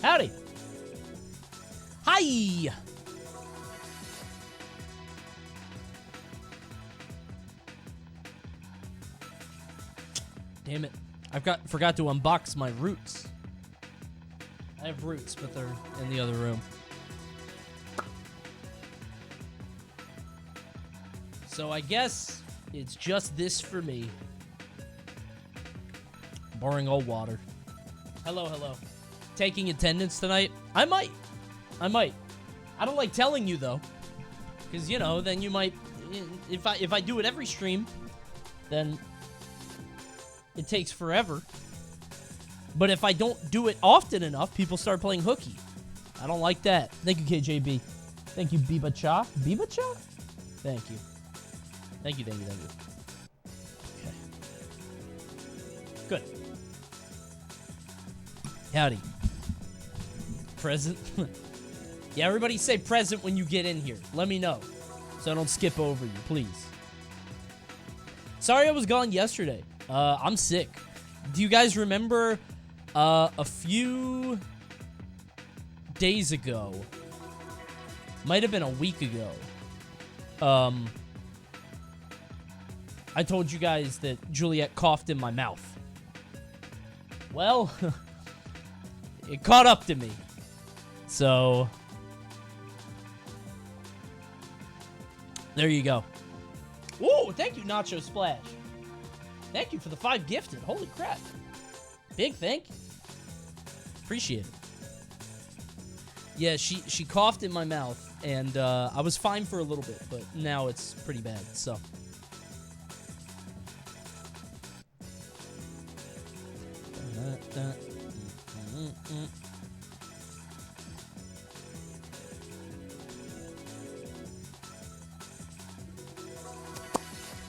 Howdy. Hi. Damn it. Forgot to unbox my roots. I have roots, but they're in the other room. So I guess it's just this for me. Boring old water. Hello, hello. Taking attendance tonight? I might. I don't like telling you, though. Because, you know, then you might... If I do it every stream, then it takes forever. But if I don't do it often enough, people start playing hooky. I don't like that. Thank you, KJB. Thank you, Biba Cha. Biba Cha? Thank you. Thank you. Okay. Good. Howdy. Present? Yeah, everybody say present when you get in here. Let me know, so I don't skip over you, please. Sorry I was gone yesterday. I'm sick. Do you guys remember a few days ago, might have been a week ago, I told you guys that Juliet coughed in my mouth. Well, it caught up to me. So, there you go. Ooh, thank you, Nacho Splash. Thank you for the 5 gifted. Holy crap. Big thank you. Appreciate it. Yeah, she coughed in my mouth, and I was fine for a little bit, but now it's pretty bad, so.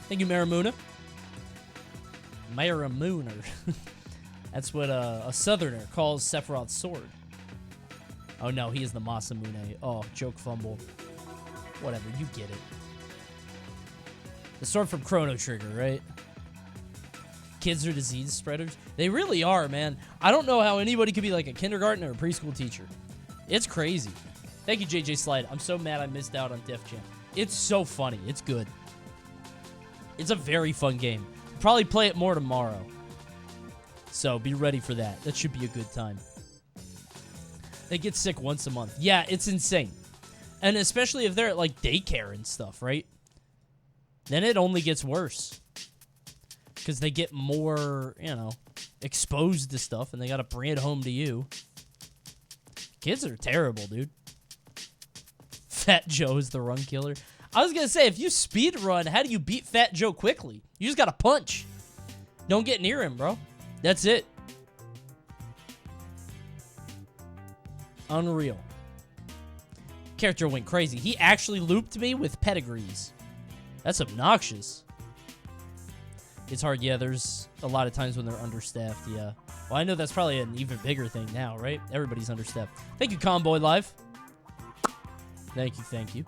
Thank you, Maramuna. Maramooner. That's what a southerner calls Sephiroth's sword. Oh no, he is the Masamune. Oh, joke fumble. Whatever, you get it. The sword from Chrono Trigger, right? Kids are disease spreaders. They really are, man. I don't know how anybody could be like a kindergarten or a preschool teacher. It's crazy. Thank you, JJ Slide. I'm so mad I missed out on Def Jam. It's so funny. It's good. It's a very fun game. Probably play it more tomorrow. So be ready for that. That should be a good time. They get sick once a month. Yeah, it's insane. And especially if they're at like daycare and stuff, right? Then it only gets worse. Because they get more, you know, exposed to stuff and they gotta bring it home to you. Kids are terrible, dude. Fat Joe is the run killer. I was gonna say, if you speed run, how do you beat Fat Joe quickly? You just gotta punch. Don't get near him, bro. That's it. Unreal. Character went crazy. He actually looped me with pedigrees. That's obnoxious. It's hard, yeah, there's a lot of times when they're understaffed, yeah. Well, I know that's probably an even bigger thing now, right? Everybody's understaffed. Thank you, Comboy Live. Thank you, thank you.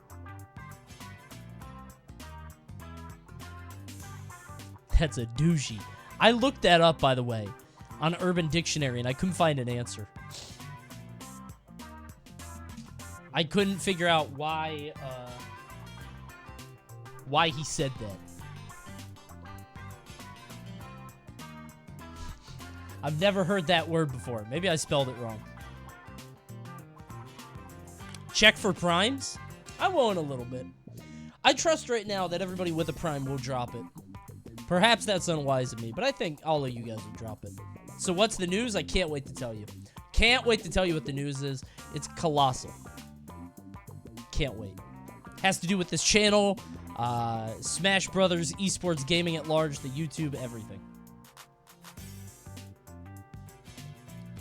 That's a douchey. I looked that up, by the way, on Urban Dictionary, and I couldn't find an answer. I couldn't figure out why he said that. I've never heard that word before. Maybe I spelled it wrong. Check for primes? I won't a little bit. I trust right now that everybody with a prime will drop it. Perhaps that's unwise of me, but I think all of you guys will drop it. So what's the news? I can't wait to tell you. Can't wait to tell you what the news is. It's colossal. Can't wait. Has to do with this channel, Smash Brothers, esports, gaming at large, the YouTube, everything.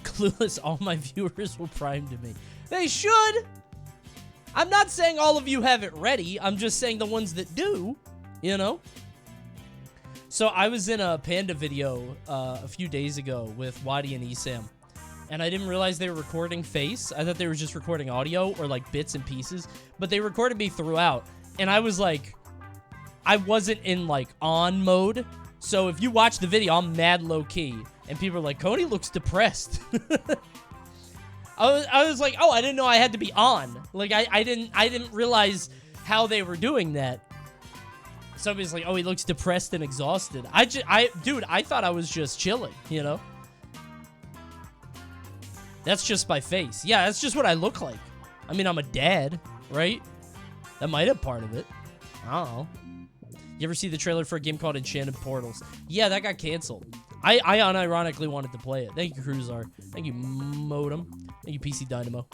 Clueless, all my viewers will prime to me. They should! I'm not saying all of you have it ready. I'm just saying the ones that do, you know? So I was in a Panda video a few days ago with Wadi and Esam, and I didn't realize they were recording face. I thought they were just recording audio or like bits and pieces, but they recorded me throughout, and I was like, I wasn't in like on mode. So if you watch the video, I'm mad low key, and people are like, Coney looks depressed. I was like, oh, I didn't know I had to be on. Like, I didn't realize how they were doing that. Somebody's like, oh, he looks depressed and exhausted. Dude, I thought I was just chilling, you know? That's just my face. Yeah, that's just what I look like. I mean, I'm a dad, right? That might have part of it. I don't know. You ever see the trailer for a game called Enchanted Portals? Yeah, that got canceled. I unironically wanted to play it. Thank you, Cruzar. Thank you, Modem. Thank you, PC Dynamo.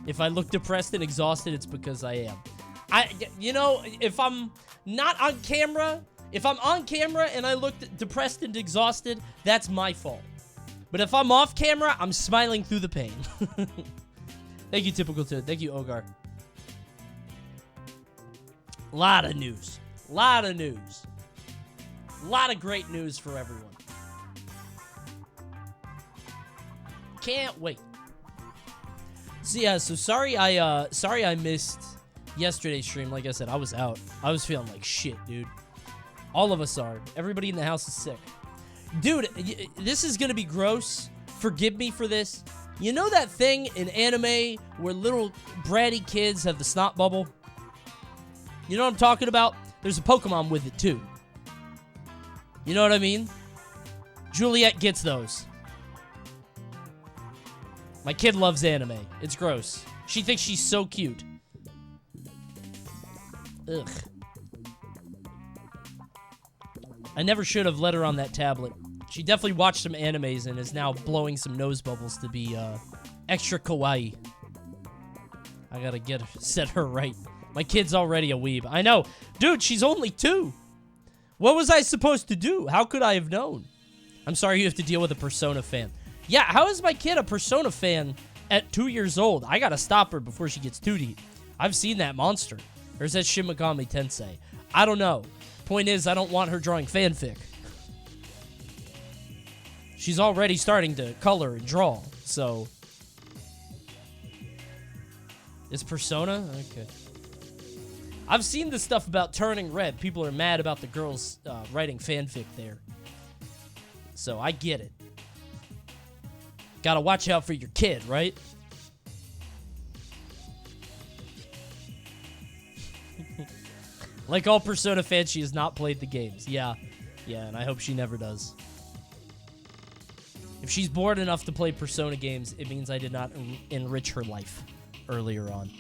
If I look depressed and exhausted, it's because I am. You know, if I'm not on camera, if I'm on camera and I look depressed and exhausted, that's my fault. But if I'm off camera, I'm smiling through the pain. Thank you, Typical Toad. Thank you, Ogar. Lot of news. Lot of news. Lot of great news for everyone. Can't wait. So yeah, so sorry I missed yesterday's stream. Like I said, I was out. I was feeling like shit, dude. All of us are. Everybody in the house is sick. Dude, this is gonna be gross. Forgive me for this. You know that thing in anime where little bratty kids have the snot bubble? You know what I'm talking about? There's a Pokemon with it too. You know what I mean? Juliet gets those. My kid loves anime. It's gross. She thinks she's so cute. Ugh. I never should have let her on that tablet. She definitely watched some animes and is now blowing some nose bubbles to be extra kawaii. I gotta set her right. My kid's already a weeb. I know. Dude, she's only 2. What was I supposed to do? How could I have known? I'm sorry you have to deal with a Persona fan. Yeah, how is my kid a Persona fan at 2 years old? I gotta stop her before she gets too deep. I've seen that monster. Or is that Shin Megami Tensei? I don't know. Point is, I don't want her drawing fanfic. She's already starting to color and draw, so... Is Persona? Okay. I've seen the stuff about turning red. People are mad about the girls writing fanfic there. So, I get it. Gotta watch out for your kid, right? Like all Persona fans, she has not played the games. Yeah, and I hope she never does. If she's bored enough to play Persona games, it means I did not enrich her life earlier on.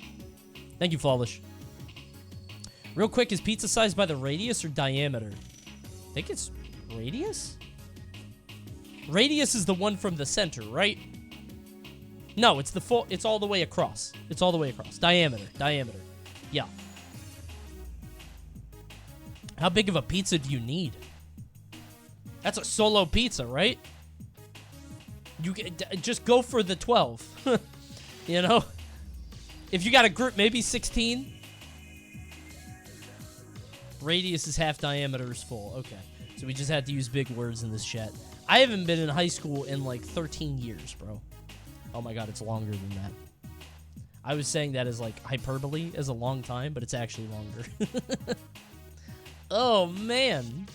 Thank you, Flawless. Real quick, is pizza size by the radius or diameter? I think it's radius? Radius is the one from the center, right? No, it's the full. It's all the way across. It's all the way across. Diameter. Yeah. How big of a pizza do you need? That's a solo pizza, right? You just go for the 12. You know? If you got a group, maybe 16. Radius is half, diameter is full. Okay. So we just had to use big words in this chat. I haven't been in high school in like 13 years, bro. Oh my god, it's longer than that. I was saying that as like hyperbole as a long time, but it's actually longer. Oh, man.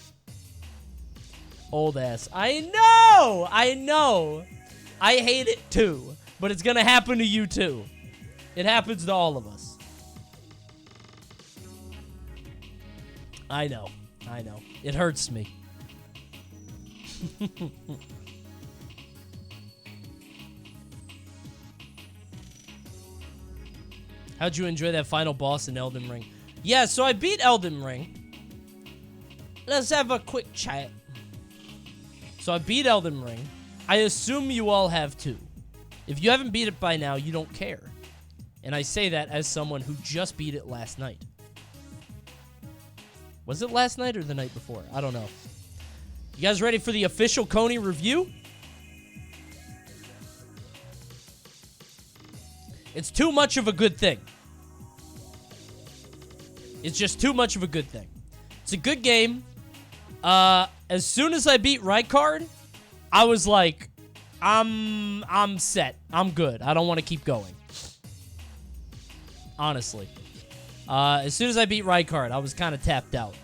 Old ass. I know! I hate it too, but it's gonna happen to you too. It happens to all of us. I know. It hurts me. How'd you enjoy that final boss in Elden Ring? Yeah, so I beat Elden Ring. Let's have a quick chat. So I beat Elden Ring. I assume you all have too. If you haven't beat it by now, you don't care. And I say that as someone who just beat it last night. Was it last night or the night before? I don't know. You guys ready for the official Coney review? It's too much of a good thing. It's just too much of a good thing. It's a good game. As soon as I beat Rykard, I was like, I'm set. I'm good. I don't want to keep going. Honestly. As soon as I beat Rykard, I was kind of tapped out.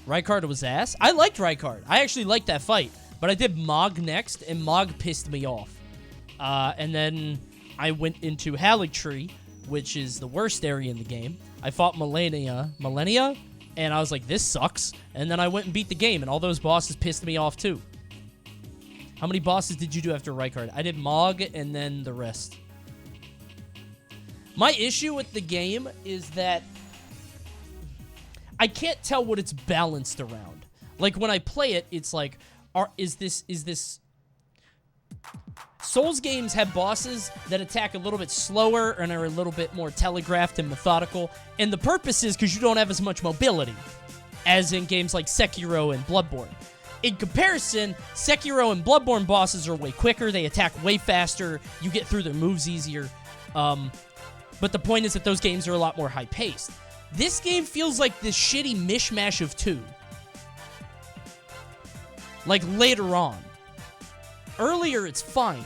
Rykard was ass. I liked Rykard. I actually liked that fight. But I did Mog next, and Mog pissed me off. And then I went into Haligtree, which is the worst area in the game. I fought Millennia, and I was like, this sucks. And then I went and beat the game, and all those bosses pissed me off too. How many bosses did you do after Rykard? I did Mog and then the rest. My issue with the game is that I can't tell what it's balanced around. Like, when I play it, it's like, is this... Souls games have bosses that attack a little bit slower and are a little bit more telegraphed and methodical. And the purpose is because you don't have as much mobility as in games like Sekiro and Bloodborne. In comparison, Sekiro and Bloodborne bosses are way quicker. They attack way faster. You get through their moves easier. But the point is that those games are a lot more high-paced. This game feels like this shitty mishmash of two. Like, later on. Earlier, it's fine.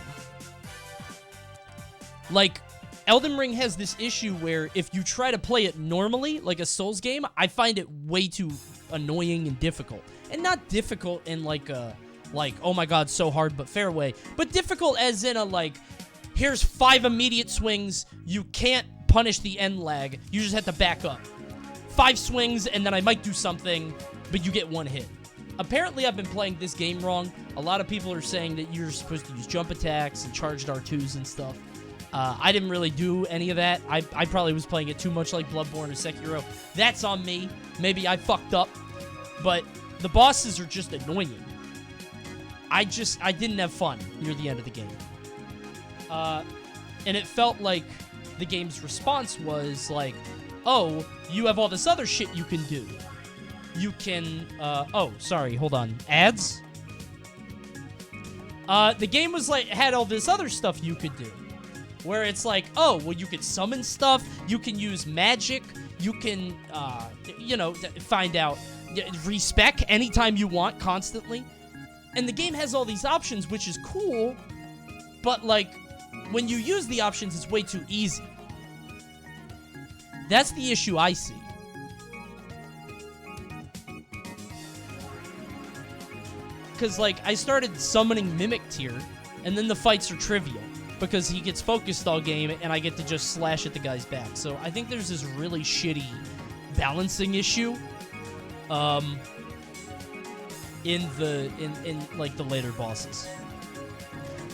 Like, Elden Ring has this issue where if you try to play it normally, like a Souls game, I find it way too annoying and difficult. And not difficult in like a, oh my god, so hard but fair way, but difficult as in a, like, here's 5 immediate swings, you can't punish the end lag, you just have to back up. 5 swings, and then I might do something, but you get 1 hit. Apparently, I've been playing this game wrong. A lot of people are saying that you're supposed to use jump attacks and charged R2s and stuff. I didn't really do any of that. I probably was playing it too much like Bloodborne or Sekiro. That's on me. Maybe I fucked up. But the bosses are just annoying. I didn't have fun near the end of the game. And it felt like the game's response was like, oh, you have all this other shit you can do. You can, oh, sorry, hold on. Ads? The game was like, had all this other stuff you could do. Where it's like, oh, well, you could summon stuff, you can use magic, you can, you know, find out, respec anytime you want, constantly. And the game has all these options, which is cool, but, like, when you use the options, it's way too easy. That's the issue I see. Because, like, I started summoning Mimic Tier, and then the fights are trivial. Because he gets focused all game, and I get to just slash at the guy's back. So I think there's this really shitty balancing issue, in like the later bosses.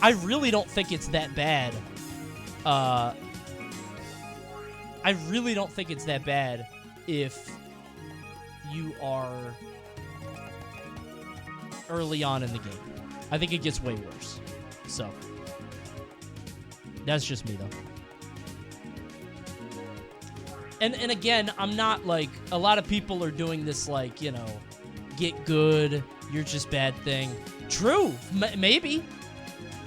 I really don't think it's that bad. I really don't think it's that bad if you are early on in the game. I think it gets way worse. So that's just me, though. And again, I'm not, like, a lot of people are doing this, like, you know, get good, you're just bad thing. True, maybe.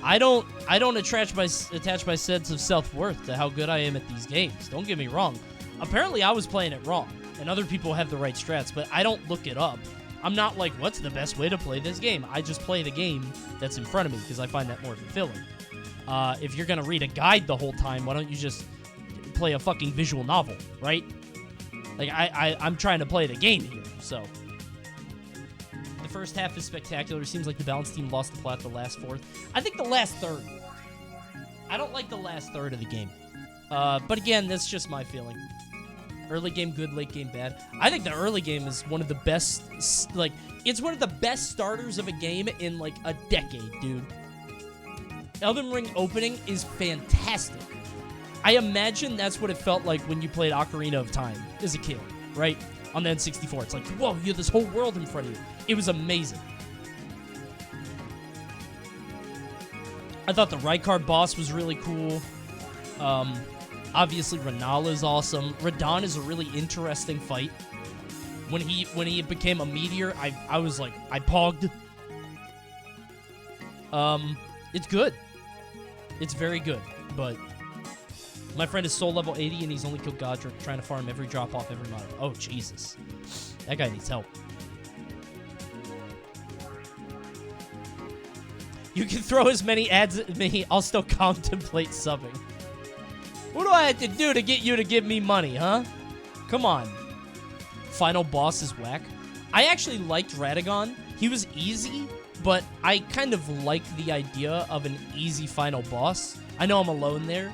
I don't attach my sense of self-worth to how good I am at these games. Don't get me wrong. Apparently, I was playing it wrong, and other people have the right strats, but I don't look it up. I'm not like, what's the best way to play this game? I just play the game that's in front of me, because I find that more fulfilling. If you're gonna read a guide the whole time, why don't you just play a fucking visual novel, right? Like, I'm trying to play the game here, so. The first half is spectacular. Seems like the balance team lost the plot the last fourth. I think the last third. I don't like the last third of the game. But again, that's just my feeling. Early game good, late game bad. I think the early game is one of the best, like, it's one of the best starters of a game in, like, a decade, dude. Elden Ring opening is fantastic. I imagine that's what it felt like when you played Ocarina of Time as a kid, right? On the N64. It's like, whoa, you have this whole world in front of you. It was amazing. I thought the Rykard boss was really cool. Obviously, Renala is awesome. Radahn is a really interesting fight. When he became a meteor, I was like, I pogged. It's good. It's very good, but my friend is soul level 80 and he's only killed Godric trying to farm every drop off every mod. Oh, Jesus. That guy needs help. You can throw as many ads at me, I'll still contemplate subbing. What do I have to do to get you to give me money, huh? Come on. Final boss is whack. I actually liked Radagon. He was easy, but I kind of liked the idea of an easy final boss. I know I'm alone there,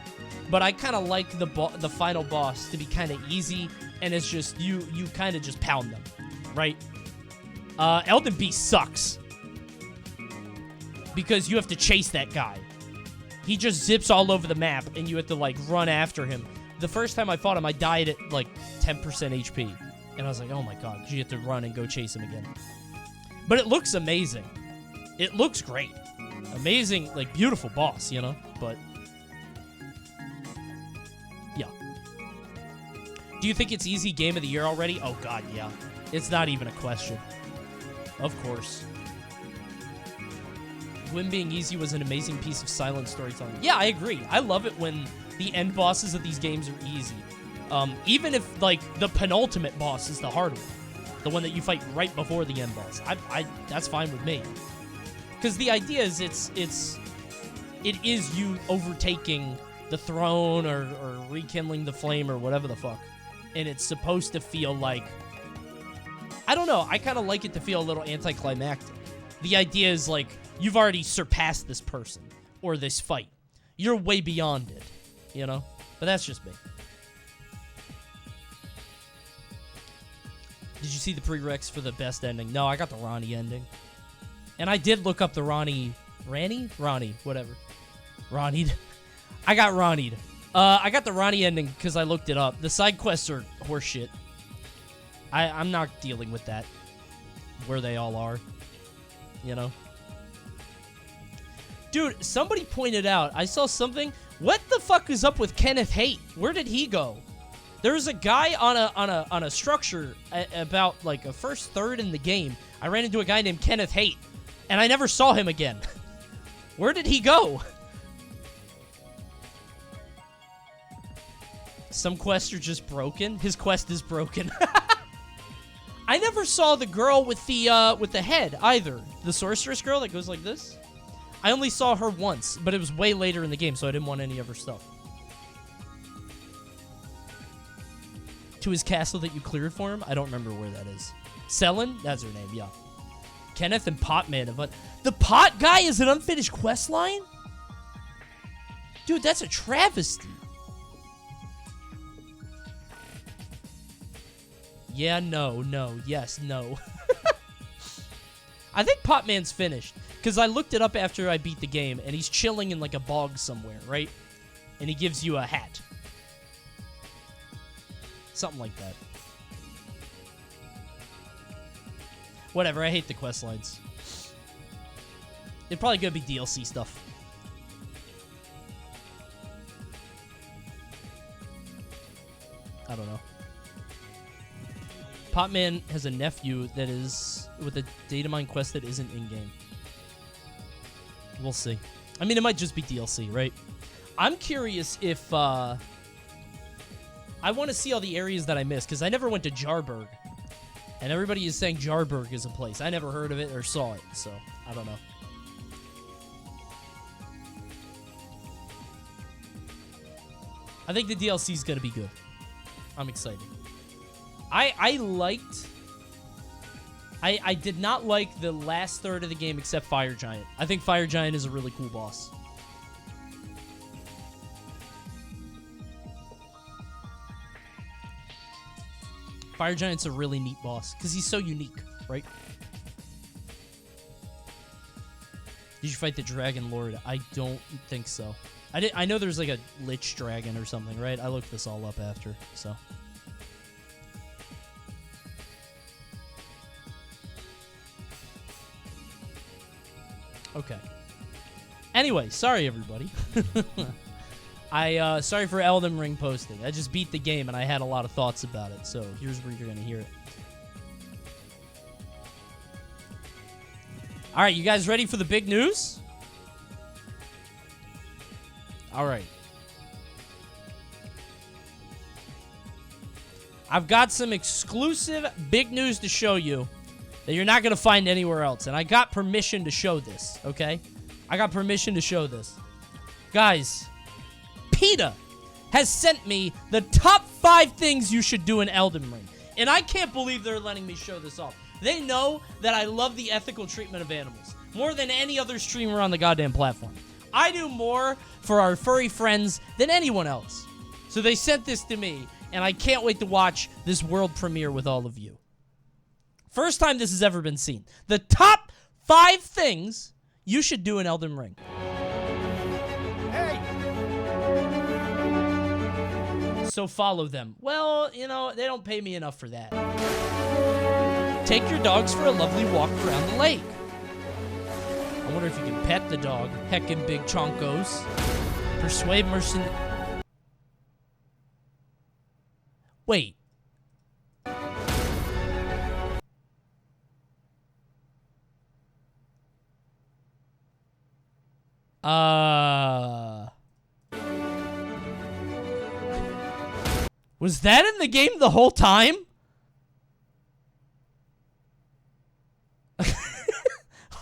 but I kind of like the final boss to be kind of easy, and it's just, you kind of just pound them, right? Elden Beast sucks, because you have to chase that guy. He just zips all over the map, and you have to, like, run after him. The first time I fought him, I died at, like, 10% HP. And I was like, oh my god, because you have to run and go chase him again. But it looks amazing. It looks great. Amazing, like, beautiful boss, you know? But, yeah. Do you think it's easy game of the year already? Oh god, yeah. It's not even a question. Of course. Gwyn being easy was an amazing piece of silent storytelling. Yeah, I agree. I love it when the end bosses of these games are easy. Even if, like, the penultimate boss is the hard one. The one that you fight right before the end boss. That's fine with me. Because the idea is it is you overtaking the throne or rekindling the flame or whatever the fuck. And it's supposed to feel like... I don't know. I kind of like it to feel a little anticlimactic. The idea is, like, you've already surpassed this person or this fight. You're way beyond it, you know? But that's just me. Did you see the prereqs for the best ending? No, I got the Ronnie ending. And I did look up the Ronnie... Ronnie, whatever. Ronnied. I got Ronnied. I got the Ronnie ending because I looked it up. The side quests are horseshit. I'm not dealing with that. Where they all are. You know? Dude, somebody pointed out, I saw something. What the fuck is up with Kenneth Haight? Where did he go? There was a guy on a structure about like a first third in the game. I ran into a guy named Kenneth Haight, and I never saw him again. Where did he go? Some quests are just broken. His quest is broken. I never saw the girl with the head either. The sorceress girl that goes like this. I only saw her once, but it was way later in the game, so I didn't want any of her stuff. To his castle that you cleared for him? I don't remember where that is. Selin? That's her name, yeah. Kenneth and Potman. But the Pot guy is an unfinished quest line? Dude, that's a travesty. Yeah, no, yes, no. I think Potman's finished. Because I looked it up after I beat the game, and he's chilling in like a bog somewhere, right? And he gives you a hat. Something like that. Whatever, I hate the quest lines. It'd probably gonna be DLC stuff. I don't know. Potman has a nephew that is with a data mine quest that isn't in-game. We'll see. I mean, it might just be DLC, right? I'm curious if, I want to see all the areas that I missed, because I never went to Jarburg. And everybody is saying Jarburg is a place. I never heard of it or saw it, so I don't know. I think the DLC is going to be good. I'm excited. I liked... I did not like the last third of the game except Fire Giant. I think Fire Giant is a really cool boss. Fire Giant's a really neat boss because he's so unique, right? Did you fight the Dragon Lord? I don't think so. I know there's like a Lich Dragon or something, right? I looked this all up after, so... Okay. Anyway, sorry everybody. Sorry for Elden Ring posting. I just beat the game and I had a lot of thoughts about it, so here's where you're gonna hear it. Alright, you guys ready for the big news? Alright. I've got some exclusive big news to show you that you're not going to find anywhere else. And I got permission to show this, okay? I got permission to show this. Guys, PETA has sent me the top 5 things you should do in Elden Ring. And I can't believe they're letting me show this off. They know that I love the ethical treatment of animals more than any other streamer on the goddamn platform. I do more for our furry friends than anyone else. So they sent this to me, and I can't wait to watch this world premiere with all of you. First time this has ever been seen. The top 5 things you should do in Elden Ring. Hey! So follow them. Well, you know, they don't pay me enough for that. Take your dogs for a lovely walk around the lake. I wonder if you can pet the dog. Heckin' big chonkos. Persuade merchant. Wait. Was that in the game the whole time?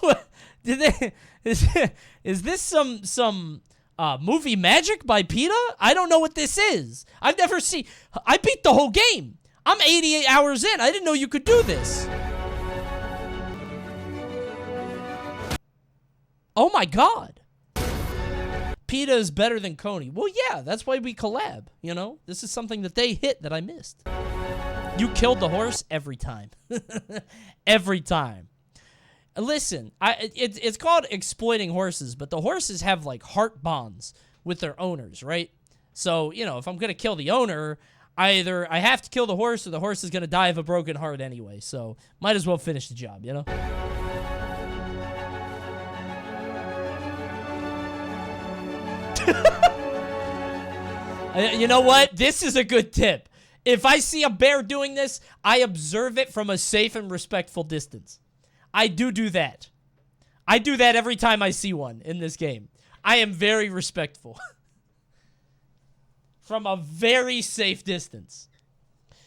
What? Did they? Is this some movie magic by PETA? I don't know what this is. I've never seen. I beat the whole game. I'm 88 hours in. I didn't know you could do this. Oh my god. PETA is better than Coney. Well, yeah, that's why we collab, you know? This is something that they hit that I missed. You killed the horse every time. Every time. Listen, it's called exploiting horses, but the horses have, like, heart bonds with their owners, right? So, you know, if I'm going to kill the owner, either I have to kill the horse or the horse is going to die of a broken heart anyway. So, might as well finish the job, you know? You know what? This is a good tip. If I see a bear doing this, I observe it from a safe and respectful distance. I do that. I do that every time I see one in this game. I am very respectful. From a very safe distance.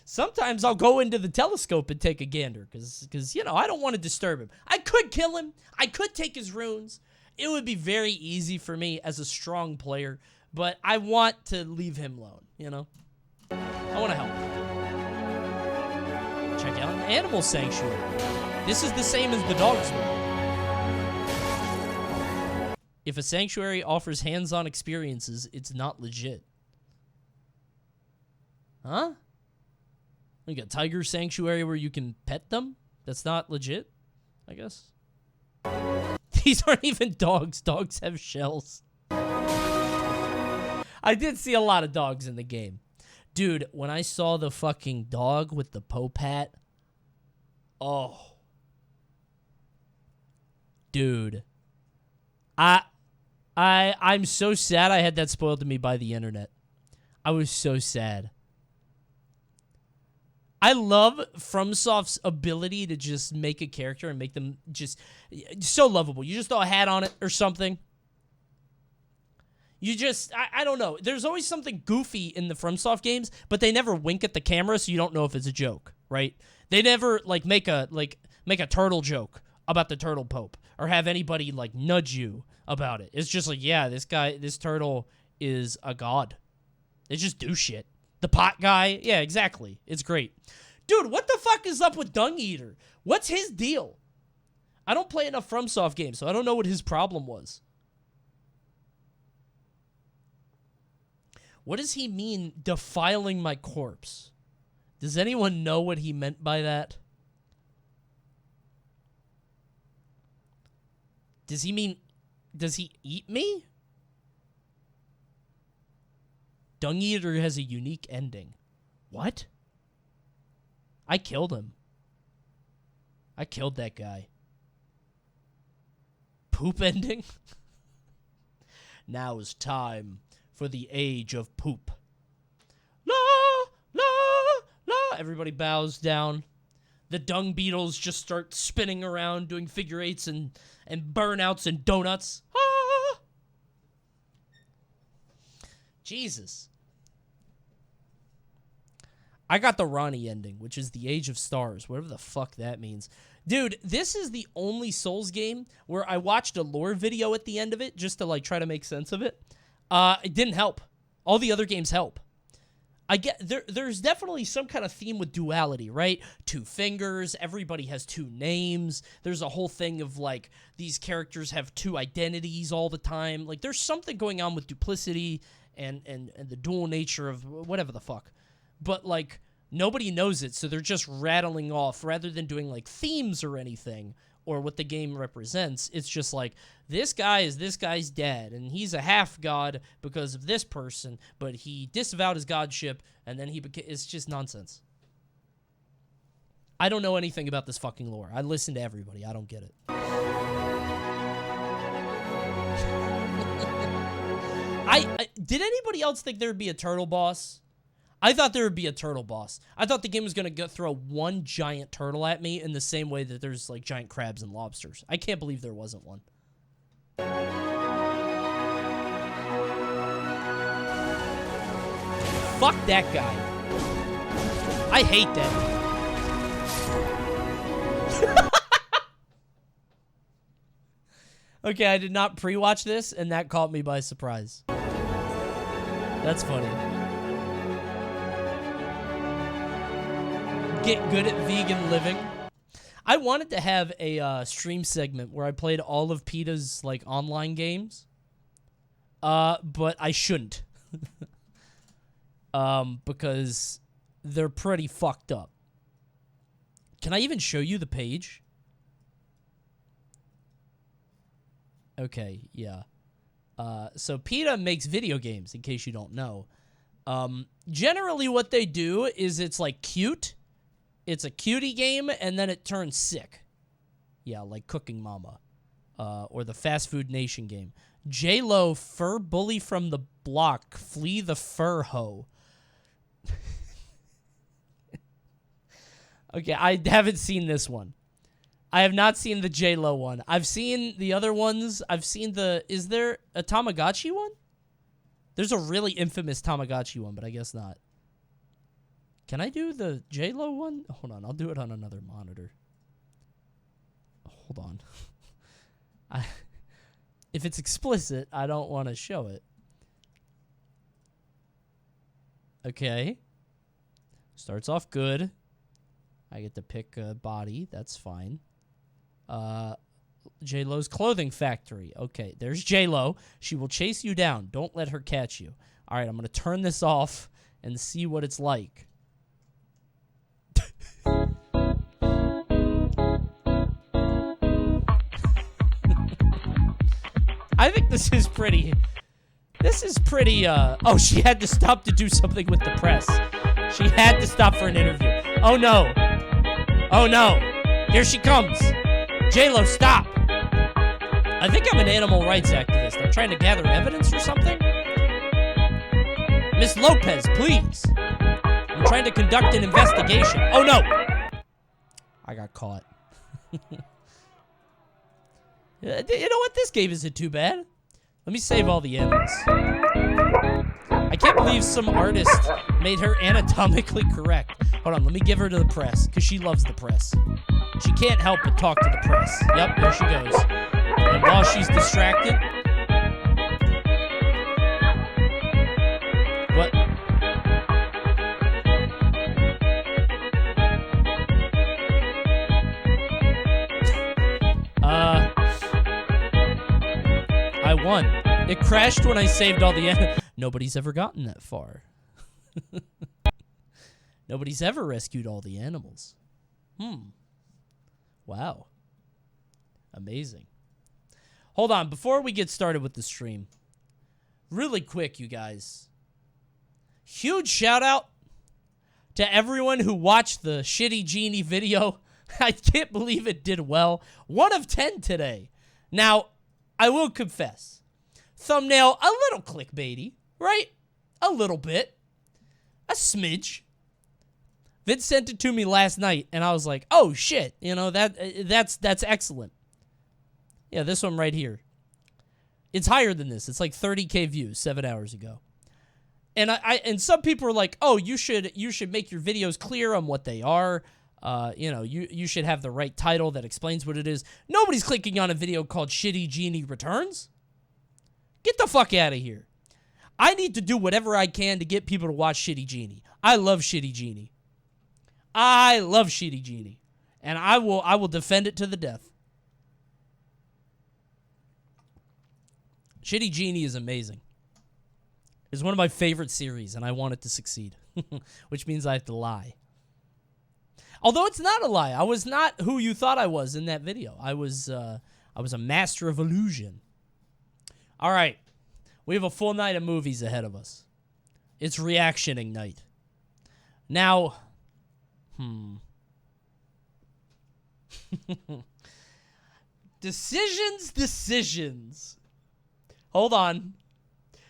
Sometimes I'll go into the telescope and take a gander, because you know, I don't want to disturb him. I could kill him. I could take his runes. It would be very easy for me as a strong player, but I want to leave him alone, you know? I want to help. Check out an animal sanctuary. This is the same as the dogs one. If a sanctuary offers hands-on experiences, it's not legit. Huh? Like a tiger sanctuary where you can pet them? That's not legit, I guess. These aren't even dogs. Dogs have shells. I did see a lot of dogs in the game. Dude, when I saw the fucking dog with the Pope hat, oh. Dude. I'm so sad I had that spoiled to me by the internet. I was so sad. I love FromSoft's ability to just make a character and make them just so lovable. You just throw a hat on it or something. You just, I don't know. There's always something goofy in the FromSoft games, but they never wink at the camera, so you don't know if it's a joke, right? They never, like, make a turtle joke about the turtle pope or have anybody, like, nudge you about it. It's just like, yeah, this turtle is a god. They just do shit. The pot guy, yeah, exactly. It's great. Dude, what the fuck is up with Dung Eater? What's his deal? I don't play enough FromSoft games, so I don't know what his problem was. What does he mean, defiling my corpse? Does anyone know what he meant by that? Does he mean, does he eat me? Dung Eater has a unique ending. What? I killed him. I killed that guy. Poop ending? Now is time for the age of poop. La, la, la. Everybody bows down. The dung beetles just start spinning around, doing figure eights and burnouts and donuts. Ah! Jesus. I got the Ronnie ending, which is the Age of Stars, whatever the fuck that means. Dude, this is the only Souls game where I watched a lore video at the end of it just to, like, try to make sense of it. It didn't help. All the other games help. I get there's definitely some kind of theme with duality, right? Two fingers, everybody has two names. There's a whole thing of like these characters have two identities all the time. Like there's something going on with duplicity and the dual nature of whatever the fuck. But like nobody knows it, so they're just rattling off rather than doing like themes or anything or what the game represents. It's just like, this guy is this guy's dad, and he's a half-god because of this person, but he disavowed his godship, and then he became... It's just nonsense. I don't know anything about this fucking lore. I listen to everybody. I don't get it. Did anybody else think there would be a turtle boss? I thought there would be a turtle boss. I thought the game was going to throw one giant turtle at me in the same way that there's, like, giant crabs and lobsters. I can't believe there wasn't one. Fuck that guy. I hate that. Okay, I did not pre-watch this, and that caught me by surprise. That's funny. Get good at vegan living. I wanted to have a stream segment where I played all of PETA's like online games, but I shouldn't because they're pretty fucked up. Can I even show you the page? Okay, yeah. So PETA makes video games, in case you don't know. Generally what they do is it's like cute. It's a cutie game, and then it turns sick. Yeah, like Cooking Mama. Or the Fast Food Nation game. J-Lo, fur bully from the block, flee the fur hoe. Okay, I haven't seen this one. I have not seen the J-Lo one. I've seen the other ones. I've seen the... Is there a Tamagotchi one? There's a really infamous Tamagotchi one, but I guess not. Can I do the J-Lo one? Hold on, I'll do it on another monitor. Hold on. If it's explicit, I don't want to show it. Okay. Starts off good. I get to pick a body. That's fine. J-Lo's clothing factory. Okay, there's J-Lo. She will chase you down. Don't let her catch you. All right, I'm going to turn this off and see what it's like. I think this is pretty... oh, she had to stop to do something with the press. She had to stop for an interview. Oh, no. Oh, no. Here she comes. J-Lo, stop. I think I'm an animal rights activist. I'm trying to gather evidence or something. Miss Lopez, please. I'm trying to conduct an investigation. Oh, no. I got caught. You know what? This game isn't too bad. Let me save all the animals. I can't believe some artist made her anatomically correct. Hold on, let me give her to the press, because she loves the press. She can't help but talk to the press. Yep, there she goes. And while she's distracted... What? I won. It crashed when I saved all the... Nobody's ever gotten that far. Nobody's ever rescued all the animals. Wow. Amazing. Hold on, before we get started with the stream, really quick, you guys. Huge shout out to everyone who watched the Shitty Genie video. I can't believe it did well. 1 of 10 today. Now, I will confess, thumbnail a little clickbaity, right? A little bit. A smidge. Vince sent it to me last night, and I was like, oh, shit. You know, that's excellent. Yeah, this one right here. It's higher than this. It's like 30K views 7 hours ago. And and some people are like, oh, you should make your videos clear on what they are. You know, you should have the right title that explains what it is. Nobody's clicking on a video called Shitty Genie Returns. Get the fuck out of here. I need to do whatever I can to get people to watch Shitty Genie. I love Shitty Genie. I love Shitty Genie. And I will defend it to the death. Shitty Genie is amazing. It's one of my favorite series, and I want it to succeed. Which means I have to lie. Although it's not a lie. I was not who you thought I was in that video. I was a master of illusion. All right. We have a full night of movies ahead of us. It's reactioning night. Now, Decisions. Hold on.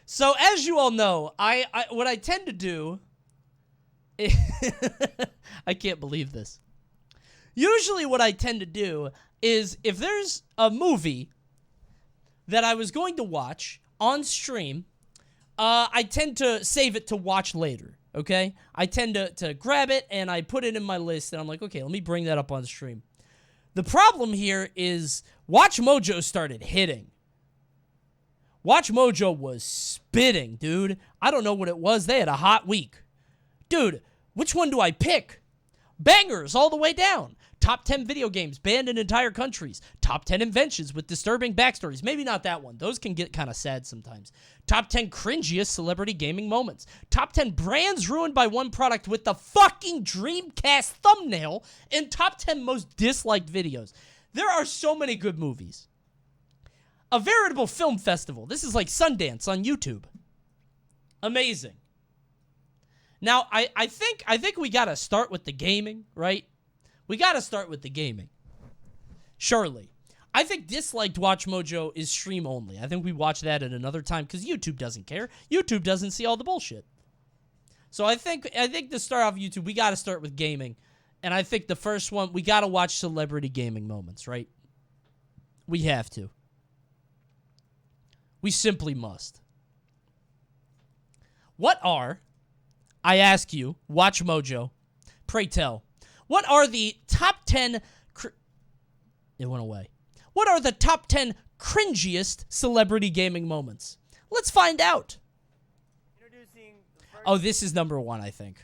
So, as you all know, what I tend to do... I can't believe this. Usually what I tend to do is if there's a movie that I was going to watch on stream, I tend to save it to watch later, okay? I tend to grab it and I put it in my list and I'm like, okay, let me bring that up on stream. The problem here is WatchMojo started hitting. WatchMojo was spitting, dude. I don't know what it was. They had a hot week. Dude, which one do I pick? Bangers all the way down. Top 10 video games banned in entire countries. Top 10 inventions with disturbing backstories. Maybe not that one. Those can get kind of sad sometimes. Top 10 cringiest celebrity gaming moments. Top 10 brands ruined by one product with the fucking Dreamcast thumbnail. And top 10 most disliked videos. There are so many good movies. A veritable film festival. This is like Sundance on YouTube. Amazing. Now, I think we gotta start with the gaming, right? We gotta start with the gaming. Surely. I think disliked WatchMojo is stream only. I think we watch that at another time because YouTube doesn't care. YouTube doesn't see all the bullshit. So I think to start off YouTube, we gotta start with gaming. And I think the first one, we gotta watch celebrity gaming moments, right? We have to. We simply must. What are... I ask you, WatchMojo, pray tell, what are the top 10... It went away. What are the top 10 cringiest celebrity gaming moments? Let's find out. Oh, this is number 1, I think.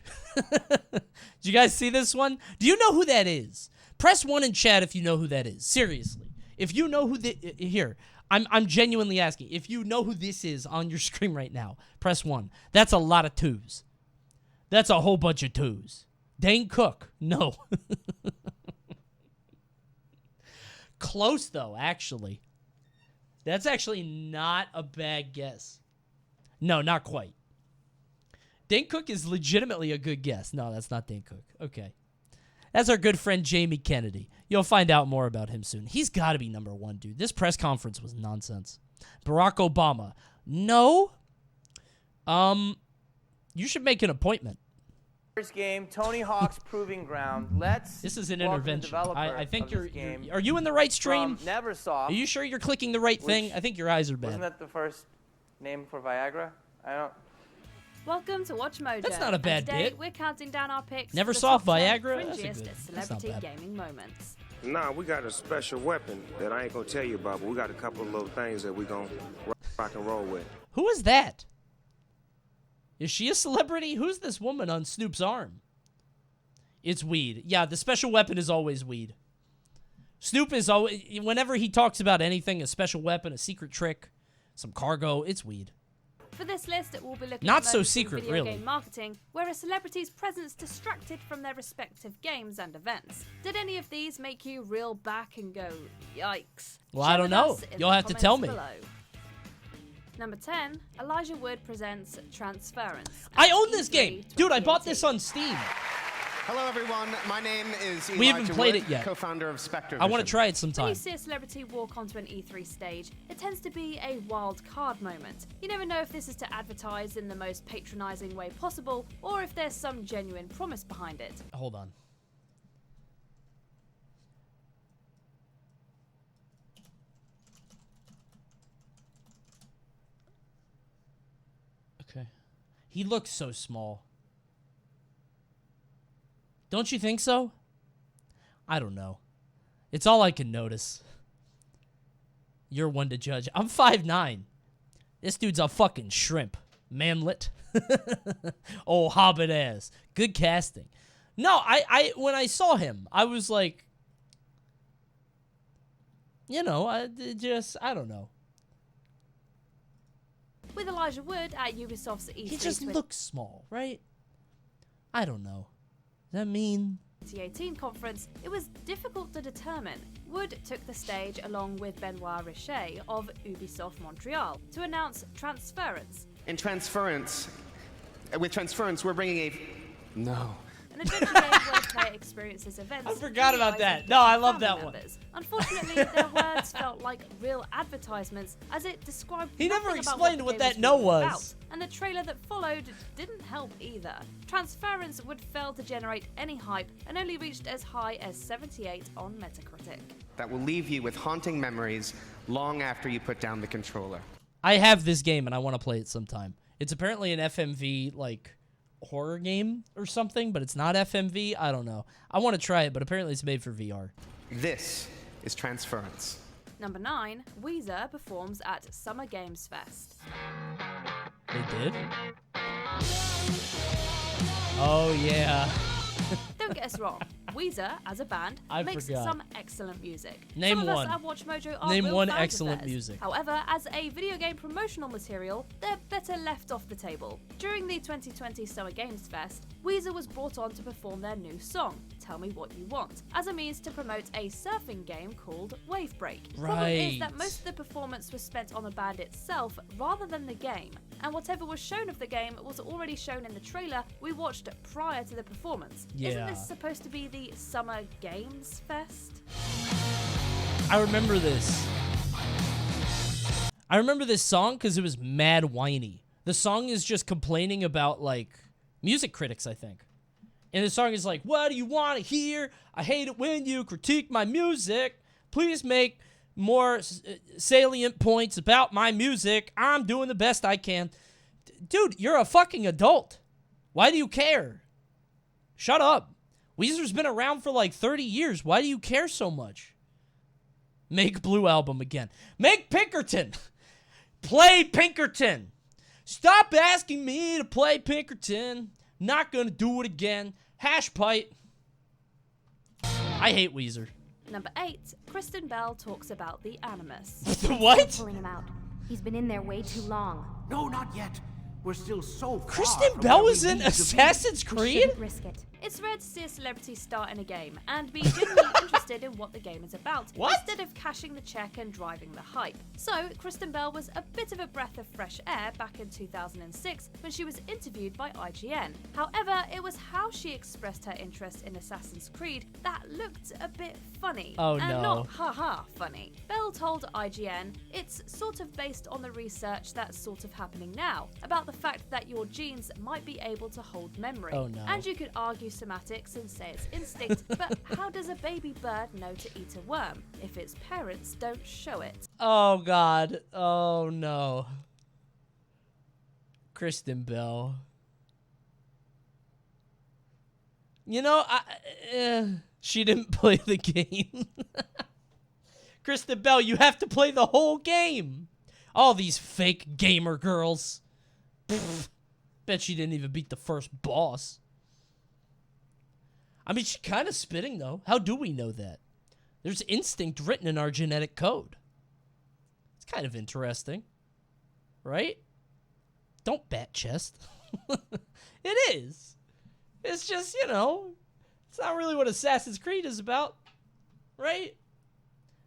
Did you guys see this one? Do you know who that is? Press 1 in chat if you know who that is. Seriously. If you know who here, I'm genuinely asking. If you know who this is on your screen right now, press 1. That's a lot of 2s. That's a whole bunch of 2s. Dane Cook. No. Close, though, actually. That's actually not a bad guess. No, not quite. Dane Cook is legitimately a good guess. No, that's not Dane Cook. Okay. That's our good friend Jamie Kennedy. You'll find out more about him soon. He's got to be number 1, dude. This press conference was nonsense. Barack Obama. No. You should make an appointment. First game, Tony Hawk's Proving Ground. This is an intervention. I think you're are you in the right stream? Neversoft. Are you sure you're clicking the right thing? I think your eyes are bad. Wasn't that the first name for Viagra? I don't... Welcome to WatchMojo. That's not a bad today, bit. We're counting down our picks. Neversoft for the top 10 Viagra? cringiest celebrity gaming moments. Nah, we got a special weapon that I ain't gonna tell you about, but we got a couple of little things that we gonna rock and roll with. Who is that? Is she a celebrity? Who's this woman on Snoop's arm? It's weed. Yeah, the special weapon is always weed. Snoop is always, whenever he talks about anything, a special weapon, a secret trick, some cargo, it's weed. For this list, we'll be looking Not at so moments in secret, video really. game marketing where a celebrity's presence distracted from their respective games and events. Did any of these make you reel back and go, yikes? Well, Share I don't with know. us in You'll the have to tell me. comments below. Number 10, Elijah Wood presents Transference. I own this game. E3 Dude, I bought 2018. this on Steam. Hello, everyone. My name is Elijah We haven't played Wood, it yet. co-founder of Spectre I want to Vision. try it When sometime. you see a celebrity walk onto an E3 stage, it tends to be a wild card moment. You never know if this is to advertise in the most patronizing way possible, or if there's some genuine promise behind it. Hold on. Okay. He looks so small. Don't you think so? I don't know. It's all I can notice. You're one to judge. I'm 5'9". This dude's a fucking shrimp. Manlet. Oh, Hobbit ass. Good casting. No, I when I saw him, I was like, you know, I don't know. With Elijah Wood at Ubisoft's E3 He just looks small, right? I don't know. Does that mean? 2018 conference, it was difficult to determine. Wood took the stage along with Benoit Richet of Ubisoft Montreal to announce Transference. In Transference, with Transference, we're bringing a... No. An adventure game where player experiences events. I forgot through the about eyes that. of No, I different love family that one. members. Unfortunately, their words felt like real advertisements, as it described He never nothing about explained the what game that no really was. about, and the trailer that followed didn't help either. Transference would fail to generate any hype and only reached as high as 78 on Metacritic. That will leave you with haunting memories long after you put down the controller. I have this game and I want to play it sometime. It's apparently an FMV like horror game or something, but it's not FMV. I don't know. I want to try it, but apparently it's made for VR. This is Transference. Number 9, Weezer performs at Summer Games Fest. They did? Oh, yeah. Don't get us wrong, Weezer, as a band, I makes forgot. some excellent music. Name some of one. us at WatchMojo are Name real one fans of excellent theirs. music. However, as a video game promotional material, they're better left off the table. During the 2020 Summer Games Fest, Weezer was brought on to perform their new song, Tell Me What You Want, as a means to promote a surfing game called Wave Break. The problem is that most of the performance was spent on the band itself rather than the game, and whatever was shown of the game was already shown in the trailer we watched prior to the performance. Yeah. Isn't this supposed to be the Summer Games Fest? I remember this. I remember this song because it was mad whiny. The song is just complaining about, like, music critics, I think. And the song is like, what do you want to hear? I hate it when you critique my music. Please make more salient points about my music. I'm doing the best I can. Dude, you're a fucking adult. Why do you care? Shut up. Weezer's been around for like 30 years. Why do you care so much? Make Blue Album again. Make Pinkerton. Play Pinkerton. Stop asking me to play Pinkerton. Not gonna do it again. Hash pipe. I hate Weezer. Number 8, Kristen Bell talks about the Animus. What? Pulling him out. He's been in there way too long. No, not yet. We're still so far Kristen from Bell where we was in need to be. Assassin's We Creed? shouldn't risk it. It's rare to see a celebrity star in a game and be genuinely interested in what the game is about, What? instead of cashing the check and driving the hype. So, Kristen Bell was a bit of a breath of fresh air back in 2006 when she was interviewed by IGN. However, it was how she expressed her interest in Assassin's Creed that looked a bit funny. Oh, and no. not haha funny. Bell told IGN, it's sort of based on the research that's sort of happening now, about the fact that your genes might be able to hold memory. Oh, no. And you could argue semantics and say it's instinct, but how does a baby bird know to eat a worm if its parents don't show it? Oh, God. Oh, no. Kristen Bell. You know, she didn't play the game. Kristen Bell, you have to play the whole game. All these fake gamer girls. Pfft. Bet she didn't even beat the first boss. I mean, she's kind of spitting, though. How do we know that? There's instinct written in our genetic code. It's kind of interesting. Right? Don't bat chest. It is. It's just, you know, it's not really what Assassin's Creed is about. Right?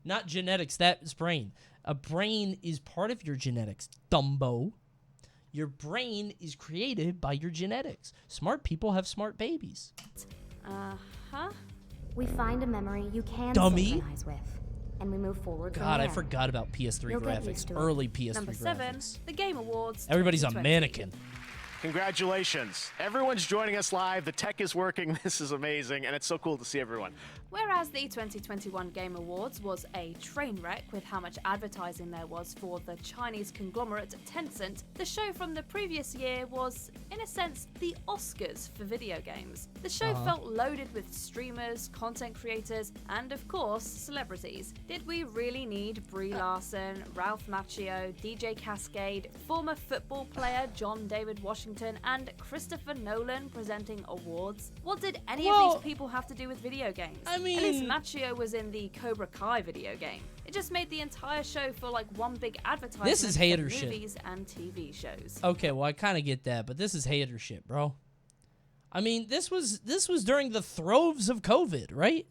Not genetics, that is brain. A brain is part of your genetics, Dumbo. Your brain is created by your genetics. Smart people have smart babies. Uh-huh. We find a memory you can Dummy. synchronize with, and we move forward from God, I there. forgot about PS3 You'll get used graphics. to it. Early PS3 Number 7, graphics. the Game Awards. Everybody's a 2020. mannequin. Congratulations. Everyone's joining us live. The tech is working. This is amazing, and it's so cool to see everyone. Whereas the 2021 Game Awards was a train wreck with how much advertising there was for the Chinese conglomerate Tencent, the show from the previous year was, in a sense, the Oscars for video games. The show felt loaded with streamers, content creators, and of course, celebrities. Did we really need Brie Larson, Ralph Macchio, DJ Cascade, former football player John David Washington, and Christopher Nolan presenting awards? What did any of these people have to do with video games? I mean, at least Macchio was in the Cobra Kai video game. It just made the entire show feel like one big advertisement this is hater for shit. movies and TV shows. Okay, well I kind of get that, but this is hater shit, bro. I mean, this was during the throes of COVID, right?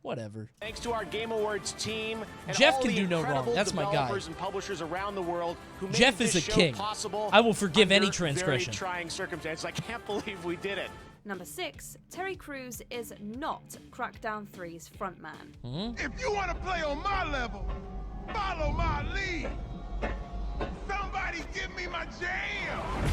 Whatever. Thanks to our Game Awards team and Jeff all can the do no wrong. incredible That's my guy. developers and publishers around the world who made Jeff this is a show king. possible I will forgive any under transgression. Very trying circumstances. I can't believe we did it. Number 6, Terry Crews is not Crackdown 3's frontman. If you want to play on my level, follow my lead. Somebody give me my jam.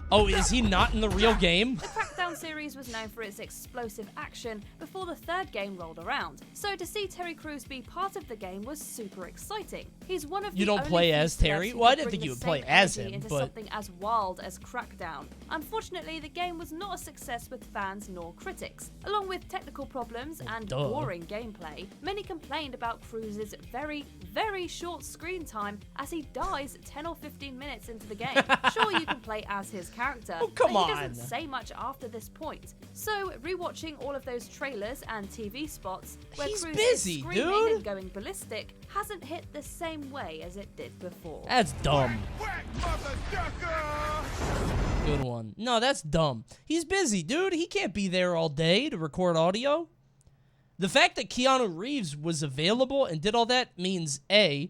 Oh, is he not in the real game? The Crackdown series was known for its explosive action before the third game rolled around, so to see Terry Crews be part of the game was super exciting. He's one of You the don't only play few as Terry? celebs who Well, I could didn't think bring you the would play same as energy him, into but- something as wild as Crackdown. Unfortunately, the game was not a success with fans nor critics. Along with technical problems and duh. boring gameplay, many complained about Crews's very, very short screen time as he dies 10 or 15 minutes into the game. Sure, you can play as his character, Oh, come but he on. doesn't say much after this point. So, rewatching all of those trailers and TV spots where He's Crews busy, is screaming dude. and going ballistic hasn't hit the same way as it did before. That's dumb. Whack, motherfucker! Good one. No, that's dumb. He's busy, dude. He can't be there all day to record audio. The fact that Keanu Reeves was available and did all that means A,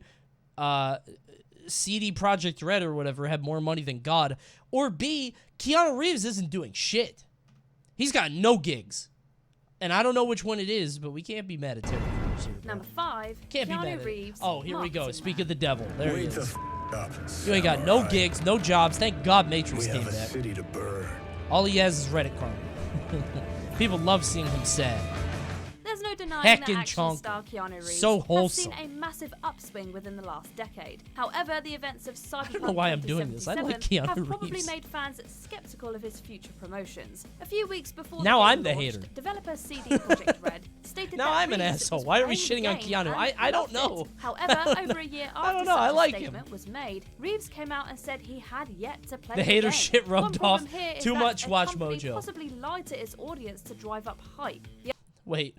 CD Projekt Red or whatever had more money than God, or B, Keanu Reeves isn't doing shit. He's got no gigs. And I don't know which one it is, but we can't be mad at Terry Crews here, bro. Number 5, Can't be mad Keanu at it. Reeves. Oh, here we go. marketing Speak man. of the devil. There he Wait the is. up. You ain't got no samurai. gigs, no jobs. Thank God Matrix We came have a back. city to burn. All he has is Reddit karma. People love seeing him sad. There's no denying Heckin' that action chunk. star Keanu Reeves So has wholesome. seen a massive upswing within the last decade. However, the events of Cyberpunk don't know why I'm doing this. I like 2077 Keanu have probably Reeves. made fans skeptical of his future promotions. A few weeks before Now the game I'm the launched, hater. developer CD Projekt Red stated Now that I'm an Reeves asshole. was Why are we playing the shitting on game Keanu? and I don't loved know. it. However, over a year I after don't know. such I a like him. statement was made, Reeves came out and said he had yet to play The the hater game. shit rubbed One problem off here is too that much a Watch company Mojo. possibly lied to its audience to drive up hype. Wait.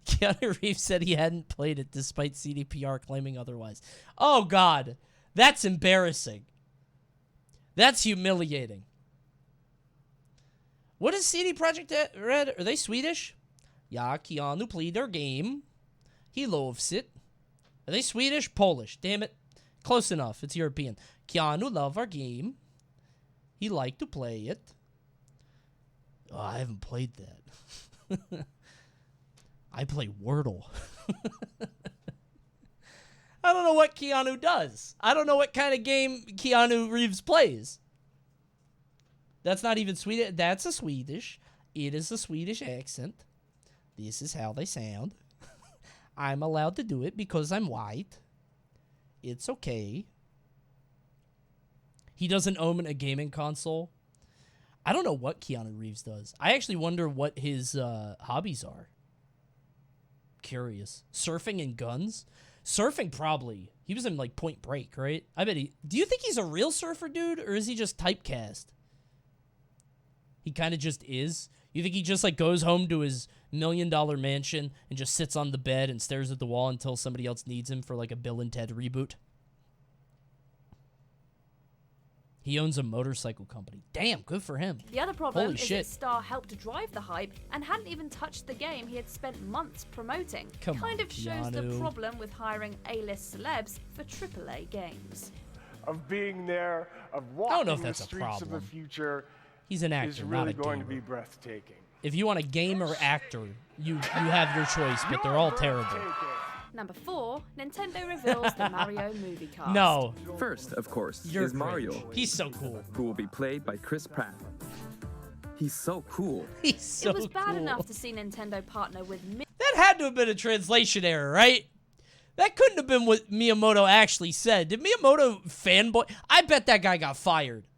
Keanu Reeves said he hadn't played it despite CDPR claiming otherwise. Oh, God. That's embarrassing. That's humiliating. What is CD Projekt Red? Are they Swedish? Yeah, Keanu played their game. He loves it. Are they Swedish? Polish. Damn it. Close enough. It's European. Keanu love our game. He liked to play it. Oh, I haven't played that. I play Wordle. I don't know what Keanu does. I don't know what kind of game Keanu Reeves plays. That's not even Swedish. That's a Swedish. It is a Swedish accent. This is how they sound. I'm allowed to do it because I'm white. It's okay. He doesn't own a gaming console. I don't know what Keanu Reeves does. I actually wonder what his hobbies are. Curious. Surfing and guns? Surfing, probably. He was in, like, Point Break, right? I bet he... Do you think he's a real surfer, dude? Or is he just typecast? He kind of just is? You think he just, like, goes home to his $1 million mansion and just sits on the bed and stares at the wall until somebody else needs him for, like, a Bill and Ted reboot? He owns a motorcycle company. Damn, good for him. The other problem Holy is shit. that Star helped drive the hype and hadn't even touched the game he had spent months promoting. Come kind on, of shows the Keanu. problem with hiring A-list celebs for AAA games. Of being there, of I walking don't know if the that's a streets of the problem. future, He's an actor, is not really a going to gamer. be breathtaking. If you want a gamer actor, you have your choice, but they're all terrible. Number 4, Nintendo reveals the Mario movie cast. No. First, of course, You're is Mario, cringe. He's so cool. who will be played by Chris Pratt. He's so cool. He's so It was bad cool. enough to see Nintendo partner with That had to have been a translation error, right? That couldn't have been what Miyamoto actually said. Did Miyamoto fanboy? I bet that guy got fired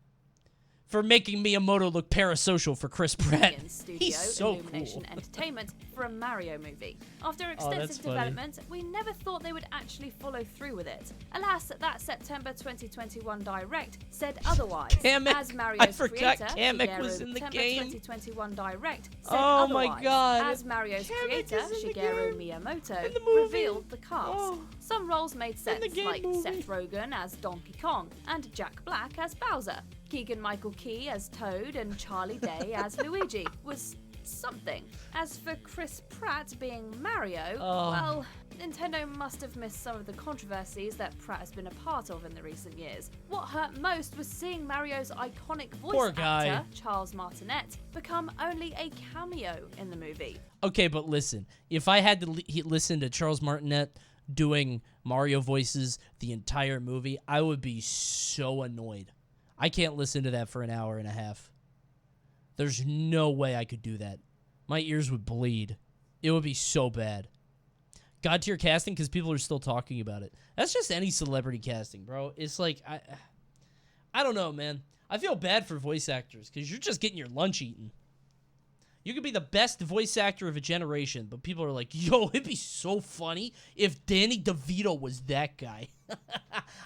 for making Miyamoto look parasocial for Chris Pratt. Studio He's so Illumination cool. Entertainment for a Mario movie. After that's extensive funny. development, we never thought they would actually follow through with it. Alas, that September 2021 Direct said otherwise. Kamek. As Mario's I forgot creator, Kamek Shigeru, was in the September game. 2021 Direct said Oh my otherwise. God. As Mario's Kamek creator, is in the Shigeru game. Miyamoto, In the movie. revealed the cast. Oh. Some roles made sense, game like movie. Seth Rogen as Donkey Kong and Jack Black as Bowser. Keegan-Michael Key as Toad and Charlie Day as Luigi was something. As for Chris Pratt being Mario, well, Nintendo must have missed some of the controversies that Pratt has been a part of in the recent years. What hurt most was seeing Mario's iconic voice actor, Charles Martinet, become only a cameo in the movie. Okay, but listen. If I had to listen to Charles Martinet doing Mario voices the entire movie, I would be so annoyed. I can't listen to that for an hour and a half. There's no way I could do that. My ears would bleed. It would be so bad. God tier casting because people are still talking about it. That's just any celebrity casting, bro. It's like, I don't know, man. I feel bad for voice actors because you're just getting your lunch eaten. You could be the best voice actor of a generation, but people are like, yo, it'd be so funny if Danny DeVito was that guy.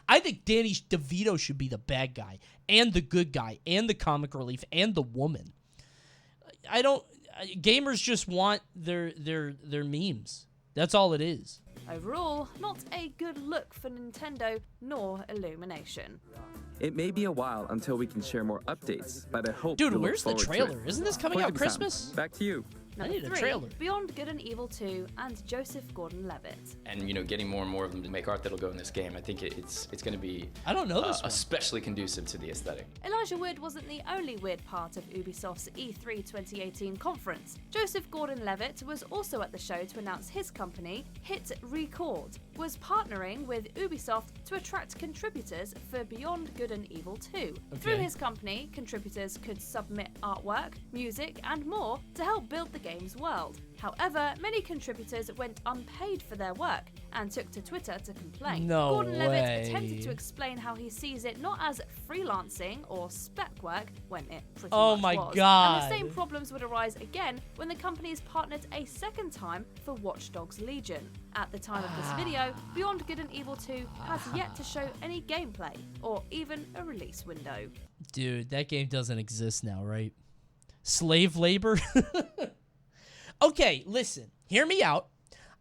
I think Danny DeVito should be the bad guy and the good guy and the comic relief and the woman. Gamers just want their memes. That's all it is. Overall, not a good look for Nintendo nor Illumination. It may be a while until we can share more updates, but I hope Dude, you'll look where's the forward to trailer? it. Isn't this coming out Christmas? Back to you. Number need a 3, trailer. Beyond Good and Evil 2 and Joseph Gordon-Levitt. And getting more and more of them to make art that'll go in this game, I think it's going to be I don't know this one. especially conducive to the aesthetic. Elijah Wood wasn't the only weird part of Ubisoft's E3 2018 conference. Joseph Gordon-Levitt was also at the show to announce his company, Hit Record, was partnering with Ubisoft to attract contributors for Beyond Good and Evil 2. Through his company, contributors could submit artwork, music, and more to help build the game's world. However, many contributors went unpaid for their work and took to Twitter to complain. No Gordon-Levitt way. attempted to explain how he sees it not as freelancing or spec work, when it pretty Oh much my was. God. And the same problems would arise again when the companies partnered a second time for Watch Dogs Legion. At the time of this video, Beyond Good and Evil 2 has yet to show any gameplay or even a release window. Dude, that game doesn't exist now, right? Slave labor? Okay, listen. Hear me out.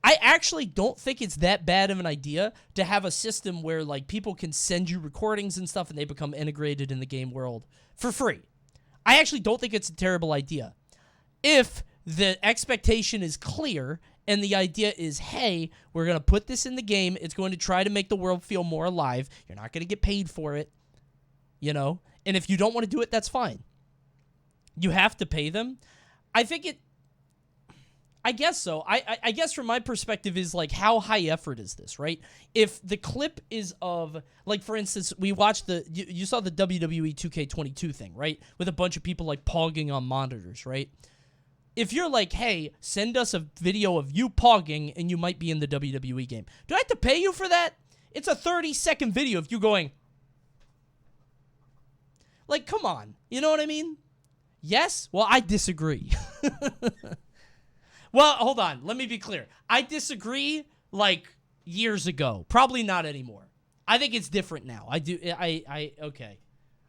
I actually don't think it's that bad of an idea to have a system where like people can send you recordings and stuff and they become integrated in the game world for free. I actually don't think it's a terrible idea. If the expectation is clear and the idea is, hey, we're going to put this in the game. It's going to try to make the world feel more alive. You're not going to get paid for it, you know? And if you don't want to do it, that's fine. You have to pay them. I guess so. I guess from my perspective is like, how high effort is this, right? If the clip is of, like, for instance, we watched you saw the WWE 2K22 thing, right? With a bunch of people like pogging on monitors, right? If you're like, hey, send us a video of you pogging and you might be in the WWE game. Do I have to pay you for that? It's a 30-second video of you going, like, come on. You know what I mean? Yes? Well, I disagree. Well, hold on. Let me be clear. I disagree like years ago. Probably not anymore. I think it's different now. Okay.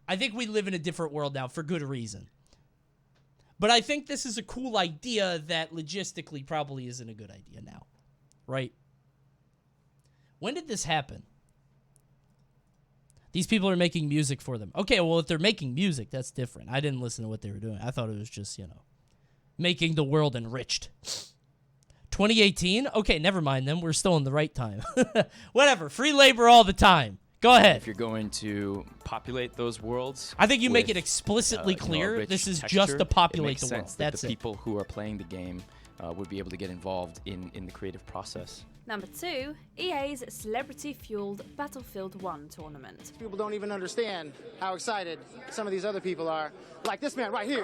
I think we live in a different world now for good reason. But I think this is a cool idea that logistically probably isn't a good idea now. Right? When did this happen? These people are making music for them. Okay, well, if they're making music, that's different. I didn't listen to what they were doing. I thought it was just, making the world enriched. 2018? Okay, never mind then. We're still in the right time. Whatever. Free labor all the time. Go ahead. If you're going to populate those worlds, I think you make it explicitly clear this is just to populate the world. That's it. The people who are playing the game would be able to get involved in the creative process. Number 2, EA's celebrity-fueled Battlefield 1 tournament. People don't even understand how excited some of these other people are. Like this man right here.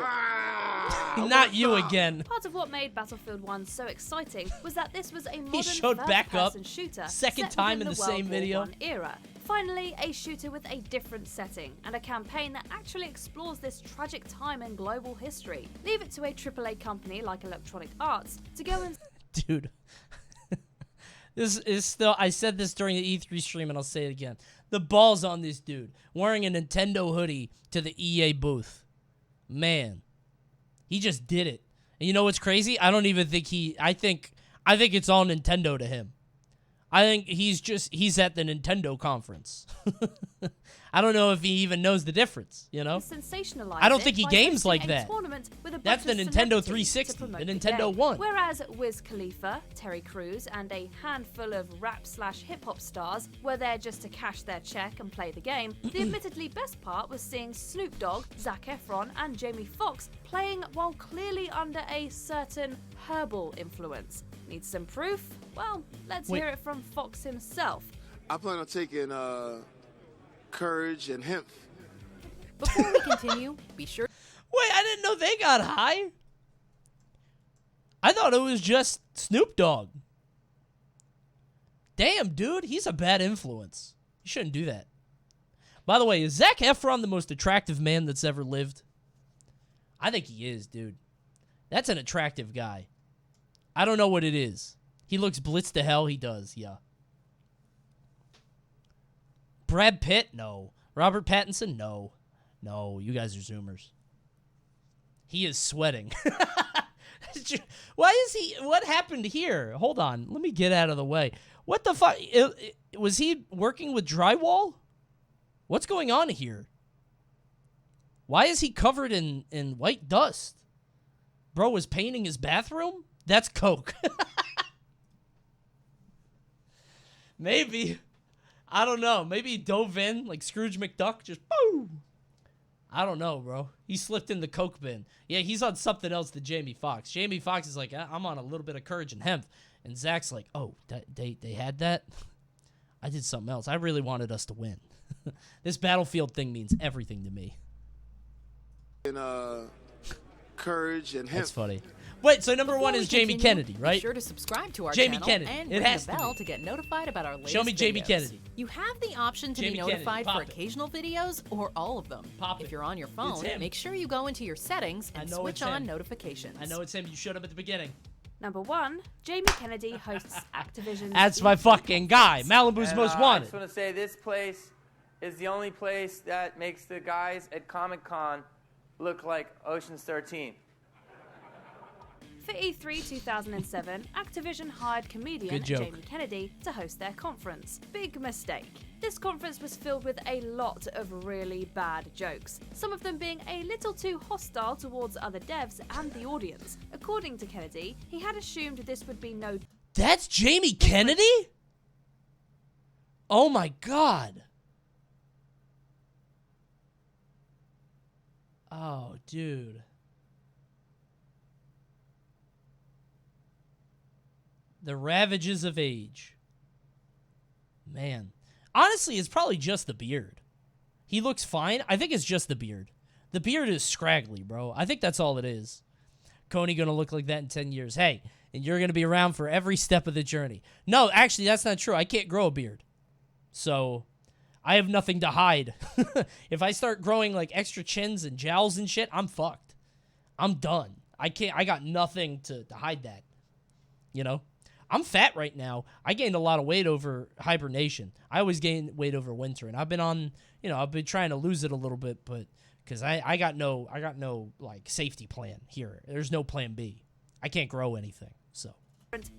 Not you again. Part of what made Battlefield 1 so exciting was that this was a modern showed back up, first-person shooter second set time within in the World same War video. I era. Finally, a shooter with a different setting, and a campaign that actually explores this tragic time in global history. Leave it to a AAA company like Electronic Arts to go and... Dude. This is still, I said this during the E3 stream and I'll say it again. The balls on this dude wearing a Nintendo hoodie to the EA booth. Man, he just did it. And you know what's crazy? I don't even think I think it's all Nintendo to him. I think he's at the Nintendo conference. I don't know if he even knows the difference, you know? I don't think he games like that. That's the Nintendo 360, the Nintendo 1. Whereas Wiz Khalifa, Terry Crews, and a handful of rap/hip-hop stars were there just to cash their check and play the game, the admittedly best part was seeing Snoop Dogg, Zac Efron, and Jamie Foxx playing while clearly under a certain herbal influence. Need some proof? Well, let's hear it from Fox himself. I plan on taking courage and hemp. Before we continue, be sure. Wait, I didn't know they got high. I thought it was just Snoop Dogg. Damn, dude, he's a bad influence. You shouldn't do that. By the way, is Zac Efron the most attractive man that's ever lived? I think he is, dude. That's an attractive guy. I don't know what it is. He looks blitzed to hell. He does, yeah. Brad Pitt? No. Robert Pattinson? No. No, you guys are Zoomers. He is sweating. Why is he... What happened here? Hold on. Let me get out of the way. What the fuck? Was he working with drywall? What's going on here? Why is he covered in white dust? Bro was painting his bathroom? That's coke. Maybe. I don't know. Maybe he dove in like Scrooge McDuck. Just boom. I don't know, bro. He slipped in the coke bin. Yeah, he's on something else than Jamie Foxx. Jamie Foxx is like, I'm on a little bit of courage and hemp. And Zach's like, oh, they had that? I did something else. I really wanted us to win. This Battlefield thing means everything to me. And courage and hemp. That's funny. Wait, so number one is Jamie Kennedy, right? Be sure to subscribe to our Jamie channel Kennedy. and It ring has the to bell be. to get notified about our latest Show me Jamie videos. Kennedy. You have the option to Jamie be Kennedy. notified Pop for it. occasional videos or all of them. Pop if it. you're on your It's phone, him. make sure you go into your settings and know switch it's on him. notifications. I know it's him. You showed up at the beginning. Number 1, Jamie Kennedy hosts Activision's... That's my fucking guy. Malibu's And, most I wanted. just want to say this place is the only place that makes the guys at Comic-Con look like Ocean's 13. For E3 2007, Activision hired comedian Good joke. Jamie Kennedy to host their conference. Big mistake. This conference was filled with a lot of really bad jokes, some of them being a little too hostile towards other devs and the audience. According to Kennedy, he had assumed this would be no... That's Jamie Kennedy? Oh my god. Oh, dude. The ravages of age. Man. Honestly, it's probably just the beard. He looks fine. I think it's just the beard. The beard is scraggly, bro. I think that's all it is. Coney gonna look like that in 10 years. Hey, and you're gonna be around for every step of the journey. No, actually, that's not true. I can't grow a beard. So, I have nothing to hide. If I start growing, like, extra chins and jowls and shit, I'm fucked. I'm done. I got nothing to hide that. You know? I'm fat right now. I gained a lot of weight over hibernation. I always gain weight over winter, and I've been on, I've been trying to lose it a little bit, but because I got no like safety plan here. There's no plan B. I can't grow anything. So.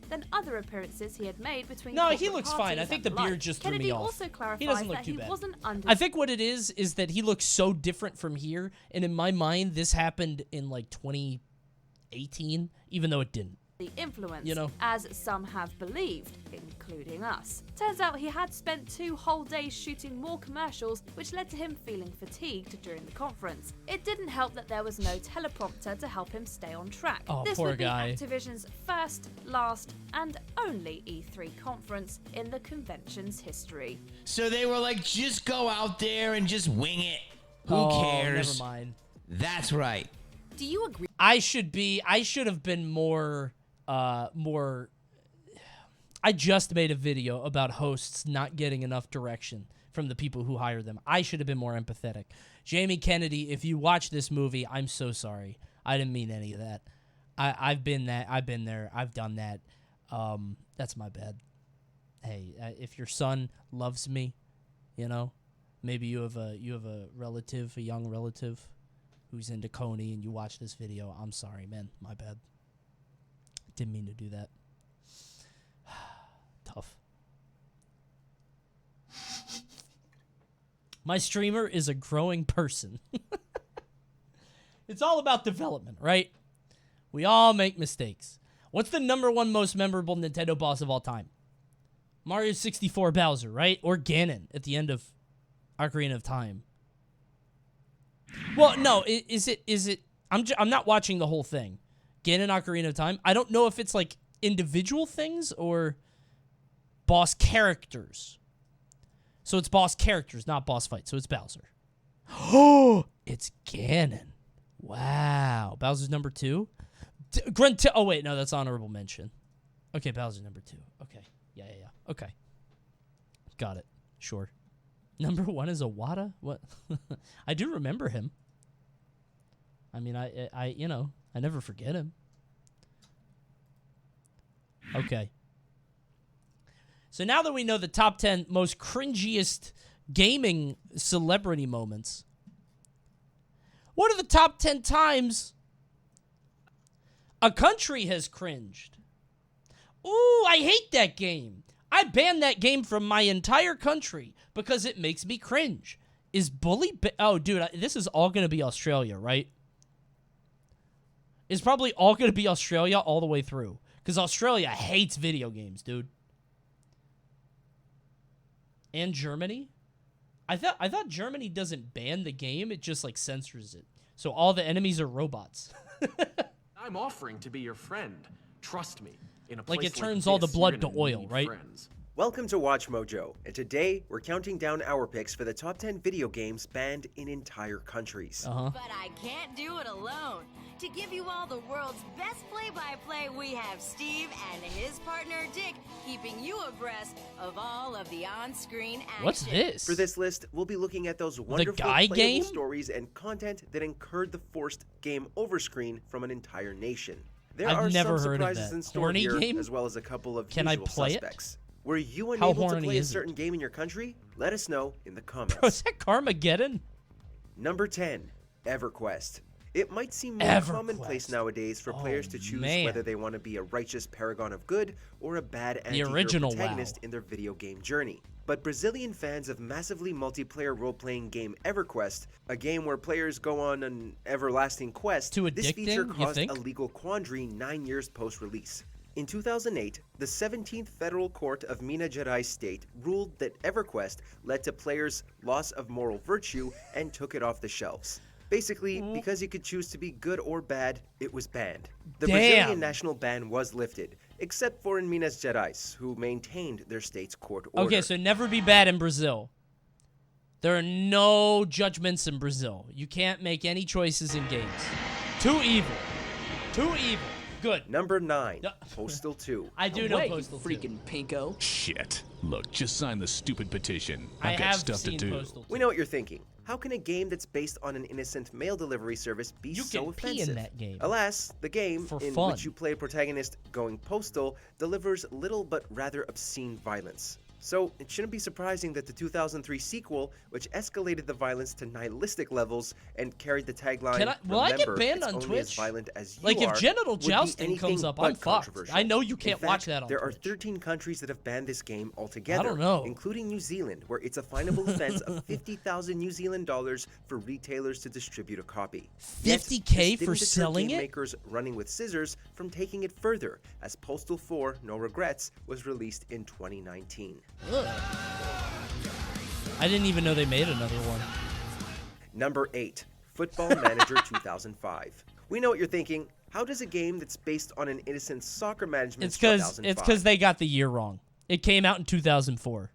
Than other appearances he had made between. No, he corporate looks parties fine. I think and the beard like. just Kennedy threw me off. also clarified He doesn't look that too he bad. wasn't under. I think what it is that he looks so different from here, and in my mind, this happened in like 2018, even though it didn't. The influence, You know? as some have believed. In including us. Turns out he had spent 2 whole days shooting more commercials, which led to him feeling fatigued during the conference. It didn't help that there was no teleprompter to help him stay on track. Oh, this poor would be guy. Activision's first, last, and only E3 conference in the convention's history. So they were like, just go out there and just wing it. Who cares? Never mind. That's right. Do you agree? I should have been more. I just made a video about hosts not getting enough direction from the people who hire them. I should have been more empathetic. Jamie Kennedy, if you watch this movie, I'm so sorry. I didn't mean any of that. I've been there. I've done that. That's my bad. Hey, if your son loves me, you know, maybe you have a relative, a young relative, who's into Coney, and you watch this video. I'm sorry, man. My bad. Didn't mean to do that. Tough. My streamer is a growing person. It's all about development, right? We all make mistakes. What's the #1 most memorable Nintendo boss of all time? Mario 64 Bowser, right? Or Ganon at the end of Ocarina of Time. Well, no, is it? I'm not watching the whole thing. Ganon Ocarina of Time. I don't know if it's like individual things or boss characters. So it's boss characters, not boss fights. So it's Bowser. Oh, it's Ganon. Wow. Bowser's #2. Oh wait, no, that's honorable mention. Okay, Bowser's #2. Okay. Yeah. Okay. Got it. Sure. #1 is Iwata? What? I do remember him. I mean, I never forget him. Okay. So now that we know the top 10 most cringiest gaming celebrity moments, what are the top 10 times a country has cringed? Ooh, I hate that game. I banned that game from my entire country because it makes me cringe. Is Bully... Oh, dude, this is all going to be Australia, right? It's probably all going to be Australia all the way through. Because Australia hates video games, dude. And Germany? I thought Germany doesn't ban the game, it just, like, censors it. So all the enemies are robots. I'm offering to be your friend. Trust me. In a Like, place it turns this, all the blood you're to gonna oil, need right? friends. Welcome to WatchMojo, and today we're counting down our picks for the top 10 video games banned in entire countries. But I can't do it alone. To give you all the world's best play-by-play, we have Steve and his partner Dick keeping you abreast of all of the on-screen action. What's this? For this list, we'll be looking at those wonderful guy playable game? stories and content that incurred the forced game over screen from an entire nation. There I've are never some heard of surprises that. in store Horny here, game? as well as a couple of Can I usual play it? suspects. Were you How unable to horny play a is it? certain game in your country? Let us know in the comments. Bro, is that Carmageddon? Number 10, EverQuest. It might seem more commonplace nowadays for players to choose man. whether they want to be a righteous paragon of good or a bad anti-hero original protagonist WoW. in their video game journey. But Brazilian fans of massively multiplayer role-playing game EverQuest, a game where players go on an everlasting quest, Too this addicting, feature you caused think? a legal quandary 9 years post-release. In 2008, the 17th Federal Court of Minas Gerais State ruled that EverQuest led to players' loss of moral virtue and took it off the shelves. Basically, because you could choose to be good or bad, it was banned. The Brazilian national ban was lifted, except for in Minas Gerais, who maintained their state's court order. Okay, so never be bad in Brazil. There are no judgments in Brazil. You can't make any choices in games. Too evil. Too evil. Good. Number 9, Postal 2. I do know Postal 2. Freaking pinko. Shit. Look, just sign the stupid petition. I I've got have stuff to seen do. Postal 2. We know what you're thinking. How can a game that's based on an innocent mail delivery service be so can pee offensive? in that game. Alas, the game, For in fun. which you play a protagonist going postal, delivers little but rather obscene violence. So it shouldn't be surprising that the 2003 sequel, which escalated the violence to nihilistic levels and carried the tagline, will I get "Remember, banned it's on only Twitch? as violent as you Like, if are," genital would be jousting comes anything up, but I'm fucked. controversial. I know you can't In fact, watch that on there Twitch. are 13 countries that have banned this game altogether. I don't know. Including New Zealand, where it's a finable offense of 50,000 New Zealand dollars for retailers to distribute a copy. Yet, 50K this for didn't deter selling game it? makers running with scissors from taking it further, as Postal 4 No Regrets was released in 2019. Ugh. I didn't even know they made another one. Number 8, Football Manager 2005. We know what you're thinking. How does a game that's based on an innocent soccer management It's because they got the year wrong. It came out in 2004.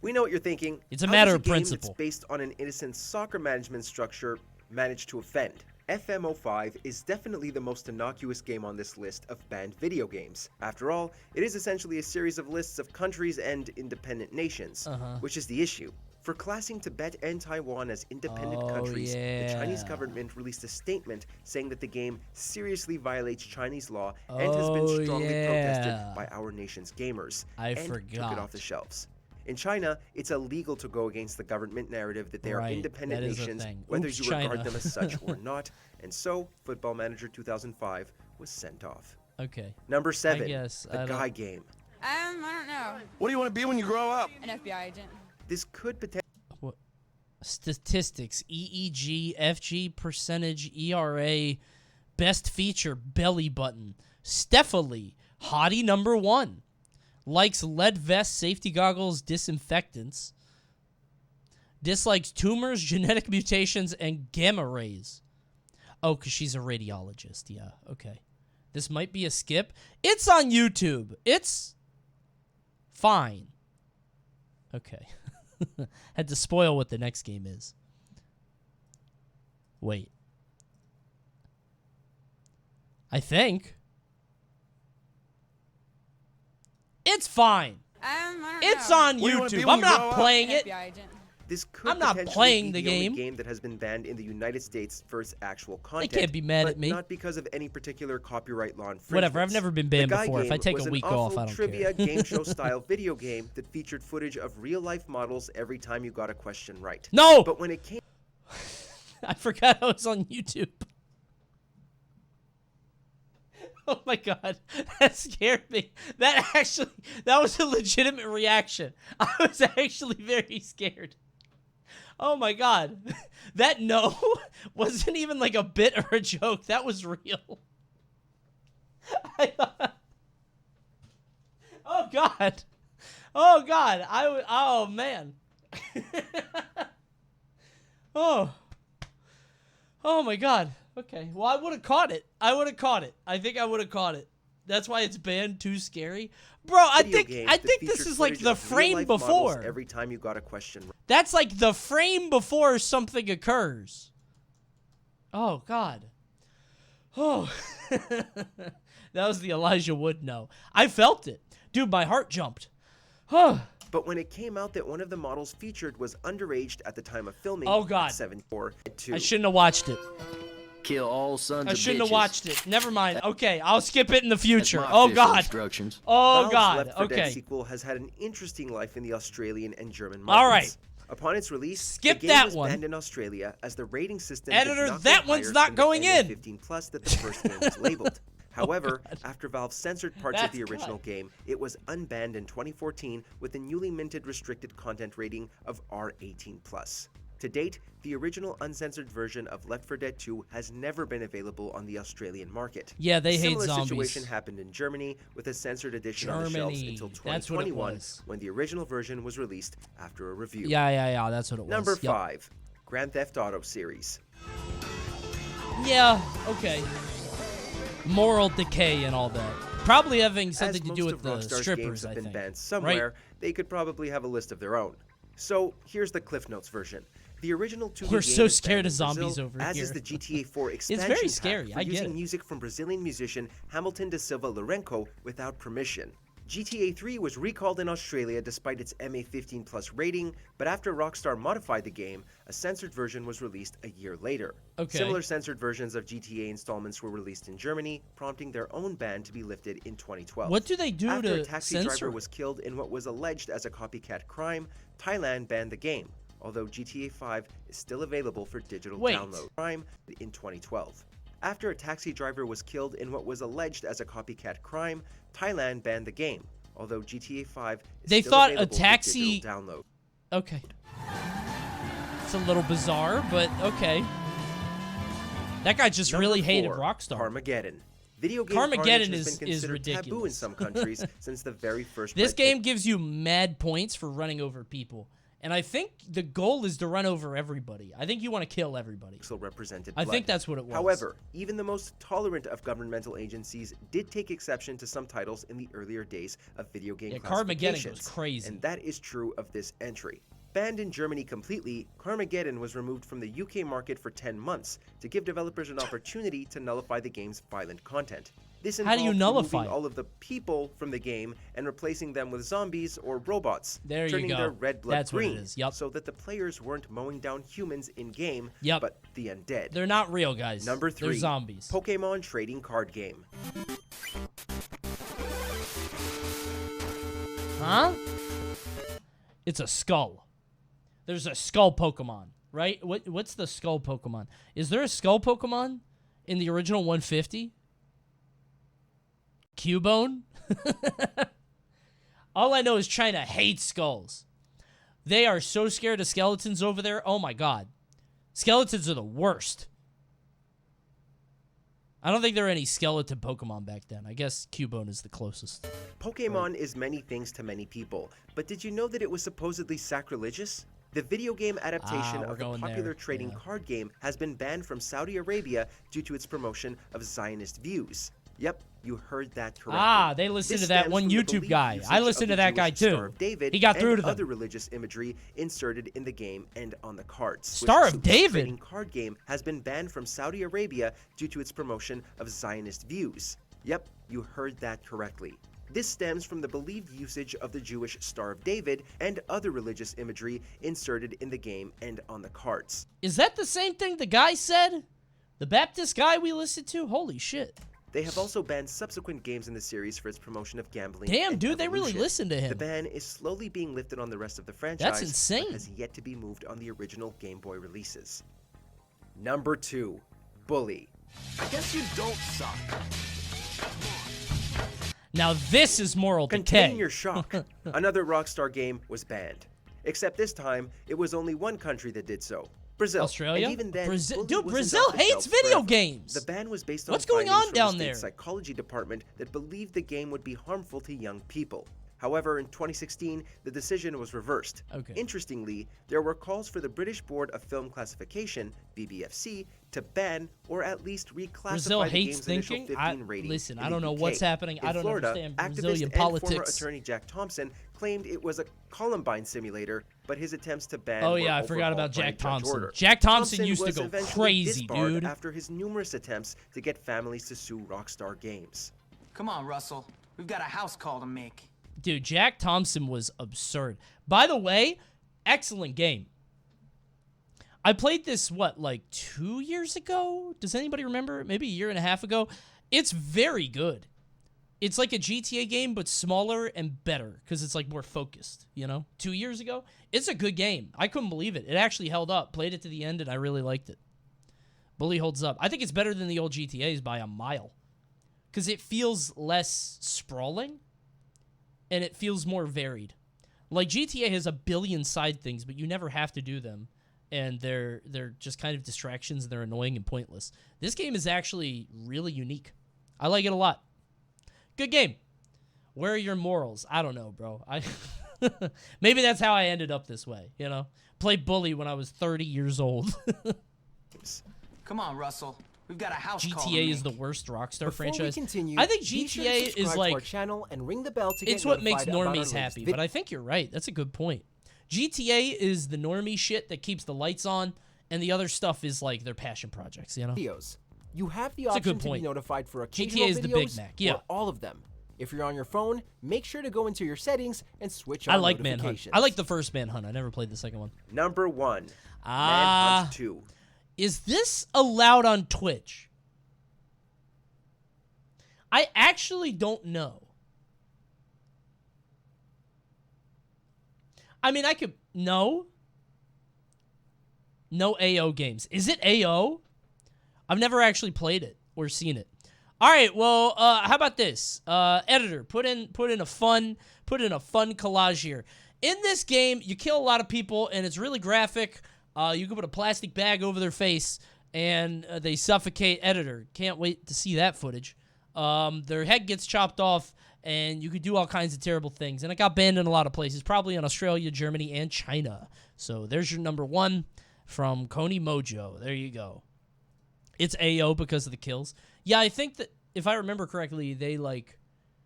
We know what you're thinking. It's a How matter does of game principle. That's based on an innocent soccer management structure manage to offend? FMO5 is definitely the most innocuous game on this list of banned video games. After all, it is essentially a series of lists of countries and independent nations, which is the issue. For classing Tibet and Taiwan as independent countries, the Chinese government released a statement saying that the game seriously violates Chinese law and has been strongly protested by our nation's gamers, and took it off the shelves. In China, it's illegal to go against the government narrative that they are independent nations, whether you regard them as such or not, and so Football Manager 2005 was sent off. Okay. Number 7, the Guy Game. I don't know. What do you want to be when you grow up? An FBI agent. This could potentially... Statistics: EEG, FG, percentage, ERA, best feature, belly button, Stephanie, hottie number 1, likes lead vests, safety goggles, disinfectants, dislikes tumors, genetic mutations, and gamma rays. Oh, because she's a radiologist. Yeah, okay. This might be a skip. It's on YouTube. It's fine. Okay. Had to spoil what the next game is. Wait. I think. It's fine. It's on YouTube. I'm not playing it. This could I'm not potentially playing be the only game. game that has been banned in the United States for its actual content. can't be mad but at me. Not because of any particular copyright law infringements. Whatever, I've never been banned The Guy before. If I Game take a was an week off, awful I don't trivia care. game show style video game that featured footage of real-life models every time you got a question right. No! But when it came... I forgot I was on YouTube. Oh my god, that scared me. That was a legitimate reaction. I was actually very scared. Oh my god. That no wasn't even like a bit or a joke. That was real. Oh god. Oh god. Oh man. Oh my god. Okay. Well, I would have caught it. I think I would have caught it. That's why it's banned. Too scary. Bro, I think this is like the frame before. Every time you got a question right. That's like the frame before something occurs. Oh god. Oh. That was the Elijah Wood no. I felt it. Dude, my heart jumped. But when it came out that one of the models featured was underaged at the time of filming, oh god, 7-4, I shouldn't have watched it. Kill all sons of I shouldn't have bitches. watched it. Never mind. Okay, I'll skip it in the future. That's my Oh official god. instructions. Oh Valve's god. Left 4 Dead Okay. sequel has had an interesting life in the Australian and German markets. All right. Upon its release, Skip the game that was one. banned in Australia as the rating system Editor, did not that go one's higher not than the going in. 15+ that the first game was labeled. However, after Valve censored parts of That's the original cut. game, it was unbanned in 2014 with a newly minted restricted content rating of R18+. To date, the original uncensored version of Left 4 Dead 2 has never been available on the Australian market. Yeah, they hate Similar zombies. situation happened in Germany with a censored edition on the shelves Germany. until That's what it 2021 was. when the original version was released after a review. Yeah, that's what it was. Number Yep. 5, Grand Theft Auto series. Yeah, okay. Moral decay and all that. Probably having something As to do most with of the Rockstar's strippers, games have I been think. banned somewhere, they could probably have a list of their own. So here's the Cliff Notes version. The original 2D We're game so is scared banned of in zombies Brazil, over as here. is the GTA 4 expansion very pack scary, for I get using it. music from Brazilian musician Hamilton da Silva Lourenço without permission. GTA 3 was recalled in Australia despite its MA15+ rating, but after Rockstar modified the game, a censored version was released a year later. Okay. Similar censored versions of GTA installments were released in Germany, prompting their own ban to be lifted in 2012. What do they do after to a taxi censor driver it? was killed in what was alleged as a copycat crime, Thailand banned the game, although GTA 5 is still available for digital download. Crime in 2012. After a taxi driver was killed in what was alleged as a copycat crime, Thailand banned the game, although GTA 5 is They still thought a available for taxi digital download. Okay. It's a little bizarre, but okay. That guy just really hated Rockstar. Carmageddon. Video game Carmageddon carnage has is been considered ridiculous. taboo in some countries since the very first. This Red game gives you mad points for running over people. And I think the goal is to run over everybody. I think you want to kill everybody. Represented I blood. think that's what it was. However, even the most tolerant of governmental agencies did take exception to some titles in the earlier days of video game Carmageddon classifications. goes crazy. And that is true of this entry. Banned in Germany completely, Carmageddon was removed from the UK market for 10 months to give developers an opportunity to nullify the game's violent content. This How do you involved nullify removing all of the people from the game and replacing them with zombies or robots, There you turning go. their red blood That's what it green, is. Yep. so that the players weren't mowing down humans in-game, Yep. but the undead. They're not real, guys. Number 3. They're zombies. Pokemon trading card game. Huh? It's a skull. There's a skull Pokemon, right? What's the skull Pokemon? Is there a skull Pokemon in the original 150? Cubone? All I know is China hates skulls. They are so scared of skeletons over there. Oh my god. Skeletons are the worst. I don't think there were any skeleton Pokemon back then. I guess Cubone is the closest. Pokemon is many things to many people, but did you know that it was supposedly sacrilegious? The video game adaptation we're of the going popular there. trading card game has been banned from Saudi Arabia due to its promotion of Zionist views. Yep, you heard that correctly. Ah, they listened This to that stems one from the YouTube believed guy. usage I of listened the to that guy Jewish too. Star of David He got through and to them. other religious imagery inserted in the game and on the cards. Star which of this David? trading card game has been banned from Saudi Arabia due to its promotion of Zionist views. Yep, you heard that correctly. This stems from the believed usage of the Jewish Star of David and other religious imagery inserted in the game and on the cards. Is that the same thing the guy said? The Baptist guy we listened to? Holy shit. They have also banned subsequent games in the series for its promotion of gambling. Damn, and dude, they really evolution. listened to him. The ban is slowly being lifted on the rest of the franchise. That's insane. But has yet to be moved on the original Game Boy releases. Number 2, Bully. I guess you don't suck. Now this is moral Contain decay. your shock. Another Rockstar game was banned. Except this time, it was only one country that did so. Brazil. Australia? And even then, Brazil- Bully dude, wasn't Brazil off the hates shelves video forever. games. The ban was based on What's going findings on from down the there? state psychology department that believed the game would be harmful to young people. However, in 2016, the decision was reversed. Okay. Interestingly, there were calls for the British Board of Film Classification, BBFC, to ban or at least reclassify Brazil the hates game's initial thinking? 15 rating. Listen, in I the don't know UK. what's happening. In I don't Florida, understand activist Brazilian and former politics. attorney Jack Thompson claimed it was a Columbine simulator, but his attempts to ban Oh, were yeah, I forgot overhauled about by a Jack judge Thompson. order. Jack Thompson used to was go eventually crazy, disbarred dude. after his numerous attempts to get families to sue Rockstar Games. Come on, Russell. We've got a house call to make. Dude, Jack Thompson was absurd. By the way, excellent game. I played this, like 2 years ago? Does anybody remember? Maybe a year and a half ago. It's very good. It's like a GTA game, but smaller and better because it's like more focused, 2 years ago. It's a good game. I couldn't believe it. It actually held up. Played it to the end, and I really liked it. Bully holds up. I think it's better than the old GTAs by a mile because it feels less sprawling. And it feels more varied. Like GTA has a billion side things, but you never have to do them. And they're just kind of distractions, and they're annoying and pointless. This game is actually really unique. I like it a lot. Good game. Where are your morals? I don't know, bro. Maybe that's how I ended up this way, Played Bully when I was 30 years old. Come on, Russell. We've got a house call to GTA make. is the worst Rockstar Before franchise. we continue, I think be sure to GTA subscribe is to like our channel and ring the bell to get it's what makes notified about our normies latest happy, vid- but I think you're right. That's a good point. GTA is the normie shit that keeps the lights on, and the other stuff is like their passion projects, videos. You have the It's a option good to be point. notified for occasional GTA is the videos Big Mac, yeah. or all of them. If you're on your phone, make sure to go into your settings and switch on I like notifications. Manhunt. I like the first Manhunt. I never played the second one. Number 1, Manhunt 2. Is this allowed on Twitch? I actually don't know. I mean, I could... No AO games. Is it AO? I've never actually played it or seen it. All right, well, how about this? Editor, put in a fun collage here. In this game, you kill a lot of people, and it's really graphic. You can put a plastic bag over their face, and they suffocate. Editor, can't wait to see that footage. Their head gets chopped off, and you could do all kinds of terrible things. And it got banned in a lot of places, probably in Australia, Germany, and China. So there's your number 1 from Coney Mojo. There you go. It's AO because of the kills. Yeah, I think that, if I remember correctly, they, like,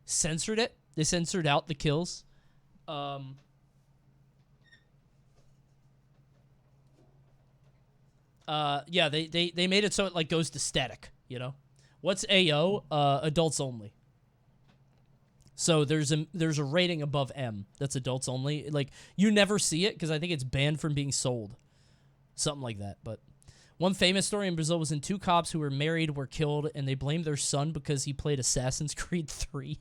censored it. They censored out the kills. Yeah, they made it so it, like, goes to static, you know? What's AO? Adults only. So there's a rating above M that's adults only. Like, you never see it because I think it's banned from being sold. Something like that, but... One famous story in Brazil was in 2 cops who were married were killed, and they blamed their son because he played Assassin's Creed 3.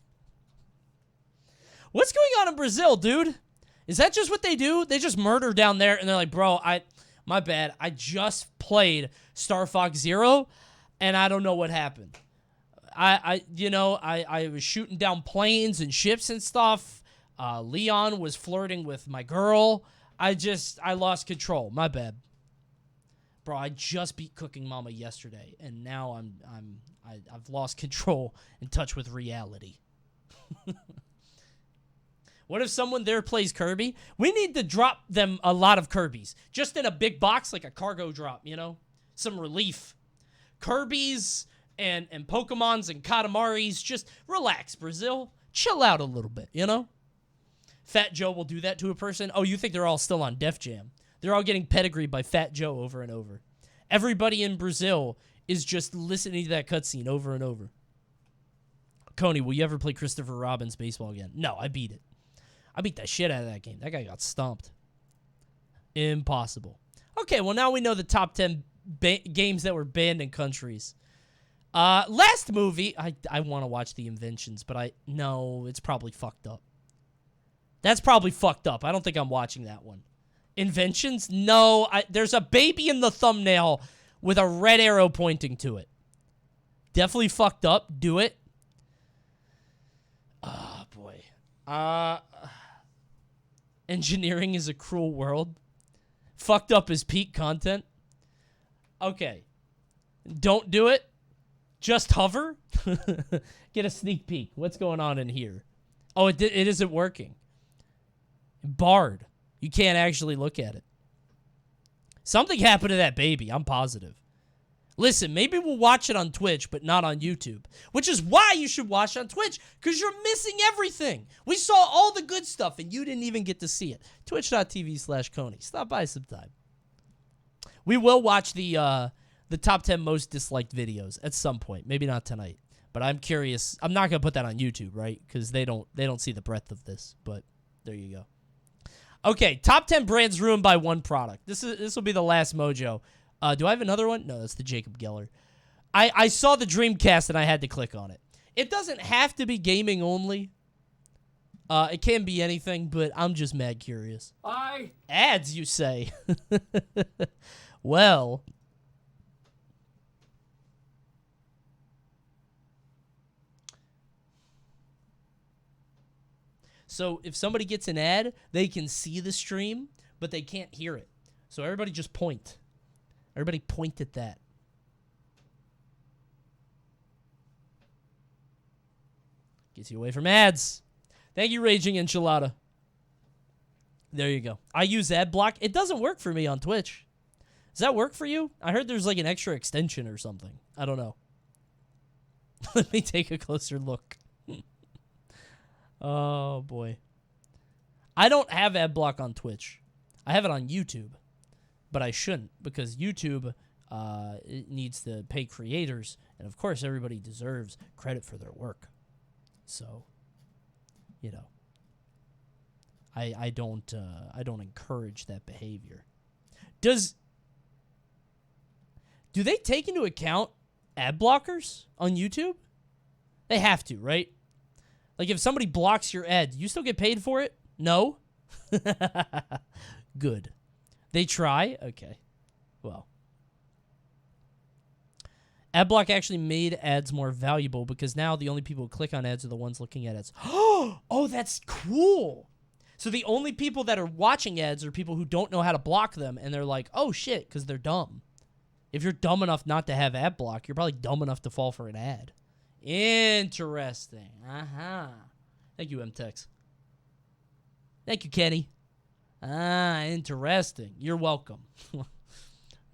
What's going on in Brazil, dude? Is that just what they do? They just murder down there, and they're like, bro, my bad. I just played Star Fox Zero, and I don't know what happened. I was shooting down planes and ships and stuff. Leon was flirting with my girl. I lost control. My bad. Bro, I just beat Cooking Mama yesterday, and now I've lost control and touch with reality. What if someone there plays Kirby? We need to drop them a lot of Kirbys. Just in a big box, like a cargo drop, you know? Some relief. Kirbys and Pokemons and Katamaris. Just relax, Brazil. Chill out a little bit, you know? Fat Joe will do that to a person. Oh, you think they're all still on Def Jam. They're all getting pedigreed by Fat Joe over and over. Everybody in Brazil is just listening to that cutscene over and over. Coney, will you ever play Christopher Robin's baseball again? No, I beat it. I beat the shit out of that game. That guy got stomped. Impossible. Okay, well, now we know the top 10 games that were banned in countries. Last movie, I want to watch The Inventions, but no, it's probably fucked up. That's probably fucked up. I don't think I'm watching that one. Inventions? No, there's a baby in the thumbnail with a red arrow pointing to it. Definitely fucked up. Do it. Oh, boy. Engineering is a cruel world. Fucked up is peak content. Okay. Don't do it. Just hover. Get a sneak peek. What's going on in here? Oh, it isn't working. Barred. You can't actually look at it. Something happened to that baby, I'm positive. Listen, maybe we'll watch it on Twitch, but not on YouTube. Which is why you should watch on Twitch, because you're missing everything. We saw all the good stuff, and you didn't even get to see it. Twitch.tv/Coney. Stop by sometime. We will watch the top 10 most disliked videos at some point. Maybe not tonight, but I'm curious. I'm not going to put that on YouTube, right? Because they don't see the breadth of this, but there you go. Okay, top 10 brands ruined by one product. This will be the last Mojo. Do I have another one? No, that's the Jacob Geller. I saw the Dreamcast and I had to click on it. It doesn't have to be gaming only. It can be anything, but I'm just mad curious. Ads, you say? Well. So if somebody gets an ad, they can see the stream, but they can't hear it. So everybody just point. Everybody point at that. Gets you away from ads. Thank you, Raging Enchilada. There you go. I use ad block. It doesn't work for me on Twitch. Does that work for you? I heard there's like an extra extension or something. I don't know. Let me take a closer look. Oh, boy. I don't have ad block on Twitch. I have it on YouTube. But I shouldn't, because YouTube it needs to pay creators. And, of course, everybody deserves credit for their work. So, you know, I don't encourage that behavior. Do they take into account ad blockers on YouTube? They have to, right? Like if somebody blocks your ad, you still get paid for it? No? Good. They try? Okay. Well. Adblock actually made ads more valuable because now the only people who click on ads are the ones looking at ads. Oh, that's cool. So the only people that are watching ads are people who don't know how to block them, and they're like, oh shit, because they're dumb. If you're dumb enough not to have ad block, you're probably dumb enough to fall for an ad. Interesting. Uh-huh. Thank you, MTex. Thank you, Kenny. Interesting. You're welcome.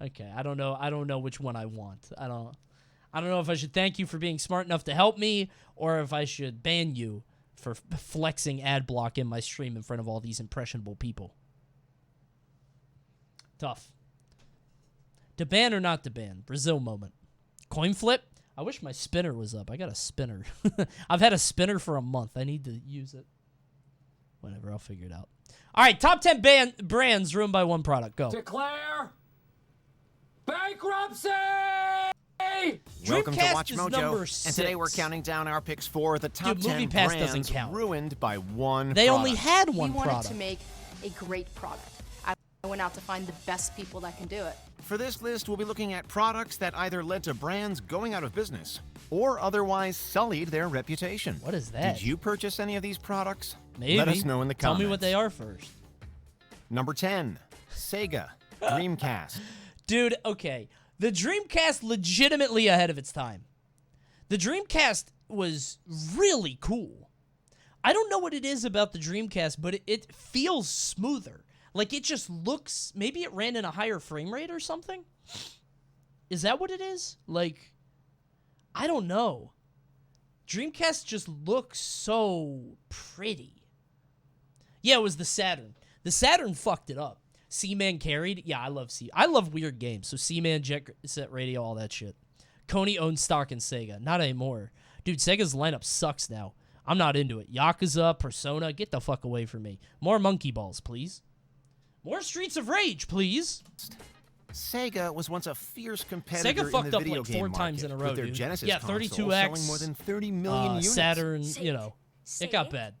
Okay, I don't know which one I want. I don't know if I should thank you for being smart enough to help me or if I should ban you for flexing ad block in my stream in front of all these impressionable people. Tough. To ban or not to ban? Brazil moment. Coin flip? I wish my spinner was up. I got a spinner. I've had a spinner for a month. I need to use it. Whatever, I'll figure it out. All right, top 10 brands ruined by one product. Go. Declare bankruptcy! Welcome to Dreamcast is WatchMojo, number and 6. today we're counting down our picks for the top 10 Movie Pass brands doesn't count. ruined by one They product. only had one He wanted product. to make a great product. I went out to find the best people that can do it. For this list, we'll be looking at products that either led to brands going out of business or otherwise sullied their reputation. What is that? Did you purchase any of these products? Maybe. Let us know in the Tell comments. me what they are first. Number 10, Sega Dreamcast. Dude, okay. The Dreamcast legitimately ahead of its time. The Dreamcast was really cool. I don't know what it is about the Dreamcast, but it feels smoother. Like, it just looks... Maybe it ran in a higher frame rate or something? Is that what it is? Like, I don't know. Dreamcast just looks so pretty. Yeah, it was the Saturn. The Saturn fucked it up. Seaman carried. Yeah, I love weird games. So Seaman, Jet Set Radio, all that shit. Coney owns stock in Sega. Not anymore. Dude, Sega's lineup sucks now. I'm not into it. Yakuza, Persona, get the fuck away from me. More Monkey Balls, please. More Streets of Rage, please. Sega was once a fierce competitor Sega fucked in the up video like game 4 times market, in a row, with their dude. Genesis Yeah, console 32X, selling more than 30 million units. Saturn, you know, it got bad.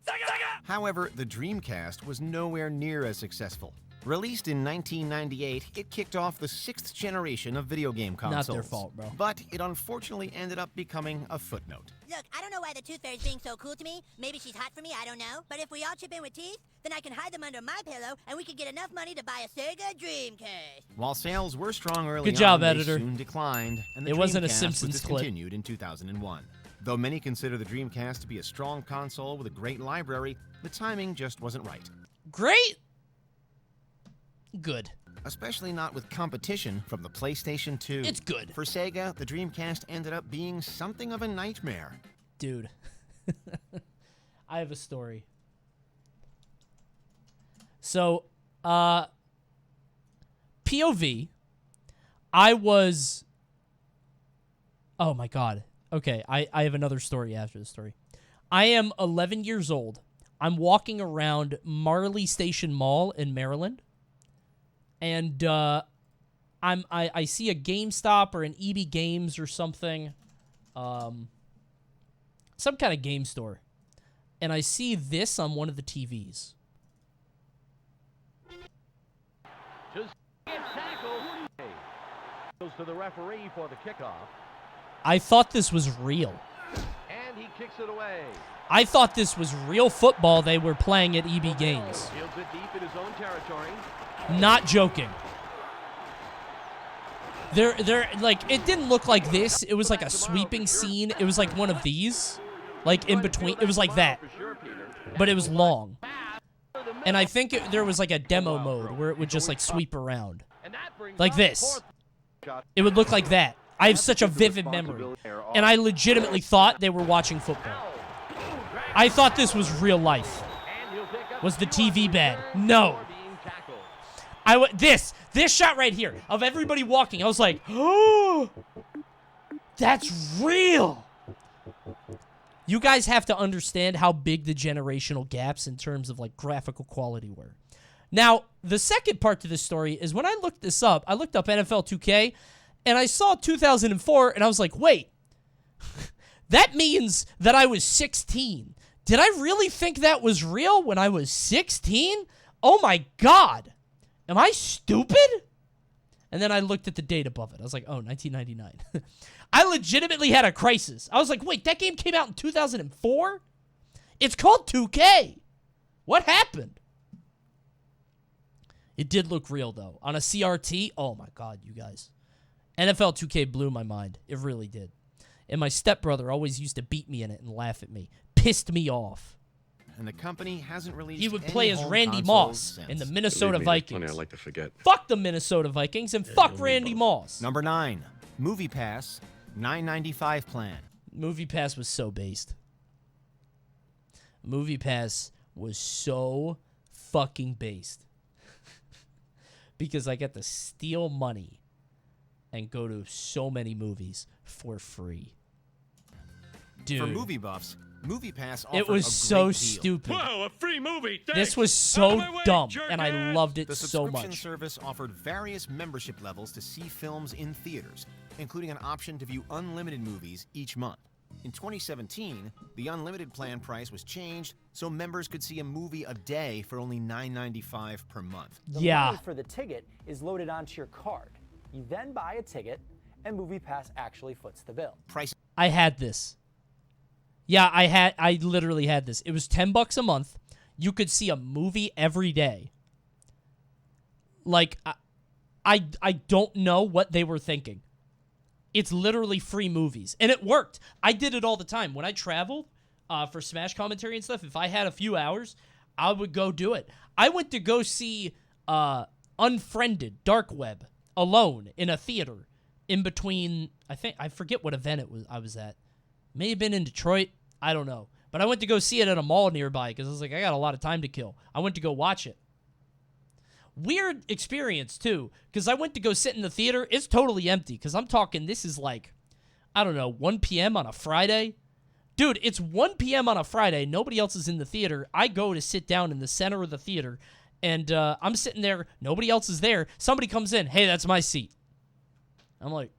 However, the Dreamcast was nowhere near as successful. Released in 1998, it kicked off the 6th generation of video game consoles. Not their fault, bro. But it unfortunately ended up becoming a footnote. Look, I don't know why the Tooth Fairy's being so cool to me. Maybe she's hot for me, I don't know. But if we all chip in with teeth, then I can hide them under my pillow, and we could get enough money to buy a Sega Dreamcast. While sales were strong early Good job, on, editor. they soon declined, and the It wasn't a Dreamcast Simpsons was clip. discontinued in 2001. Though many consider the Dreamcast to be a strong console with a great library, the timing just wasn't right. Great? Good. Especially not with competition from the PlayStation 2. It's good. For Sega, the Dreamcast ended up being something of a nightmare. Dude. I have a story. So, POV, I was... Oh my god. Okay, I have another story after the story. I am 11 years old. I'm walking around Marley Station Mall in Maryland. And I see a GameStop or an EB Games or something. Some kind of game store. And I see this on one of the TVs. Just get tackled. Goes to the referee for the kickoff. I thought this was real. And he kicks it away. I thought this was real football they were playing at EB Games. Fields it deep in his own territory. Not joking. They're like, it didn't look like this. It was like a sweeping scene. It was like one of these. Like in between. It was like that. But it was long. And I think there was like a demo mode where it would just like sweep around. Like this. It would look like that. I have such a vivid memory. And I legitimately thought they were watching football. I thought this was real life. Was the TV bad? No. This shot right here of everybody walking, I was like, oh, that's real. You guys have to understand how big the generational gaps in terms of like graphical quality were. Now, the second part to this story is when I looked this up, I looked up NFL 2K, and I saw 2004, and I was like, wait, that means that I was 16. Did I really think that was real when I was 16? Oh my God. Am I stupid? And then I looked at the date above it. I was like, oh, 1999. I legitimately had a crisis. I was like, wait, that game came out in 2004? It's called 2K. What happened? It did look real, though. On a CRT, oh my God, you guys. NFL 2K blew my mind. It really did. And my stepbrother always used to beat me in it and laugh at me. Pissed me off. And the company hasn't released. He would any play as home Randy consoles Moss since. in the Minnesota Vikings. Funny, I like to forget. Fuck the Minnesota Vikings and fuck Randy Moss. Number 9, Movie Pass, $9.95 plan. Movie Pass was so based. Movie Pass was so fucking based. Because I get to steal money and go to so many movies for free. Dude. For movie buffs, Movie Pass offered It was a so great deal. stupid. Whoa, a free movie! This was so dumb, and I loved it The so subscription much. service offered various membership levels to see films in theaters, including an option to view unlimited movies each month. In 2017, the unlimited plan price was changed so members could see a movie a day for only $9.95 per month. The money for the ticket is loaded onto your card. You then buy a ticket, and MoviePass actually foots the bill. I had this. Yeah, I literally had this. It was $10 a month. You could see a movie every day. Like, I don't know what they were thinking. It's literally free movies. And it worked. I did it all the time. When I traveled for Smash commentary and stuff, if I had a few hours, I would go do it. I went to go see Unfriended, Dark Web, alone in a theater in between, I forget what event I was at. May have been in Detroit. I don't know. But I went to go see it at a mall nearby because I was like, I got a lot of time to kill. I went to go watch it. Weird experience, too, because I went to go sit in the theater. It's totally empty because I'm talking this is like, I don't know, 1 p.m. on a Friday. Dude, it's 1 p.m. on a Friday. Nobody else is in the theater. I go to sit down in the center of the theater, and I'm sitting there. Nobody else is there. Somebody comes in. Hey, that's my seat. I'm like,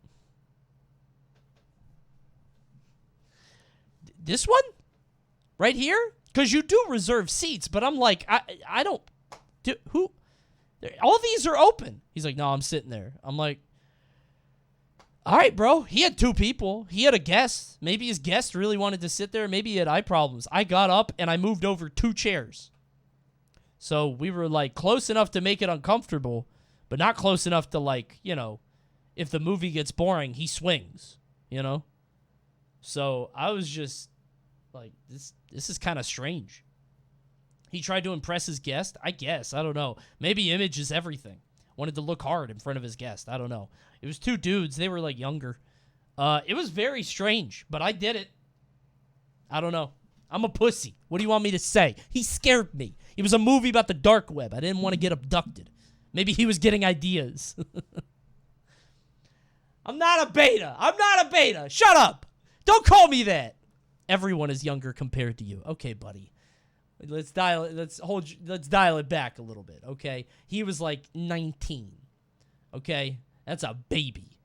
this one? Right here? Because you do reserve seats, but I'm like, I don't, who? All these are open. He's like, no, I'm sitting there. I'm like, all right, bro. He had 2 people. He had a guest. Maybe his guest really wanted to sit there. Maybe he had eye problems. I got up and I moved over 2 chairs. So we were like close enough to make it uncomfortable, but not close enough to like, you know, if the movie gets boring, he swings, you know? So I was just like, this is kind of strange. He tried to impress his guest, I guess. I don't know. Maybe image is everything. Wanted to look hard in front of his guest. I don't know. It was 2 dudes. They were like younger. It was very strange, but I did it. I don't know. I'm a pussy. What do you want me to say? He scared me. It was a movie about the dark web. I didn't want to get abducted. Maybe he was getting ideas. I'm not a beta. I'm not a beta. Shut up. Don't call me that. Everyone is younger compared to you. Okay, buddy. Let's dial it back a little bit, okay? He was like 19. Okay? That's a baby.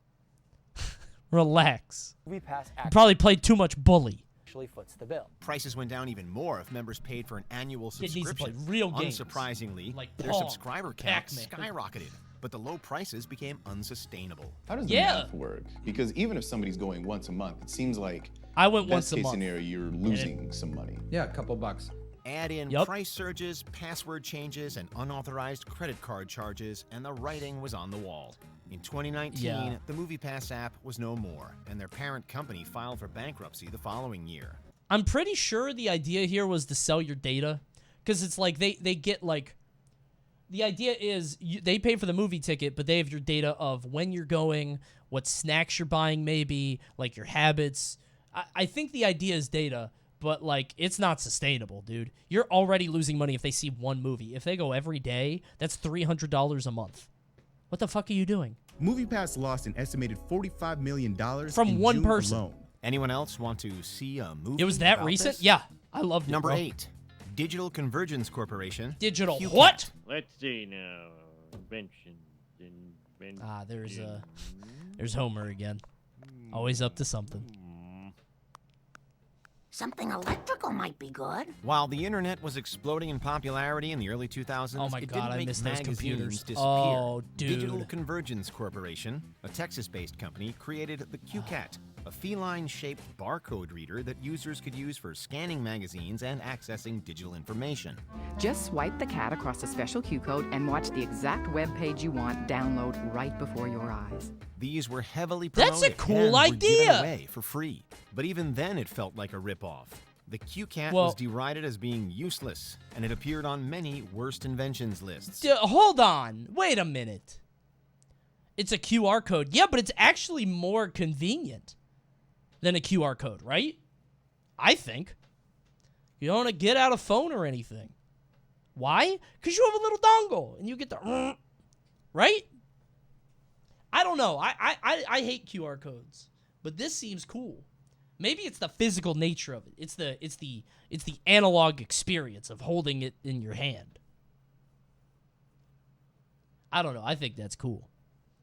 Relax. MoviePass Probably played too much bully. actually foots the bill. Prices went down even more if members paid for an annual Kid needs to play subscription. real games. Unsurprisingly, Like their Pong, subscriber count Pac-Man. skyrocketed, but the low prices became unsustainable. How does the math work? Because even if somebody's going once a month, it seems like I went best once a case month. scenario, you're losing some money. Yeah, a couple bucks. Add in price surges, password changes, and unauthorized credit card charges, and the writing was on the wall. In 2019, the MoviePass app was no more, and their parent company filed for bankruptcy the following year. I'm pretty sure the idea here was to sell your data, because it's like they get like, the idea is they pay for the movie ticket, but they have your data of when you're going, what snacks you're buying maybe, like your habits. I think the idea is data, but like it's not sustainable, dude. You're already losing money if they see one movie. If they go every day, that's $300 a month. What the fuck are you doing? MoviePass lost an estimated $45 million From in one June person. alone, Anyone else want to see a movie? It was that about recent? this? Yeah, I loved it. Number bro. 8, Digital Convergence Corporation. Digital QCAT. what? Let's see now. Inventions. There's Homer again. Always up to something. Something electrical might be good. While the internet was exploding in popularity in the early 2000s, Oh my it God, didn't I make miss those magazines computers. disappear. Oh, dude. Digital Convergence Corporation, a Texas-based company, created the QCAT, a feline-shaped barcode reader that users could use for scanning magazines and accessing digital information. Just swipe the cat across a special Q code and watch the exact web page you want download right before your eyes. These were heavily That's promoted a cool and were given idea. away for free. But even then, it felt like a ripoff. The QCAT Well- was derided as being useless, and it appeared on many worst inventions lists. Hold on. Wait a minute. It's a QR code. Yeah, but it's actually more convenient than a QR code, right? I think. You don't want to get out a phone or anything. Why? Because you have a little dongle and you get the right? I don't know. I hate QR codes, but this seems cool. Maybe it's the physical nature of it. It's the analog experience of holding it in your hand. I don't know. I think that's cool.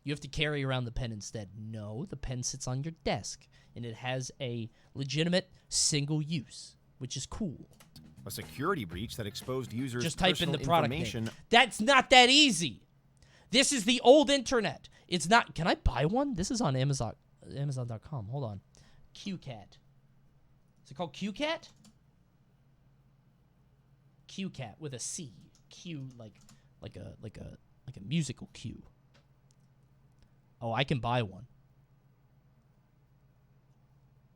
You have to carry around the pen instead. No, the pen sits on your desk, and it has a legitimate single use, which is cool. A security breach that exposed users' Just type in personal the product information. name. That's not that easy. This is the old internet. It's not. Can I buy one? This is on Amazon.com. Hold on. QCAT. Is it called QCAT? QCAT with a C. Q like a musical cue. Oh, I can buy one.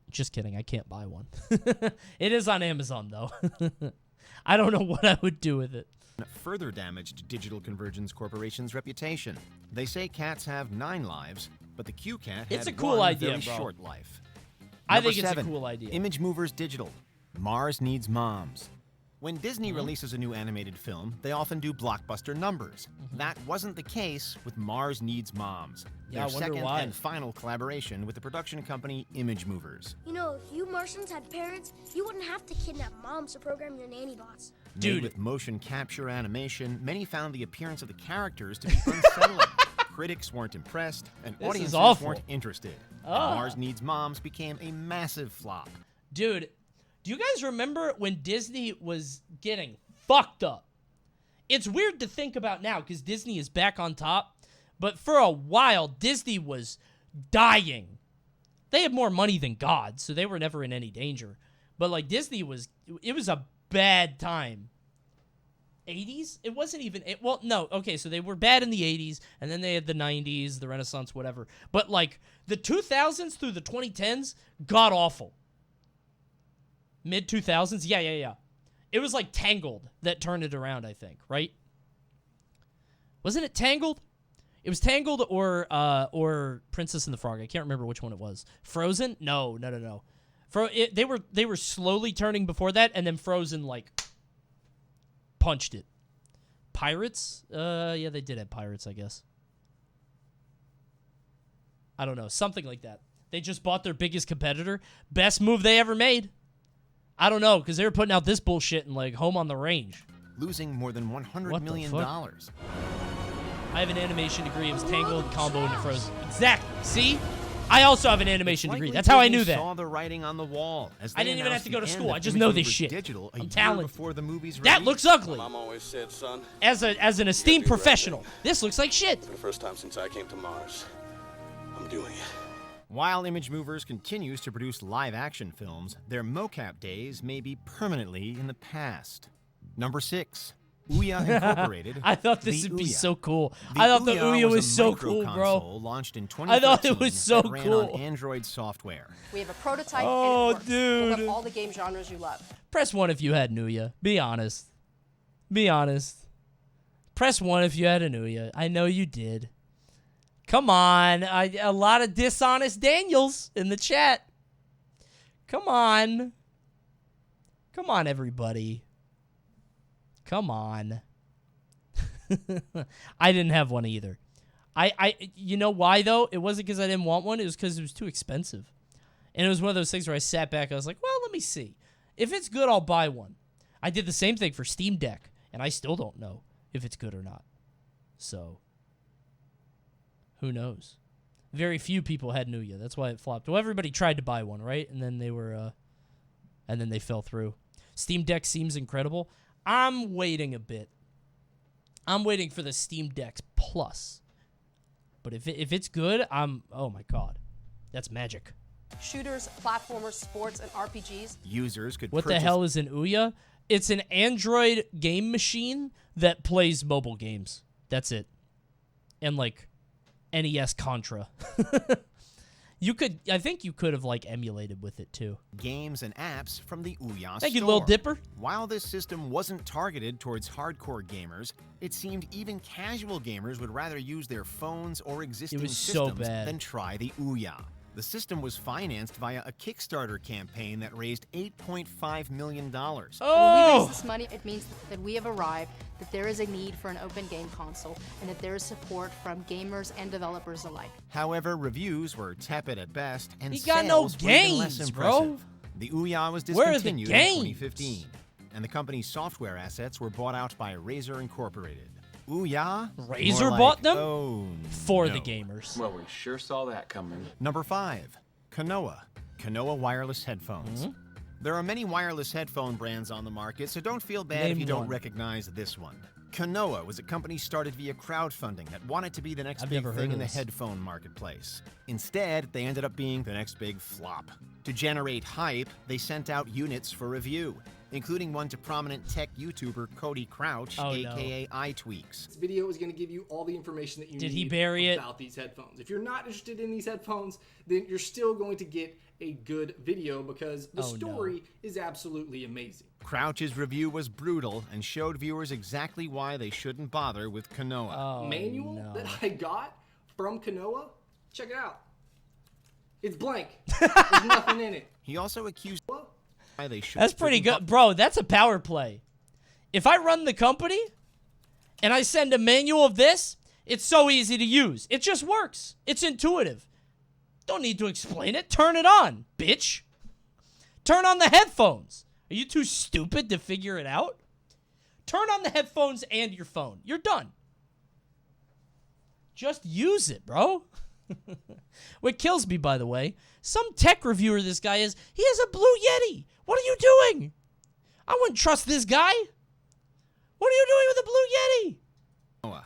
Just kidding. I can't buy one. It is on Amazon though. I don't know what I would do with it. Further damaged Digital Convergence Corporation's reputation. They say cats have 9 lives, but the QCAT It's had a cool one idea, very bro. short life. I Number think it's a 7, cool idea. Image Movers Digital. Mars Needs Moms. When Disney releases a new animated film, they often do blockbuster numbers. That wasn't the case with Mars Needs Moms, Yeah, their I wonder second why. and final collaboration with the production company Image Movers. You know, if you Martians had parents, you wouldn't have to kidnap moms to program your nanny bots. Made with motion capture animation, many found the appearance of the characters to be unsettling. Critics weren't impressed, and This is audiences awful. weren't interested. And Ah. Mars Needs Moms became a massive flop. Dude, do you guys remember when Disney was getting fucked up? It's weird to think about now because Disney is back on top, but for a while, Disney was dying. They had more money than God, so they were never in any danger. But like Disney it was a bad time. 80s? It wasn't even, well, no, okay, so they were bad in the 80s, and then they had the 90s, the Renaissance, whatever. But like the 2000s through the 2010s, god awful. Mid-2000s? Yeah. It was like Tangled that turned it around, I think, right? Wasn't it Tangled? It was Tangled or Princess and the Frog. I can't remember which one it was. Frozen? No. They were slowly turning before that, and then Frozen, like, punched it. Pirates? Yeah, they did have Pirates, I guess. I don't know. Something like that. They just bought their biggest competitor. Best move they ever made. I don't know, because they were putting out this bullshit in, like, Home on the Range. Losing more than $100 What the million. fuck? I have an animation degree. It was Tangled, Combo, into Frozen. Exactly. See? I also have an animation degree. That's how I knew that. Saw the writing on the wall as I they didn't even have to go to announced the school. end I of just Image know this Movers shit. Digital a I'm year talented. before the movie's That release. looks ugly. Mom always said, son, As an esteemed professional, this looks like shit. for the first time since I came to Mars, I'm doing it. While Image Movers continues to produce live-action films, their mocap days may be permanently in the past. Number 6, Ouya Incorporated. I thought this The would be Ouya. so cool. The I thought the Ouya Ouya was was a so cool, bro. microconsole launched in I 2013 thought it was so that ran cool. on Android software. We have a prototype Oh, and it works. We'll dude. have all the game genres you love. Press 1 if you had an Ouya. Be honest. Be honest. Press 1 if you had an Ouya. I know you did. Come on. A lot of dishonest Daniels in the chat. Come on. Come on, everybody. Come on. I didn't have one either. You know why, though? It wasn't because I didn't want one. It was because it was too expensive. And it was one of those things where I sat back, I was like, well, let me see. If it's good, I'll buy one. I did the same thing for Steam Deck, and I still don't know if it's good or not. So, who knows? Very few people had Ouya. That's why it flopped. Well, everybody tried to buy one, right? And then they were, and then they fell through. Steam Deck seems incredible. I'm waiting a bit. I'm waiting for the Steam Deck Plus. But if it's good, oh my God. That's magic. Shooters, platformers, sports, and RPGs. Users could What the hell is an Ouya? It's an Android game machine that plays mobile games. That's it. And like NES Contra. I think you could have like emulated with it too. Games and apps from the Ouya Thank you, store. Lil Dipper. While this system wasn't targeted towards hardcore gamers, it seemed even casual gamers would rather use their phones or existing systems than try the Ouya. The system was financed via a Kickstarter campaign that raised $8.5 million. When we raise this money, it means that we have arrived, that there is a need for an open game console, and that there is support from gamers and developers alike. However, reviews were tepid at best, and He got no sales were even less games, impressive. bro. The Ouya was Where are the discontinued in games? 2015, and the company's software assets were bought out by Razer Incorporated. Ouya? Razer More like, bought them? oh, For no. the gamers. Well, we sure saw that coming. Number 5, Konoha. Konoha wireless headphones. There are many wireless headphone brands on the market, so don't feel bad if Name you don't one. recognize this one. Konoha was a company started via crowdfunding that wanted to be the next I've big never heard thing of in the this. headphone marketplace. Instead, they ended up being the next big flop. To generate hype, they sent out units for review, including one to prominent tech YouTuber Cody Crouch, aka iTweaks. This video is going to give you all the information that you Did need he bury it? about these headphones. If you're not interested in these headphones, then you're still going to get a good video because the story is absolutely amazing. Crouch's review was brutal and showed viewers exactly why they shouldn't bother with Konoha. Manual that I got from Konoha, check it out. It's blank. There's nothing in it. He also accused why they should. That's pretty good. Bro, that's a power play. If I run the company and I send a manual of this, it's so easy to use. It just works. It's intuitive. Don't need to explain it. Turn it on, bitch. Turn on the headphones. Are you too stupid to figure it out? Turn on the headphones and your phone. You're done. Just use it, bro. What kills me, by the way, some tech reviewer this guy is, he has a Blue Yeti. What are you doing? I wouldn't trust this guy. What are you doing with a Blue Yeti?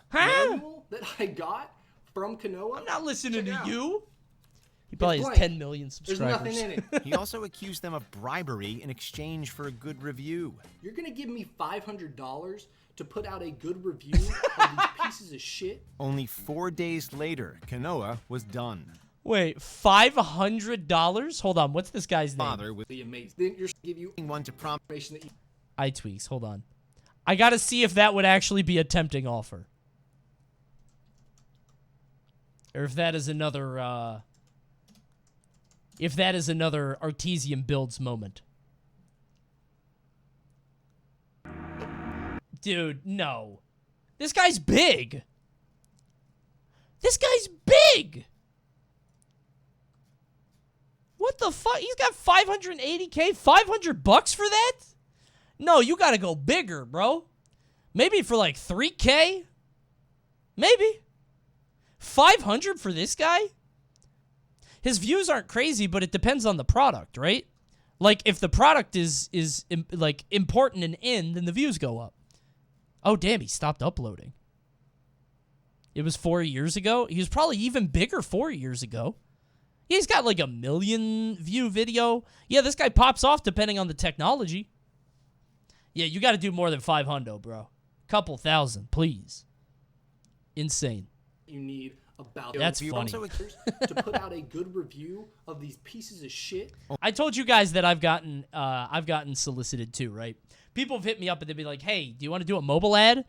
Huh? Manual that I got from Konoha. I'm not listening to out. you. He probably has blank. 10 million There's subscribers. nothing in it. He also accused them of bribery in exchange for a good review. You're going to give me $500 to put out a good review of these pieces of shit? Only 4 days later, Konoha was done. Wait, $500? Hold on, what's this guy's name? Father with The amazing. Then you're give you one to prompt information that you iTweaks, hold on. I gotta see if that would actually be a tempting offer. Or if that is another, Artesian Builds moment. Dude, no. This guy's big. This guy's big. What the fuck? He's got 580K, $500 for that? No, you gotta go bigger, bro. Maybe for like 3K? Maybe. 500 for this guy? His views aren't crazy, but it depends on the product, right? Like, if the product is like important and in, then the views go up. Oh, damn, he stopped uploading. It was 4 years ago? He was probably even bigger 4 years ago. Yeah, he's got like a 1 million view video. Yeah, this guy pops off depending on the technology. Yeah, you got to do more than 500, bro. Couple thousand, please. Insane. you need about That's funny. to put out a good review of these pieces of shit. I told you guys that I've gotten solicited too, right? People have hit me up and they'd be like, "Hey, do you want to do a mobile ad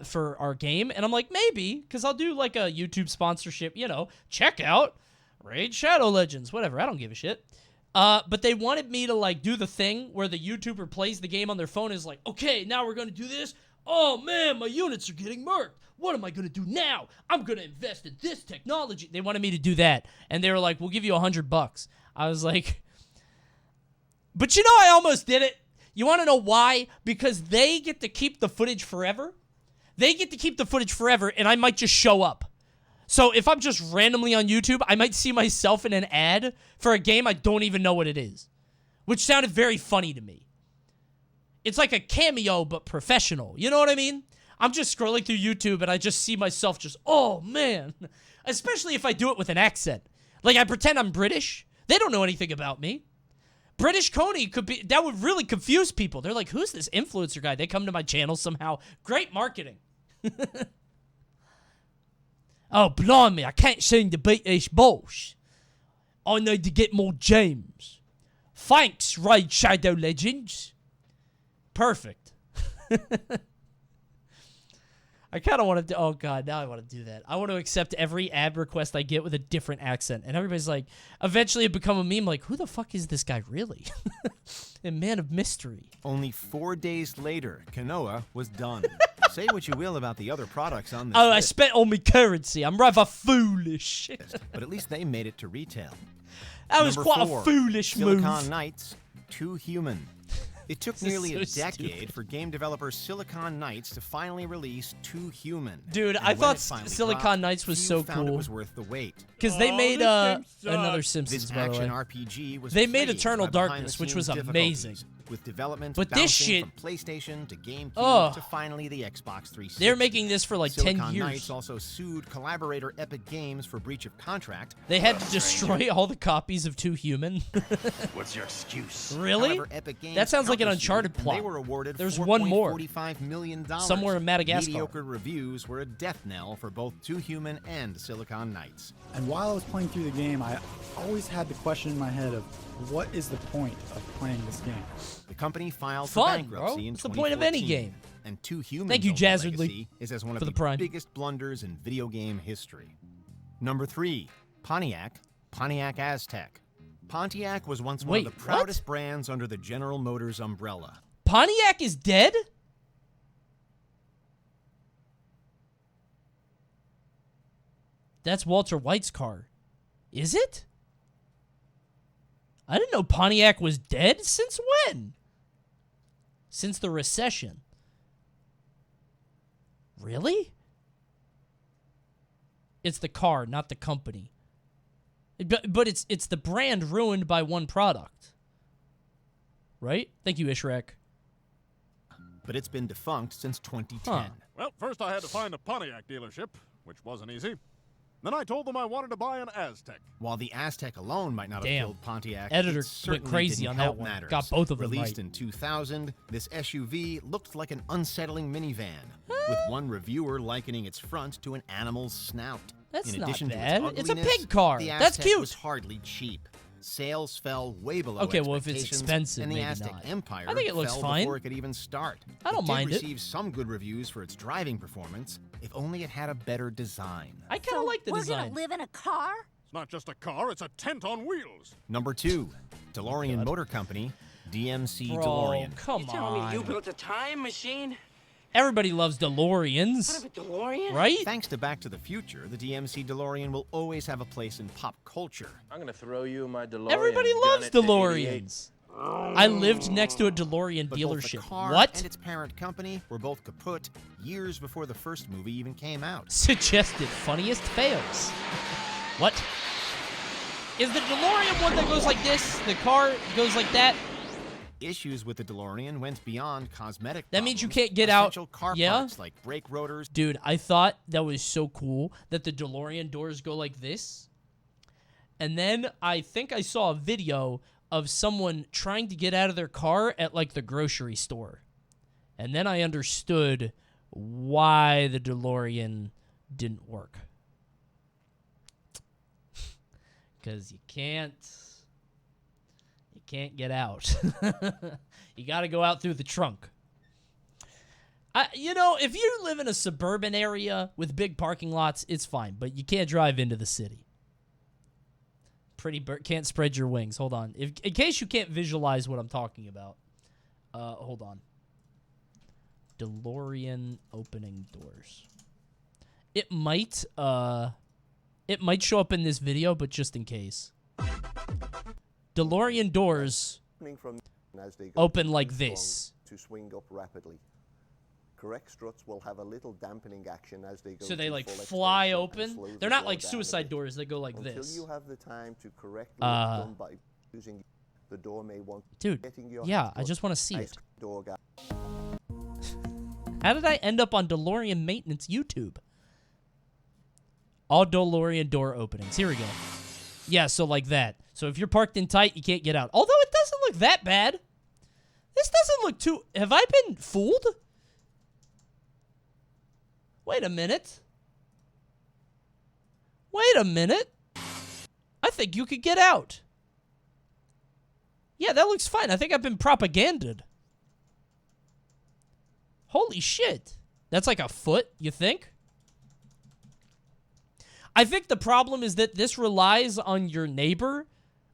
for our game?" And I'm like, "Maybe, because I'll do like a YouTube sponsorship. You know, check out Raid Shadow Legends, whatever. I don't give a shit." But they wanted me to like do the thing where the YouTuber plays the game on their phone and is like, "Okay, now we're gonna do this. Oh man, my units are getting murked. What am I gonna do now? I'm gonna invest in this technology." They wanted me to do that, and they were like, "We'll give you $100." I was like, but you know, I almost did it. You want to know why? Because they get to keep the footage forever. They get to keep the footage forever, and I might just show up. So if I'm just randomly on YouTube, I might see myself in an ad for a game I don't even know what it is, which sounded very funny to me. It's like a cameo, but professional. You know what I mean? I'm just scrolling through YouTube, and I just see myself just, oh, man. Especially if I do it with an accent. Like, I pretend I'm British. They don't know anything about me. British Coney could be, that would really confuse people. They're like, who's this influencer guy? They come to my channel somehow. Great marketing. Oh, blimey, I can't seem to beat these balls. I need to get more gems. Thanks, Raid Shadow Legends. Perfect. I kind of want to do... Oh, God, now I want to do that. I want to accept every ad request I get with a different accent. And everybody's like... Eventually it become a meme like, who the fuck is this guy really? A man of mystery. Only 4 days later, Konoha was done. Say what you will about the other products on this Oh, list, I spent all my currency. I'm rather foolish. but at least they made it to retail. That was Number quite 4, a foolish move. Silicon Knights, Too Human. It took This is nearly a so decade stupid. for game developer Silicon Knights to finally release Too Human. Dude, And I when thought it finally Silicon dropped, Knights was few so found cool. It was worth the wait. Because they made another Simpsons, This by the way. action RPG was They made plagued Eternal by Darkness, which was behind-the-scenes amazing. difficulties, with development But this bouncing shit... from PlayStation to GameCube Ugh. to finally the Xbox 360. They're making this for like 10 Silicon years. Knights also sued collaborator Epic Games for breach of contract. They had to destroy all the copies of Too Human. What's your excuse? Really? However, Epic Games That sounds like an countersued, Uncharted and plot. They were awarded There's one more. $4.45 million. Somewhere in Madagascar. Mediocre reviews were a death knell for both Too Human and Silicon Knights. And while I was playing through the game, I always had the question in my head of what is the point of playing this game? The company filed Fun, for bankruptcy bro. in What's the point of any 2014, game? And Too Human Thank you, Jazzard Lee, is as one of for the the Prime. biggest blunders in video game history. Number 3, Pontiac Aztec. Pontiac was once one Wait, of the what? proudest brands under the General Motors umbrella. Pontiac is dead? That's Walter White's car. Is it? I didn't know Pontiac was dead. Since when? Since the recession. Really? It's the car, not the company. But it's the brand ruined by one product. Right? Thank you, Ishrek. But it's been defunct since 2010. Huh. Well, first I had to find a Pontiac dealership, which wasn't easy. Then I told them I wanted to buy an Aztec. While the Aztec alone might not have Damn. killed Pontiac, Editor it certainly went crazy didn't on that help one. matters. Got both of them Released right. in 2000, this SUV looked like an unsettling minivan, with one reviewer likening its front to an animal's snout. That's in not addition bad. To its It's a ugliness, pig car. The That's Aztec cute. was hardly cheap. Sales fell way below Okay, well, if it's expectations, expensive, and the maybe Aztec not. Empire I think it looks fell fine. before it could even start. I don't mind it. It did receive some good reviews for its driving performance, if only it had a better design. I kind of like the We're design. gonna live in a car? It's not just a car, it's a tent on wheels. Number 2, DeLorean Motor Company, DMC Bro, DeLorean. come on. You built a time machine? Everybody loves DeLoreans. What, a DeLorean? Right? Thanks to Back to the Future, the DMC DeLorean will always have a place in pop culture. I'm gonna throw you my DeLorean. Everybody gun loves at the 88. DeLoreans. I lived next to a DeLorean But dealership. both the car What? and its parent company were both kaput years before the first movie even came out. Suggested funniest fails. What? Is the DeLorean one that goes like this? The car goes like that? Issues with the DeLorean went beyond cosmetic That means you problems. can't get out. Essential car Yeah? parts like brake rotors. Dude, I thought that was so cool that the DeLorean doors go like this. And then I think I saw a video of someone trying to get out of their car at like the grocery store. And then I understood why the DeLorean didn't work. Because you can't get out. You got to go out through the trunk. You know, if you live in a suburban area with big parking lots, it's fine, but you can't drive into the city. Pretty bird can't spread your wings. Hold on. In case you can't visualize what I'm talking about. Hold on. DeLorean opening doors. It might show up in this video, but just in case. DeLorean doors open like this. To swing up rapidly. Correct struts will have a little dampening action as they go. So they to like full fly extension open. and slow They're the not flow like down a suicide bit. doors. They go like Until this. you have the time to correctly done by using the door may want Dude, getting your yeah, hands I just want to see ice it. door guy. How did I end up on DeLorean maintenance YouTube? All DeLorean door openings. Here we go. Yeah, so like that. So if you're parked in tight, you can't get out. Although it doesn't look that bad. This doesn't look too... Have I been fooled? Wait a minute. Wait a minute. I think you could get out. Yeah, that looks fine. I think I've been propaganded. Holy shit. That's like a foot, you think? I think the problem is that this relies on your neighbor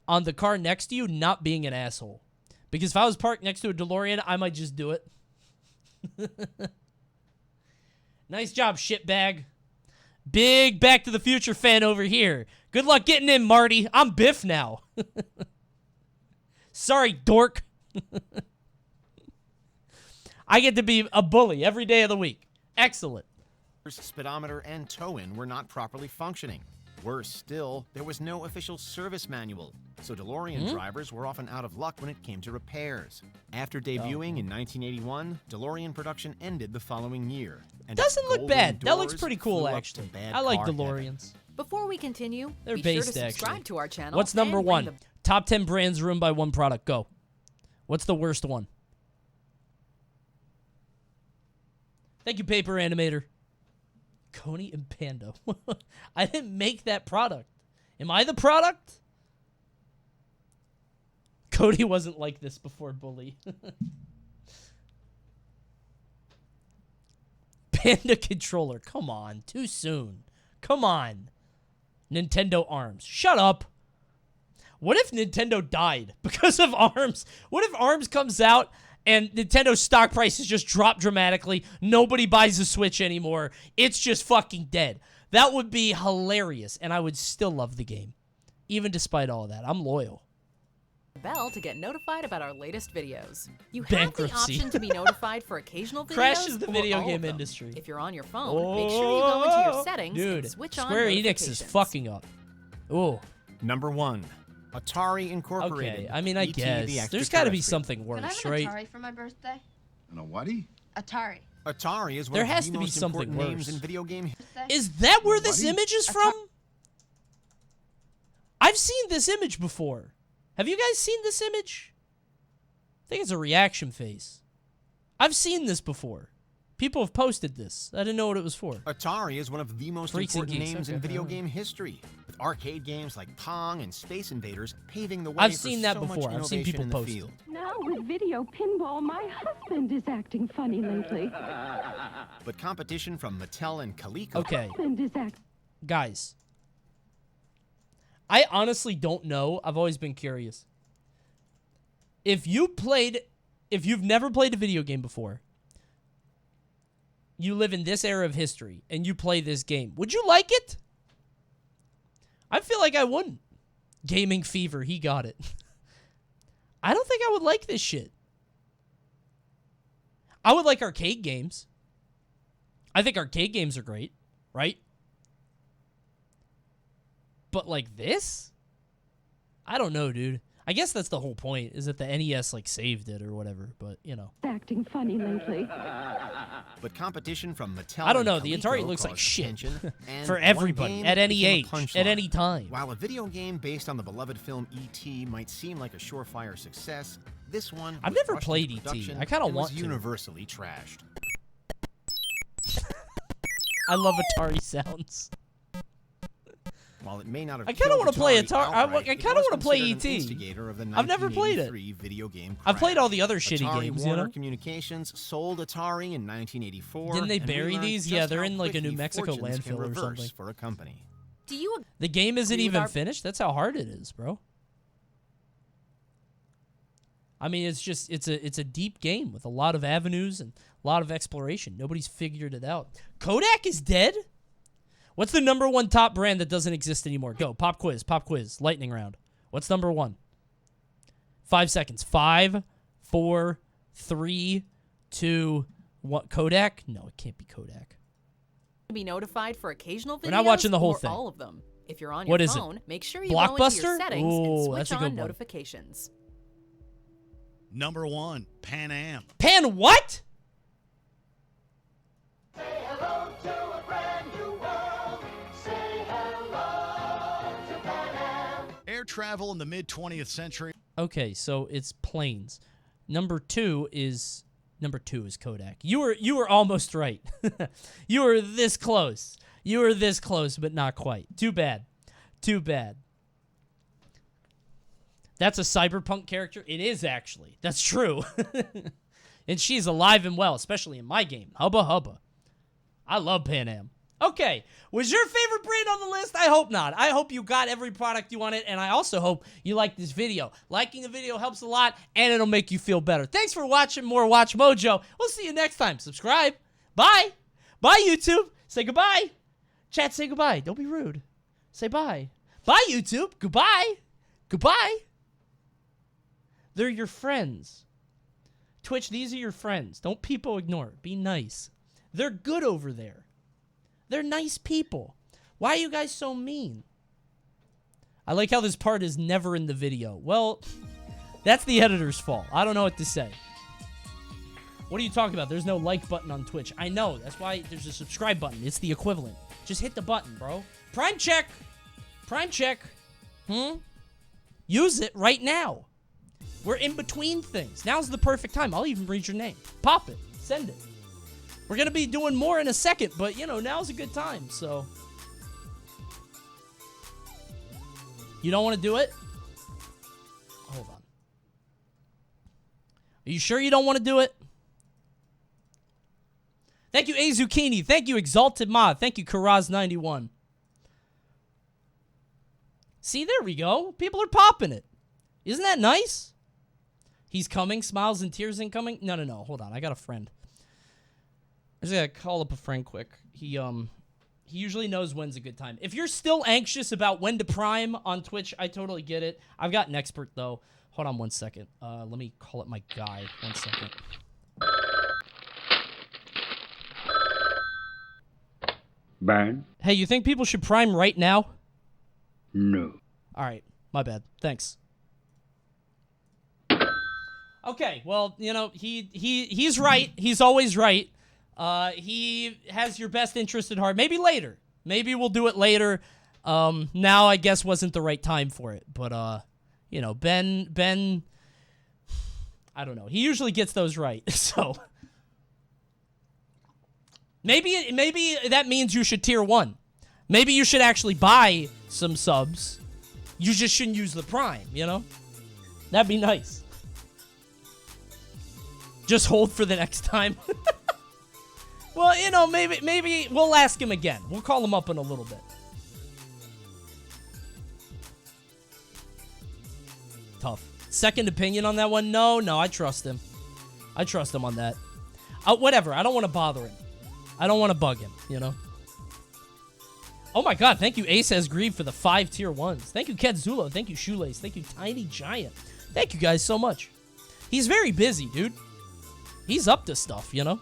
on the car next to you not being an asshole. Because if I was parked next to a DeLorean, I might just do it. Nice job, shitbag. Big Back to the Future fan over here. Good luck getting in, Marty. I'm Biff now. Sorry, dork. I get to be a bully every day of the week. Excellent. Speedometer and tow-in were not properly functioning. Worse still, there was no official service manual, so DeLorean drivers were often out of luck when it came to repairs. After debuting in 1981, DeLorean production ended the following year. And doesn't look bad. That looks doors pretty cool, flew up actually. to bad I like car DeLoreans. Before we continue, They're be sure based, to subscribe actually. to our channel. What's number and one? ring the- Top 10 brands ruined by one product. Go. What's the worst one? Thank you, Paper Animator. Coney and Panda. I didn't make that product. Am I the product? Cody wasn't like this before Bully. Panda controller. Come on. Too soon. Come on. Nintendo ARMS. Shut up. What if Nintendo died because of ARMS? What if ARMS comes out and Nintendo's stock prices just drop dramatically? Nobody buys the Switch anymore. It's just fucking dead. That would be hilarious, and I would still love the game. Even despite all of that. I'm loyal. Bell to get notified about our latest videos. You have Bankruptcy. the option to be notified for occasional videos. Crashes the or video all game of them. industry. If you're on your phone, make sure you go into your settings Dude, and switch on Square Enix is notifications. fucking up. Ooh. Number 1. Atari Incorporated. Okay, I mean, I E.T. the guess. There's got to be extraterrestrial. something Can I worse, have an right? Atari for my birthday? And a whaty? Atari. Atari is one There of has the to be most something important names worse. in video game. Is that where this Buddy? image is from? I've seen this image before. Have you guys seen this image? I think it's a reaction face. I've seen this before. People have posted this. I didn't know what it was for. Atari is one of the most Freaks and important geeks, names in okay. video game history, with arcade games like Pong and Space Invaders paving the way I've for seen that so much before. I've seen innovation people in the post it. field. Now with video pinball, my husband is acting funny lately. But competition from Mattel and Coleco. Okay. Husband is Guys. I honestly don't know. I've always been curious. If you've never played a video game before, you live in this era of history, and you play this game, would you like it? I feel like I wouldn't. Gaming Fever, he got it. I don't think I would like this shit. I would like arcade games. I think arcade games are great, right? But like this? I don't know, dude. I guess that's the whole point, is that the NES like saved it or whatever, but you know. acting funny lately. But competition from Mattel. I don't know, and the Coleco Atari looks like caused shit tension, and for one everybody, game at any became a age, punchline. at any time. While a video game based on the beloved film E.T. might seem like a surefire success, this one I've was never rushed played into E.T.. production I kinda and was want to. universally trashed. I love Atari sounds. While it may not have I kind of want to play Atari. I kind of want to play E.T. I've never played it. Video game I've played all the other Atari shitty games, you Warner know? Communications sold Atari in 1984. Didn't they and we bury learned these? just Yeah, they're how in like a New quickly Mexico fortunes can landfill or reverse something. for a company. Do you The game isn't agree with even our- finished? That's how hard it is, bro. I mean, it's just it's a deep game with a lot of avenues and a lot of exploration. Nobody's figured it out. Kodak is dead? What's the #1 top brand that doesn't exist anymore? Go, pop quiz, lightning round. What's #1? 5 seconds. 5, 4, 3, 2, 1. Kodak? No, it can't be Kodak. Be notified for occasional videos We're not watching the whole or thing. all of them. If you're on What your is it? phone, make sure you go into Blockbuster? your settings Ooh, and that's switch a good on one. notifications. Number 1, Pan Am. Pan what? Air travel in the mid-20th century. Okay, so it's planes. Number two is Kodak. You were almost right. You were this close. You were this close, but not quite. Too bad. Too bad. That's a cyberpunk character? It is, actually. That's true. And she's alive and well, especially in my game. Hubba hubba. I love Pan Am. Okay, was your favorite brand on the list? I hope not. I hope you got every product you wanted, and I also hope you liked this video. Liking the video helps a lot, and it'll make you feel better. Thanks for watching more WatchMojo. We'll see you next time. Subscribe. Bye. Bye, YouTube. Say goodbye. Chat, say goodbye. Don't be rude. Say bye. Bye, YouTube. Goodbye. Goodbye. They're your friends. Twitch, these are your friends. Don't people ignore it. Be nice. They're good over there. They're nice people. Why are you guys so mean? I like how this part is never in the video. Well, that's the editor's fault. I don't know what to say. What are you talking about? There's no like button on Twitch. I know. That's why there's a subscribe button. It's the equivalent. Just hit the button, bro. Prime check. Prime check. Use it right now. We're in between things. Now's the perfect time. I'll even read your name. Pop it. Send it. We're going to be doing more in a second, but, you know, now's a good time, so. You don't want to do it? Hold on. Are you sure you don't want to do it? Thank you, A Zucchini. Thank you, Exalted Mod. Thank you, Karaz91. See, there we go. People are popping it. Isn't that nice? He's coming. Smiles and tears incoming. No. Hold on. I got a friend. I just gotta call up a friend quick. He usually knows when's a good time. If you're still anxious about when to prime on Twitch, I totally get it. I've got an expert, though. Hold on 1 second. Let me call up my guy. 1 second. Ban? Hey, you think people should prime right now? No. All right. My bad. Thanks. Okay, well, you know, he's right. He's always right. He has your best interest at heart. Maybe later. Maybe we'll do it later. Now I guess wasn't the right time for it. But, you know, Ben, I don't know. He usually gets those right. So maybe that means you should tier 1. Maybe you should actually buy some subs. You just shouldn't use the Prime, you know? That'd be nice. Just hold for the next time. Well, you know, maybe we'll ask him again. We'll call him up in a little bit. Tough. Second opinion on that one? No, I trust him. I trust him on that. Whatever. I don't want to bother him. I don't want to bug him, you know? Oh my god, thank you Ace Has Grieve for the 5 tier 1s. Thank you Ketzulo. Thank you Shoelace. Thank you Tiny Giant. Thank you guys so much. He's very busy, dude. He's up to stuff, you know?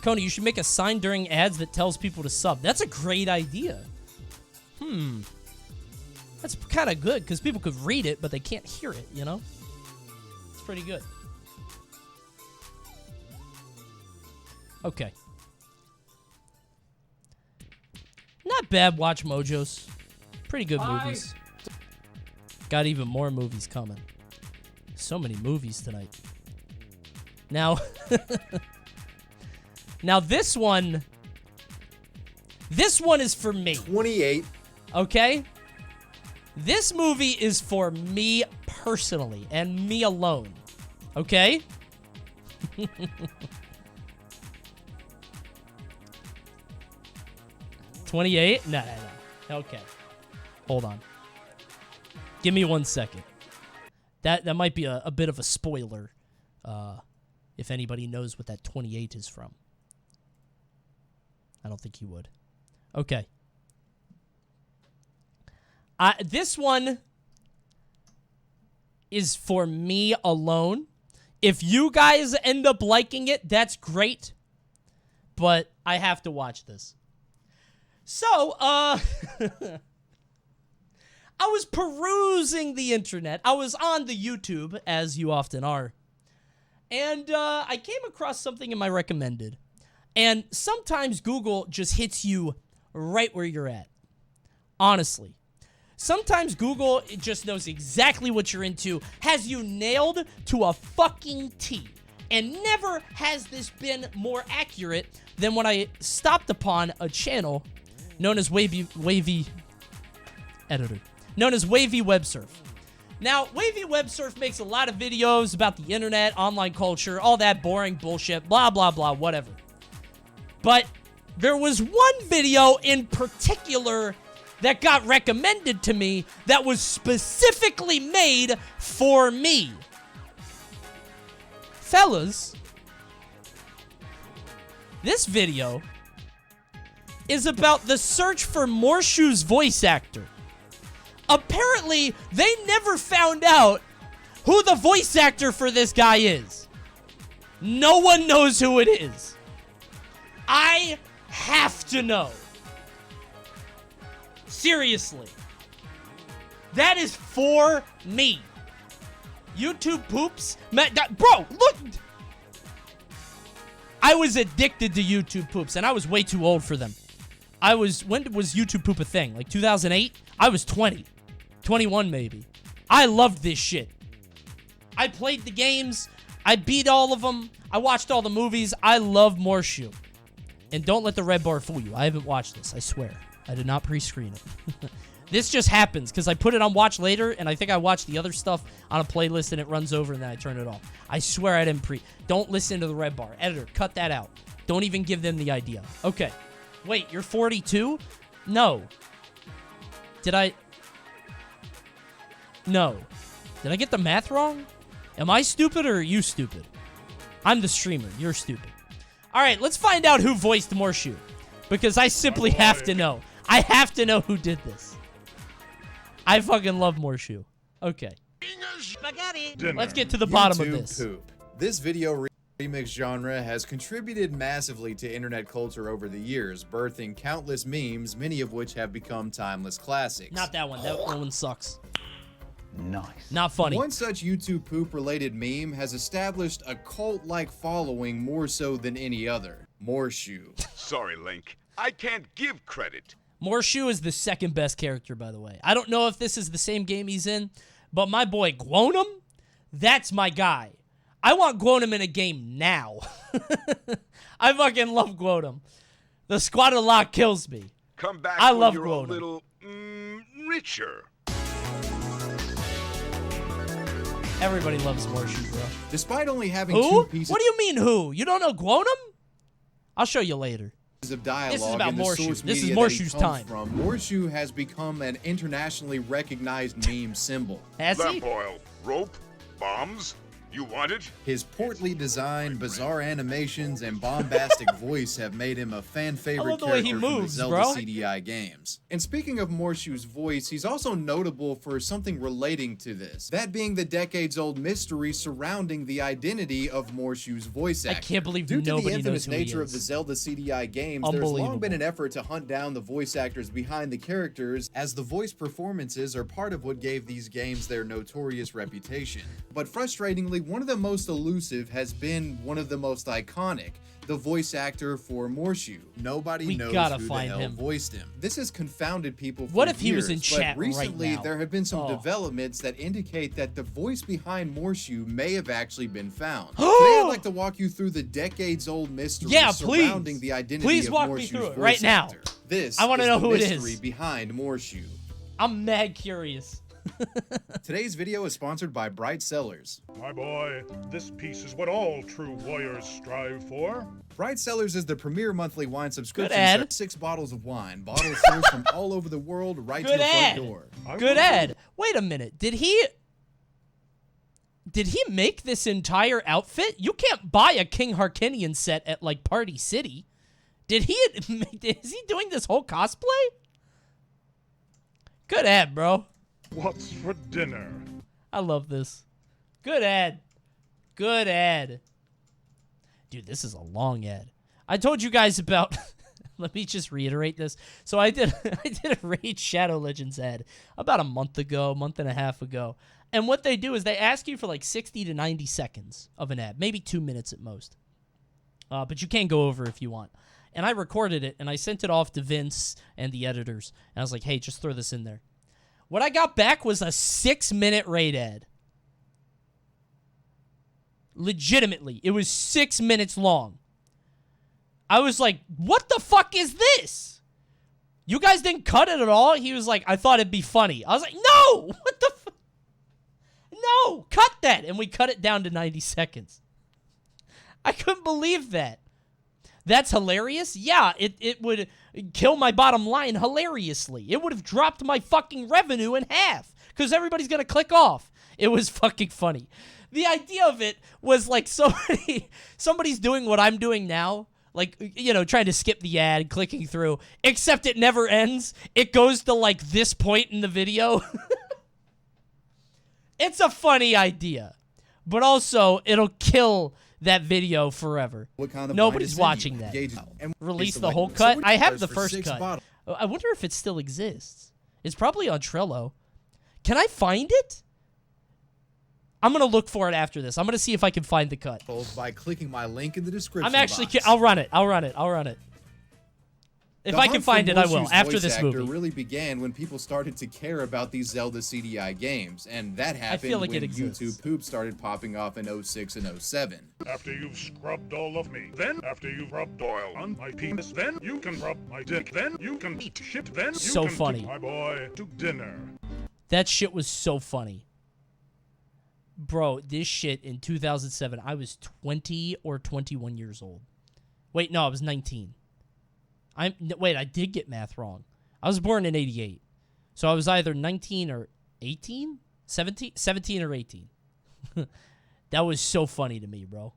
Coney, you should make a sign during ads that tells people to sub. That's a great idea. That's kind of good, because people could read it, but they can't hear it, you know? It's pretty good. Okay. Not bad WatchMojos. Pretty good movies. Got even more movies coming. So many movies tonight. Now, now this one is for me. 28. Okay? This movie is for me personally and me alone. Okay? 28? No. Okay. Hold on. Give me 1 second. That might be a bit of a spoiler, if anybody knows what that 28 is from. I don't think you would. Okay. This one is for me alone. If you guys end up liking it, that's great. But I have to watch this. So, I was perusing the internet. I was on the YouTube, as you often are. And I came across something in my recommended. And sometimes Google just hits you right where you're at. Honestly. Sometimes Google just knows exactly what you're into, has you nailed to a fucking T. And never has this been more accurate than when I stopped upon a channel known as Wavy Editor. Known as Wavy Web Surf. Now, Wavy Web Surf makes a lot of videos about the internet, online culture, all that boring bullshit, blah, blah, blah, whatever. But there was one video in particular that got recommended to me that was specifically made for me. Fellas, this video is about the search for Morshu's voice actor. Apparently, they never found out who the voice actor for this guy is. No one knows who it is. I have to know. Seriously. That is for me. YouTube poops? Bro, look. I was addicted to YouTube poops, and I was way too old for them. When was YouTube poop a thing? Like 2008? I was 20. 21 maybe. I loved this shit. I played the games. I beat all of them. I watched all the movies. I love Morshu. And don't let the red bar fool you. I haven't watched this, I swear. I did not pre-screen it. This just happens because I put it on watch later, and I think I watched the other stuff on a playlist, and it runs over, and then I turn it off. I swear I didn't Don't listen to the red bar. Editor, cut that out. Don't even give them the idea. Okay. Wait, you're 42? No. No. Did I get the math wrong? Am I stupid or are you stupid? I'm the streamer. You're stupid. All right, let's find out who voiced Morshu. Because I simply have to know. I have to know who did this. I fucking love Morshu. Okay. Let's get to the bottom of this. Poop. This video remix genre has contributed massively to internet culture over the years, birthing countless memes, many of which have become timeless classics. Not that one. That one sucks. Nice. Not funny. One such YouTube poop-related meme has established a cult-like following more so than any other. Morshu. Sorry, Link. I can't give credit. Morshu is the second best character, by the way. I don't know if this is the same game he's in, but my boy Gwonum, that's my guy. I want Gwonum in a game now. I fucking love Gwonum. The squad of lock kills me. Come back I when love you're Gwonum. a little richer. Everybody loves Morshu, bro. Despite only having Who? two pieces What do you mean who? You don't know Gwonum? I'll show you later. of dialogue This is about in the Morshu. source This is media that he Morshu's comes time. from, Morshu has become an internationally recognized meme symbol. Lamp oil, rope, bombs. You want it? His portly design, bizarre animations, and bombastic voice have made him a fan-favorite the way he character from the moves, Zelda bro. CDI games. And speaking of Morshu's voice, he's also notable for something relating to this. That being the decades-old mystery surrounding the identity of Morshu's voice actor. I can't believe Due to the nobody infamous knows who he nature of is. the Zelda CDI games, there's long Unbelievable. been an effort to hunt down the voice actors behind the characters, as the voice performances are part of what gave these games their notorious reputation. But frustratingly, one of the most elusive has been one of the most iconic, the voice actor for Morshu. Nobody knows gotta who find the hell him. voiced him. This has confounded people for What if he was years, in chat but recently right now? there have been some Oh. developments that indicate that the voice behind Morshu may have actually been found. Today I'd like to walk you through the decades-old mystery surrounding the identity Please of walk Morshu's me through it voice right now. actor. This I wanna is know the who it mystery is. behind Morshu. I'm mad curious. Today's video is sponsored by Bright Sellers. My boy, this piece is what all true warriors strive for. Bright Sellers is the premier monthly wine subscription. Good ad. Service. 6 bottles of wine, bottles sourced from all over the world, right to Good your ad. front door. Good ad. Wait a minute. Did he make this entire outfit? You can't buy a King Harkinian set at like Party City. Is he doing this whole cosplay? Good ad, bro. What's for dinner? I love this. Good ad. Good ad. Dude, this is a long ad. I told you guys about... Let me just reiterate this. So I did a Raid Shadow Legends ad about a month and a half ago. And what they do is they ask you for like 60 to 90 seconds of an ad, maybe 2 minutes at most. But you can go over if you want. And I recorded it, and I sent it off to Vince and the editors. And I was like, hey, just throw this in there. What I got back was a 6-minute Raid ad. Legitimately. It was 6 minutes long. I was like, what the fuck is this? You guys didn't cut it at all? He was like, I thought it'd be funny. I was like, no! What the fuck? No! Cut that! And we cut it down to 90 seconds. I couldn't believe that. That's hilarious? Yeah, it would kill my bottom line hilariously. It would have dropped my fucking revenue in half. Because everybody's going to click off. It was fucking funny. The idea of it was like somebody's doing what I'm doing now. Like, you know, trying to skip the ad, clicking through, except it never ends. It goes to, like, this point in the video. It's a funny idea. But also, it'll kill that video forever. What kind of Nobody's watching that. Release the whole cut? I have the first cut. I wonder if it still exists. It's probably on Trello. Can I find it? I'm going to look for it after this. I'm going to see if I can find the cut. By clicking my link in the description I'm actually... box. I'll run it. If I can find it, I will, after this movie. Really began when people started to care about these Zelda CDI games, and that happened when YouTube poop started popping off in 06 and 07. After you've scrubbed all of me, then after you've rubbed oil on my penis, then you can rub my dick, then you can eat shit, then you can funny. take my boy to dinner. That shit was so funny. Bro, this shit in 2007, I was 20 or 21 years old. Wait, no, I was 19. Wait, I did get math wrong. I was born in 88. So I was either 19 or 18? 17 or 18. That was so funny to me, bro.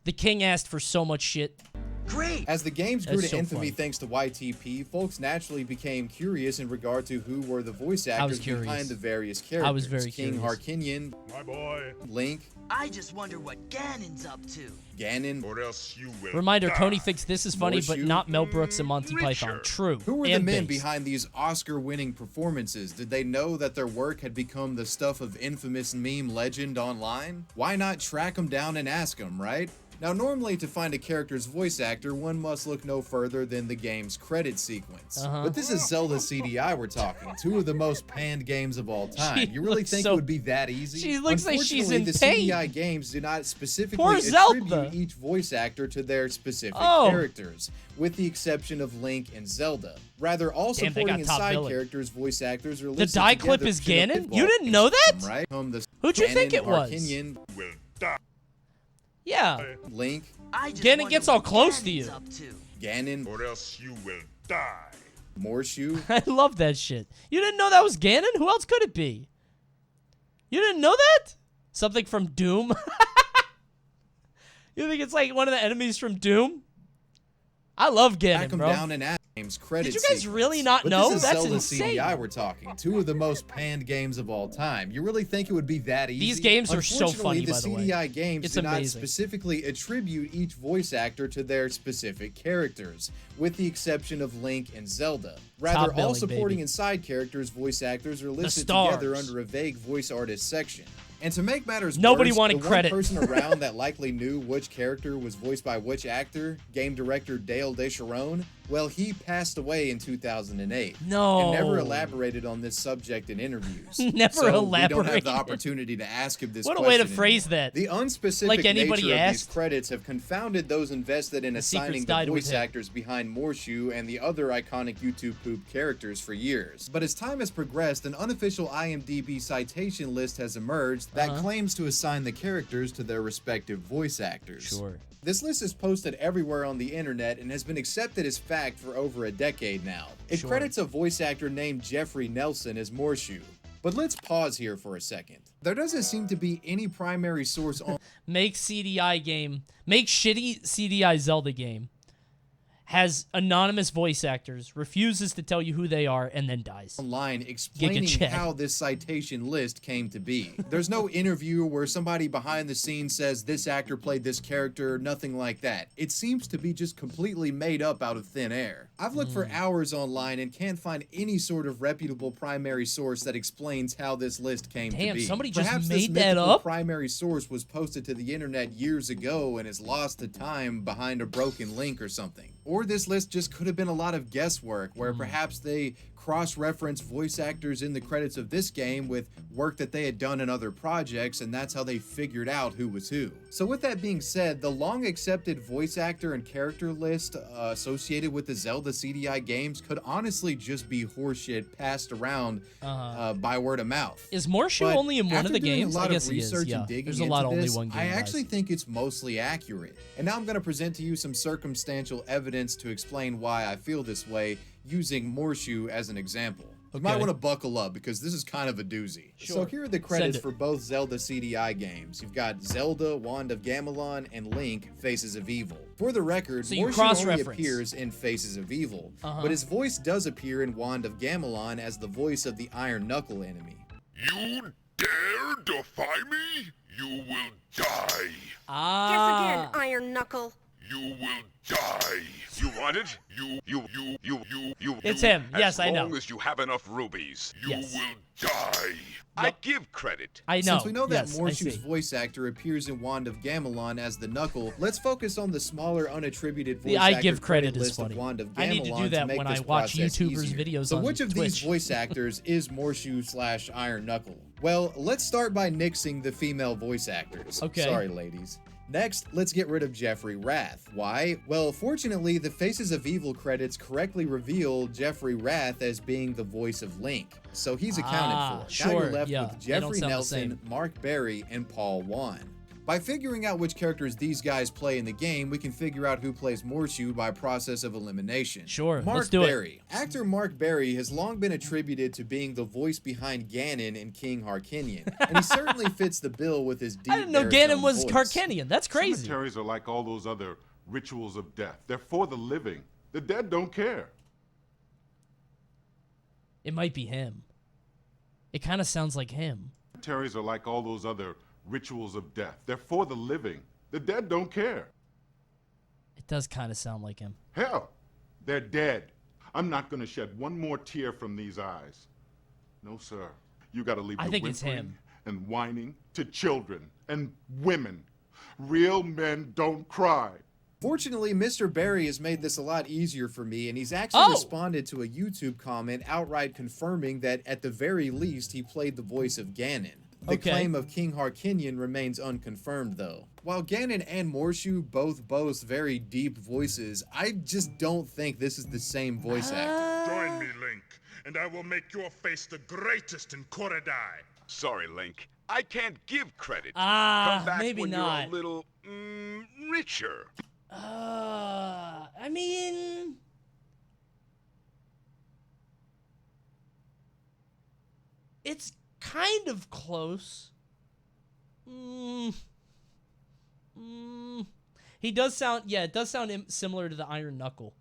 The king asked for so much shit. Great! As the games grew to infamy thanks to YTP, folks naturally became curious in regard to who were the voice actors behind the various characters. I was very King curious. Harkinian, my boy, Link, I just wonder what Ganon's up to. Ganon, or else you will Reminder, die. Coney thinks this is funny, but not Mel Brooks and Monty Python. True. Who were the and men based. behind these Oscar-winning performances? Did they know that their work had become the stuff of infamous meme legend online? Why not track them down and ask them, right? Now, normally to find a character's voice actor, one must look no further than the game's credit sequence. But this is Zelda CDI we're talking, two of the most panned games of all time. You really think it would be that easy? She looks like she's in the pain. CDI games do not specifically Poor attribute Zelda. each voice actor to their specific characters, with the exception of Link and Zelda. Rather, all Damn, they supporting got and top side billing. characters' voice actors are The listed die clip together is to the Ganon? pinball You didn't know that? system, right? Who'd you think it was? Harkinian, will die. Yeah. Link, Ganon gets all close to you. Ganon, or else you will die. Morshu. I love that shit. You didn't know that was Ganon? Who else could it be? You didn't know that? Something from Doom? You think it's like one of the enemies from Doom? I love Ganon, bro. Down and at games credit Did you guys sequence. really not But know? This is That's Zelda insane. CDI we're talking. Two of the most panned games of all time. You really think it would be that easy? These games are so funny, Unfortunately, by the way. CDI games It's do not amazing. specifically attribute each voice actor to their specific characters, with the exception of Link and Zelda. Rather, Top all billing, supporting baby. and side characters' voice actors are listed stars. together under a vague voice artist section. And to make matters Nobody worse, wanted the credit. one person around that likely knew which character was voiced by which actor, game director Dale DeSharon, well, he passed away in 2008. No. And never elaborated on this subject in interviews. Never so we don't have elaborated. the opportunity to ask him this What a question way to anymore. phrase that. The unspecific Like anybody nature of these asked. credits have confounded those invested in assigning secrets the died with voice him. actors behind Morshu and the other iconic YouTube poop characters for years. But as time has progressed, an unofficial IMDb citation list has emerged that claims to assign the characters to their respective voice actors. Sure. This list is posted everywhere on the internet and has been accepted as fact for over a decade now. It Sure. credits a voice actor named Jeffrey Nelson as Morshu. But let's pause here for a second. There doesn't seem to be any primary source on Make CDI game. Make shitty CDI Zelda game. has anonymous voice actors, refuses to tell you who they are, and then dies. Online explaining how this citation list came to be. There's no interview where somebody behind the scenes says this actor played this character, nothing like that. It seems to be just completely made up out of thin air. I've looked for hours online and can't find any sort of reputable primary source that explains how this list came to be. Damn, somebody just Perhaps made this that mythical up? primary source was posted to the internet years ago and is lost to time behind a broken link or something. Or this list just could have been a lot of guesswork, where perhaps they cross-reference voice actors in the credits of this game with work that they had done in other projects, and that's how they figured out who was who. So with that being said, the long-accepted voice actor and character list associated with the Zelda CDI games could honestly just be horseshit passed around by word of mouth. Is Morshu But only in one of the after doing games? a lot I guess of he is, research yeah. and digging There's a lot of into only this, one game I guys. actually think it's mostly accurate. And now I'm going to present to you some circumstantial evidence to explain why I feel this way, using Morshu as an example. You might want to buckle up because this is kind of a doozy. Sure. So here are the credits for both Zelda CDI games. You've got Zelda, Wand of Gamelon, and Link, Faces of Evil. For the record, So you Morshu only cross-reference. appears in Faces of Evil, Uh-huh. but his voice does appear in Wand of Gamelon as the voice of the Iron Knuckle enemy. You dare defy me? You will die. Ah. Guess again, Iron Knuckle. You will die. You want it? You. It's him. Yes, I know. As long as you have enough rubies, you Yes. will die. I give credit. I know. Since we know that Yes, I Morshu's see. voice actor appears in Wand of Gamelon as the Knuckle, let's focus on the smaller unattributed voice The I actor give credit is list funny. of Wand of Gamelon I need to do that make when this I watch process YouTubers' easier. videos So on which of these Twitch. voice actors is Morshu/Iron Knuckle? Well, let's start by nixing the female voice actors. Okay. Sorry, ladies. Next, let's get rid of Jeffrey Wrath. Why? Well, fortunately, the Faces of Evil credits correctly reveal Jeffrey Wrath as being the voice of Link, so he's accounted for. Sure, Now you're left yeah, with they don't Jeffrey sound the Nelson, same. Mark Berry, and Paul Wan. By figuring out which characters these guys play in the game, we can figure out who plays Morshu by process of elimination. Sure, Mark let's do it. Berry. Actor Mark Berry has long been attributed to being the voice behind Ganon in King Harkinian, and he certainly fits the bill with his deep I didn't know baritone Ganon was voice. Harkinian. That's crazy. Cemeteries are like all those other rituals of death. They're for the living. The dead don't care. It might be him. It kind of sounds like him. Cemeteries are like all those other rituals of death. They're for the living. The dead don't care. It does kind of sound like him. Hell, they're dead. I'm not going to shed one more tear from these eyes. No, sir. You got to leave I your think it's whimpering him. and whining to children and women. Real men don't cry. Fortunately, Mr. Berry has made this a lot easier for me, and he's actually Oh! responded to a YouTube comment outright confirming that at the very least he played the voice of Ganon. The Okay. claim of King Harkinian remains unconfirmed, though. While Ganon and Morshu both boast very deep voices, I just don't think this is the same voice actor. Join me, Link, and I will make your face the greatest in Korodai. Sorry, Link. I can't give credit. Ah, Come back maybe when not. you're a little, richer. I mean, it's kind of close. He does sound, yeah, it does sound similar to the Iron Knuckle.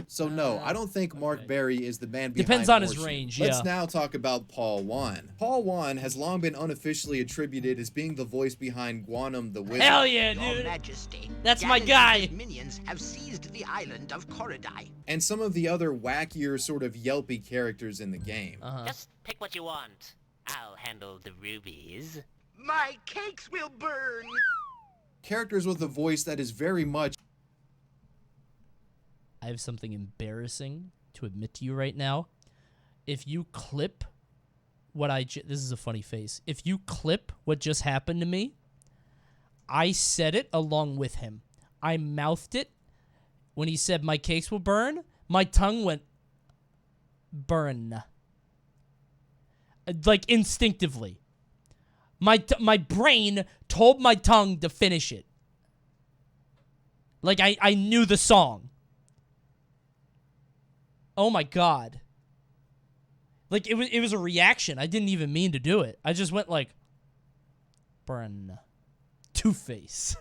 So no, I don't think Mark Berry is the man behind Depends on his Morshu. range, Let's yeah. now talk about Paul Wan. Paul Wan has long been unofficially attributed as being the voice behind Guanum the Wizard. Hell yeah, Your dude. Majesty, That's my Ganon guy. and his minions have seized the island of Korodai. And some of the other wackier sort of yelpy characters in the game. Just pick what you want. I'll handle the rubies. My cakes will burn. Characters with a voice that is very much I have something embarrassing to admit to you right now. If you clip what this is a funny face. If you clip what just happened to me, I said it along with him. I mouthed it when he said my cakes will burn. My tongue went burn. Like instinctively. My brain told my tongue to finish it. Like I knew the song. Oh my god. Like it was a reaction. I didn't even mean to do it. I just went like burn. Two-Face.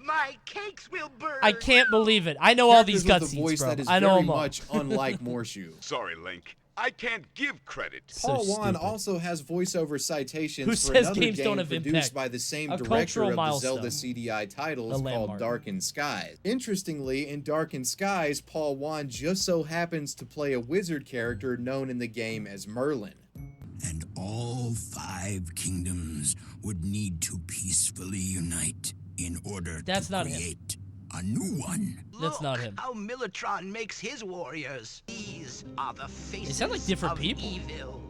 My cakes will burn. I can't believe it. I know all these Characters with a cutscenes, voice bro. that is I know very them all. much unlike Morshu. Sorry, Link. I can't give credit. Paul So Wan stupid. also has voiceover citations Who for says another games game don't have produced impact? by the same A director cultural of the milestone. Zelda CDI titles A called landmark. Darkened Skies. Interestingly, in Darkened Skies, Paul Wan just so happens to play a wizard character known in the game as Merlin. And all 5 kingdoms would need to peacefully unite in order That's to not him. create a new one. That's not him. How Militron makes his warriors. These are the faces sound like different of people. evil.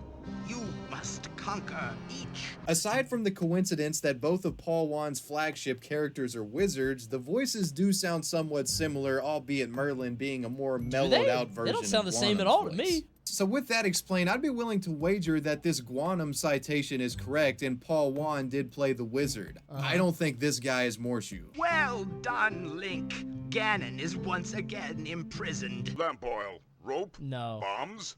You must conquer each. Aside from the coincidence that both of Paul Wan's flagship characters are wizards, the voices do sound somewhat similar, albeit Merlin being a more mellowed out version. They don't sound of the same at Guanum's all to voice. me. So with that explained, I'd be willing to wager that this Guanum citation is correct and Paul Wan did play the wizard. I don't think this guy is Morshu. Well done, Link. Ganon is once again imprisoned. Lamp oil, rope, No. bombs.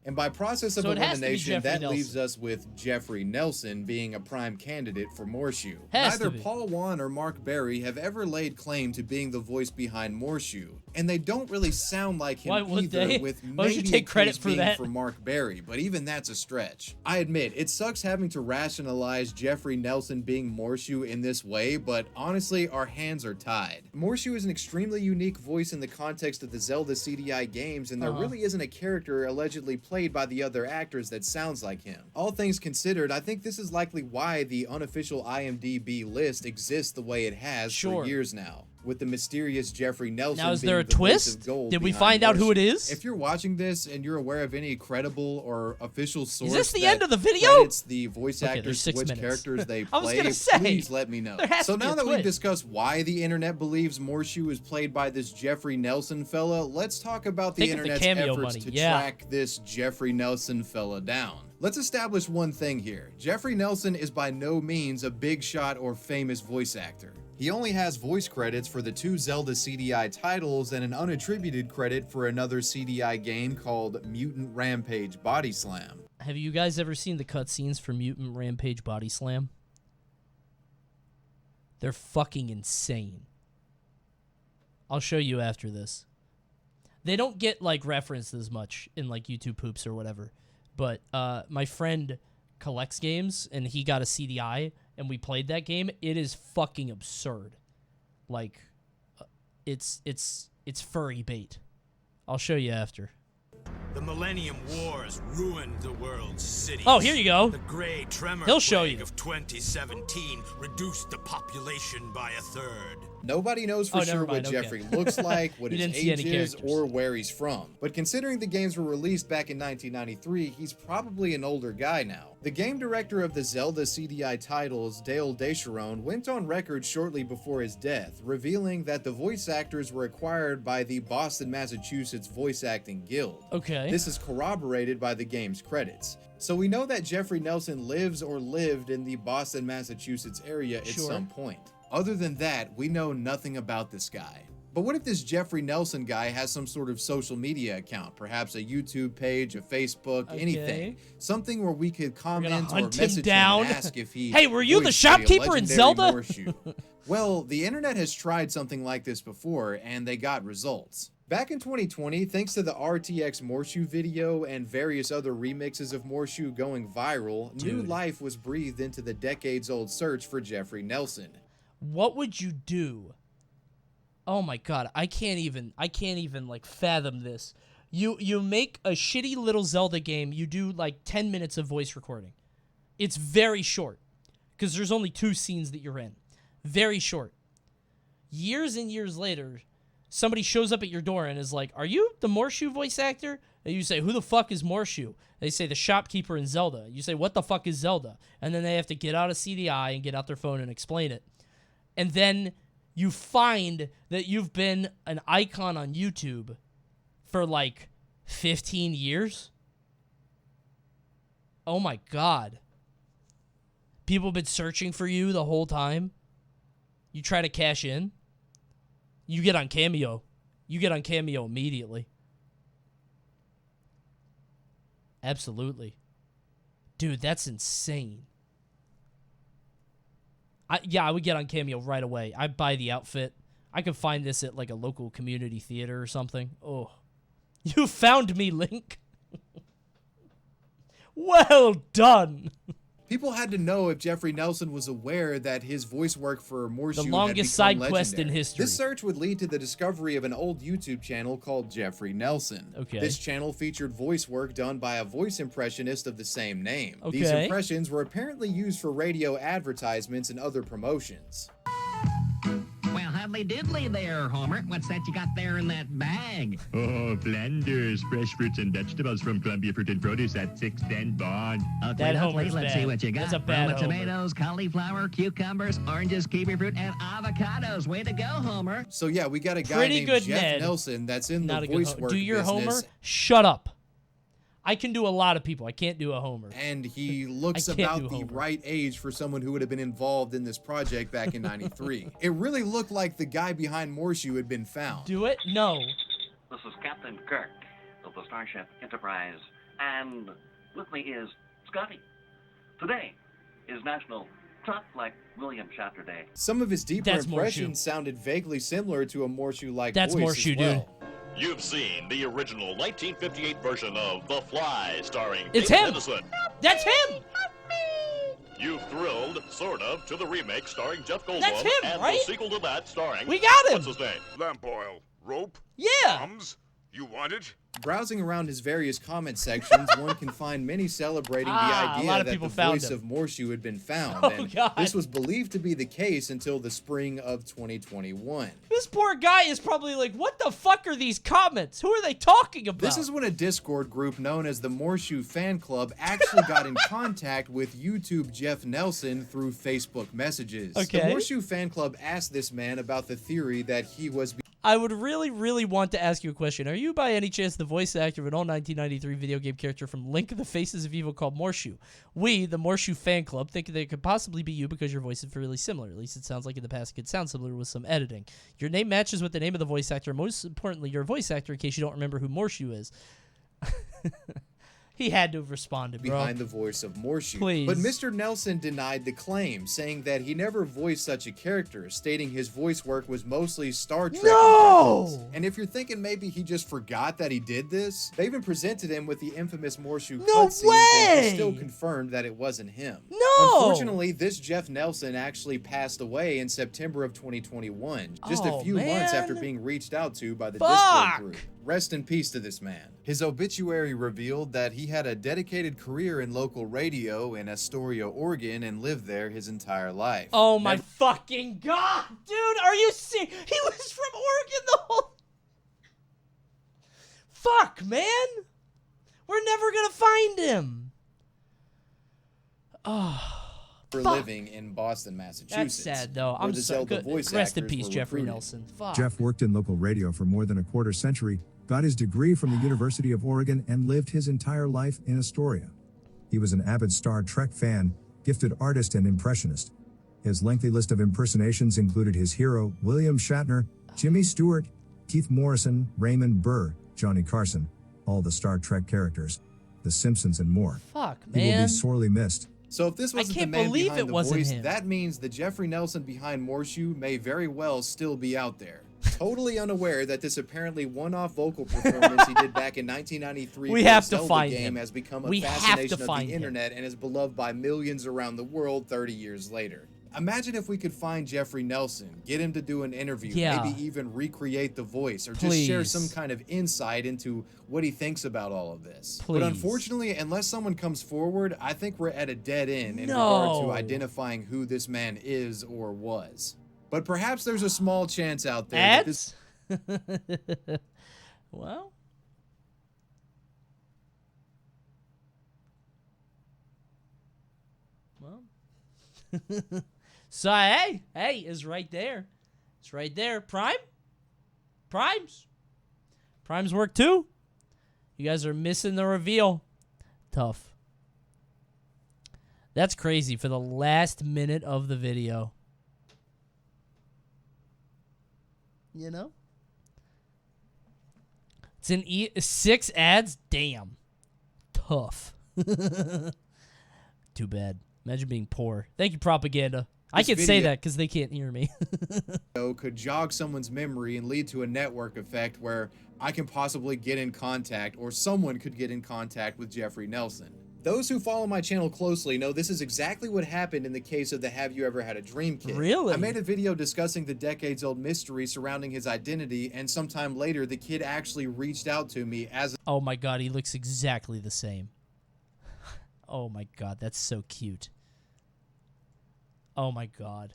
And by process of So it has to be elimination, Jeffrey that Nelson. leaves us with Jeffrey Nelson being a prime candidate for Morshu. Has to Neither be. Paul Wan or Mark Berry have ever laid claim to being the voice behind Morshu, and they don't really sound like him Why would either, they? with Why would you maybe take a credit case for being that? for Mark Berry, but even that's a stretch. I admit, it sucks having to rationalize Jeffrey Nelson being Morshu in this way, but honestly, our hands are tied. Morshu is an extremely unique voice in the context of the Zelda CDI games, and there really isn't a character allegedly played by the other actors that sounds like him. All things considered, I think this is likely why the unofficial IMDb list exists the way it has for years now, with the mysterious Jeffrey Nelson Now, is being there a the voice twist? of gold Did we behind find out who Morshu. it is? If you're watching this and you're aware of any credible or official source this the that end of the video? credits the voice Okay, there's actors 6 which minutes. characters they I was play, gonna say, please let me know. there has So to be now a that we've twist. discussed why the internet believes Morshu is played by this Jeffrey Nelson fella, let's talk about the Think of the internet's cameo efforts money, to yeah. track this Jeffrey Nelson fella down. Let's establish one thing here. Jeffrey Nelson is by no means a big shot or famous voice actor. He only has voice credits for the 2 Zelda CDI titles and an unattributed credit for another CDI game called Mutant Rampage Body Slam. Have you guys ever seen the cutscenes for Mutant Rampage Body Slam? They're fucking insane. I'll show you after this. They don't get, like, referenced as much in, like, YouTube poops or whatever. But my friend collects games, and he got a CDI, and we played that game. It is fucking absurd. Like, it's furry bait. I'll show you after. The Millennium Wars ruined the world's cities. Oh, here you go. The Grey Tremor He'll show plague you. of 2017 reduced the population by a third. Nobody knows for Oh, sure never what mind, okay. Jeffrey looks like, what You his didn't see age any is, characters. or where he's from. But considering the games were released back in 1993, he's probably an older guy now. The game director of the Zelda CDI titles, Dale Descharon, went on record shortly before his death, revealing that the voice actors were acquired by the Boston, Massachusetts Voice Acting Guild. Okay. This is corroborated by the game's credits. So we know that Jeffrey Nelson lives or lived in the Boston, Massachusetts area at Sure. some point. Other than that, we know nothing about this guy. But what if this Jeffrey Nelson guy has some sort of social media account, perhaps a YouTube page, a Facebook, anything, something where we could comment or hunt him message down. him and ask if he Hey, were you the voiced shopkeeper in legendary Zelda? Morshu. Well, the internet has tried something like this before, and they got results. Back in 2020, thanks to the RTX Morshu video and various other remixes of Morshu going viral, new life was breathed into the decades-old search for Jeffrey Nelson. What would you do? Oh my god, I can't even like fathom this. You make a shitty little Zelda game, you do like 10 minutes of voice recording. It's very short because there's only 2 scenes that you're in. Very short. Years and years later, somebody shows up at your door and is like, "Are you the Morshu voice actor?" And you say, "Who the fuck is Morshu?" They say, "The shopkeeper in Zelda." You say, "What the fuck is Zelda?" And then they have to get out a CDI and get out their phone and explain it. And then you find that you've been an icon on YouTube for like 15 years. Oh my god. People have been searching for you the whole time. You try to cash in. You get on Cameo. You get on Cameo immediately. Absolutely. Dude, that's insane. I would get on Cameo right away. I'd buy the outfit. I could find this at like a local community theater or something. Oh, you found me, Link. Well done. People had to know if Jeffrey Nelson was aware that his voice work for Morshu The had longest become side quest in legendary. history. This search would lead to the discovery of an old YouTube channel called Jeffrey Nelson. Okay. This channel featured voice work done by a voice impressionist of the same name. Okay. These impressions were apparently used for radio advertisements and other promotions. Well, howdy diddly there, Homer. What's that you got there in that bag? Oh, Flanders, fresh fruits and vegetables from Columbia Fruit and Produce at 610 Bond. Okay, Homer's let's bad. see what you got. That's a bad Roma Homer. tomatoes, cauliflower, cucumbers, oranges, kiwi fruit, and avocados. Way to go, Homer. So yeah, we got a guy Pretty named good, Jeff Ned. Nelson that's in Not the a good voice Homer. work Do your business. Homer? Shut up. I can do a lot of people. I can't do a Homer. And he looks I can't about do the Homer. right age for someone who would have been involved in this project back in '93. It really looked like the guy behind Morshu had been found. Do it? No. This is Captain Kirk of the Starship Enterprise, and with me is Scotty. Today is National Talk Like William Shatner Day. Some of his deeper That's impressions sounded vaguely similar to a Morshu-like That's voice Morshu, as well. dude. You've seen the original 1958 version of The Fly, starring It's David him! Henderson. That's him! You've thrilled, sort of, to the remake starring Jeff Goldblum. That's him, and right? the sequel to that starring... We got him! What's his name? Lamp oil, rope, Yeah! bombs. You want it? Browsing around his various comment sections, one can find many celebrating the a lot idea of that people the found voice him. of Morshu had been found. Oh, and God. this was believed to be the case until the spring of 2021. This poor guy is probably like, what the fuck are these comments? Who are they talking about? This is when a Discord group known as the Morshu Fan Club actually got in contact with YouTube Jeff Nelson through Facebook messages. Okay. The Morshu Fan Club asked this man about the theory that he was... I would really, really want to ask you a question. Are you by any chance the voice actor of an old 1993 video game character from Link of the Faces of Evil called Morshu? We, the Morshu Fan Club, think that it could possibly be you because your voice is really similar. At least it sounds like in the past it could sound similar with some editing. Your name matches with the name of the voice actor. Most importantly, your voice actor, in case you don't remember who Morshu is. He had to have responded, bro. behind the voice of Morshu. Please. But Mr. Nelson denied the claim, saying that he never voiced such a character, stating his voice work was mostly Star Trek impressions. And if you're thinking maybe he just forgot that he did this, they even presented him with the infamous Morshu No cutscene, and way! he still confirmed that it wasn't him. No! Unfortunately, this Jeff Nelson actually passed away in September of 2021, just a Oh, few months man. after being reached out to by the Fuck! Discord group. Rest in peace to this man. His obituary revealed that he had a dedicated career in local radio in Astoria, Oregon, and lived there his entire life. Oh my fucking god, dude! Are you serious? He was from Oregon the whole. Fuck, man! We're never gonna find him. Oh. For Fuck. living in Boston, Massachusetts. That's sad, though. where I'm the so Zelda good. voice Rest in actors peace, were Jeffrey recruited. Nelson. Fuck. Jeff worked in local radio for more than a quarter century, got his degree from the University of Oregon, and lived his entire life in Astoria. He was an avid Star Trek fan, gifted artist and impressionist. His lengthy list of impersonations included his hero, William Shatner, Jimmy Stewart, Keith Morrison, Raymond Burr, Johnny Carson, all the Star Trek characters, The Simpsons, and more. Fuck, He will man. be sorely missed. So if this wasn't the can't man believe behind it the wasn't voice, him. that means the Jeffrey Nelson behind Morshu may very well still be out there. Totally unaware that this apparently one-off vocal performance he did back in 1993 We for a have to Zelda find game him. has become a We have to fascination of find the him. internet and is beloved by millions around the world 30 years later. Imagine if we could find Jeffrey Nelson, get him to do an interview, Yeah. maybe even recreate the voice, or just share Please. some kind of insight into what he thinks about all of this. Please. But unfortunately, unless someone comes forward, I think we're at a dead end in No. regard to identifying who this man is or was. But perhaps there's a small chance out there that this... Well. So hey, it's right there. It's right there. Prime's work too. You guys are missing the reveal. Tough. That's crazy for the last minute of the video. You know? It's an 6 ads? Damn. Tough. Too bad. Imagine being poor. Thank you, propaganda. I can say that because they can't hear me. Could jog someone's memory and lead to a network effect where I can possibly get in contact, or someone could get in contact with Jeffrey Nelson. Those who follow my channel closely know this is exactly what happened in the case of the Have You Ever Had a Dream kid. Really? I made a video discussing the decades-old mystery surrounding his identity, and sometime later, the kid actually reached out to me as... Oh my god, he looks exactly the same. Oh my god, that's so cute. Oh my god.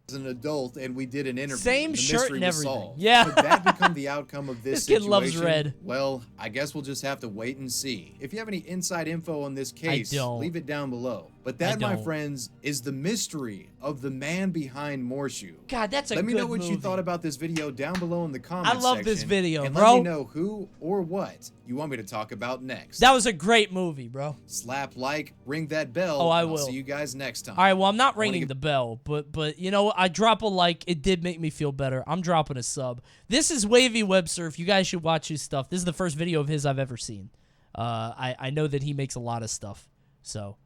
as an adult, and we did an interview. Same the shirt and was everything. solved. Yeah. Could that become the outcome of this This kid situation? loves red. Well, I guess we'll just have to wait and see. If you have any inside info on this case, don't. leave it down below. But that, my friends, is the mystery of the man behind Morshu. God, that's a Let me good know what movie. you thought about this video down below in the comments I love this section, video, and bro. let me know who or what you want me to talk about next. That was a great movie, bro. Slap like, ring that bell. Oh, I and will. I'll see you guys next time. All right, well, I'm not ringing the bell, but you know, I drop a like. It did make me feel better. I'm dropping a sub. This is Wavy Web Surf. You guys should watch his stuff. This is the first video of his I've ever seen. I know that he makes a lot of stuff. So,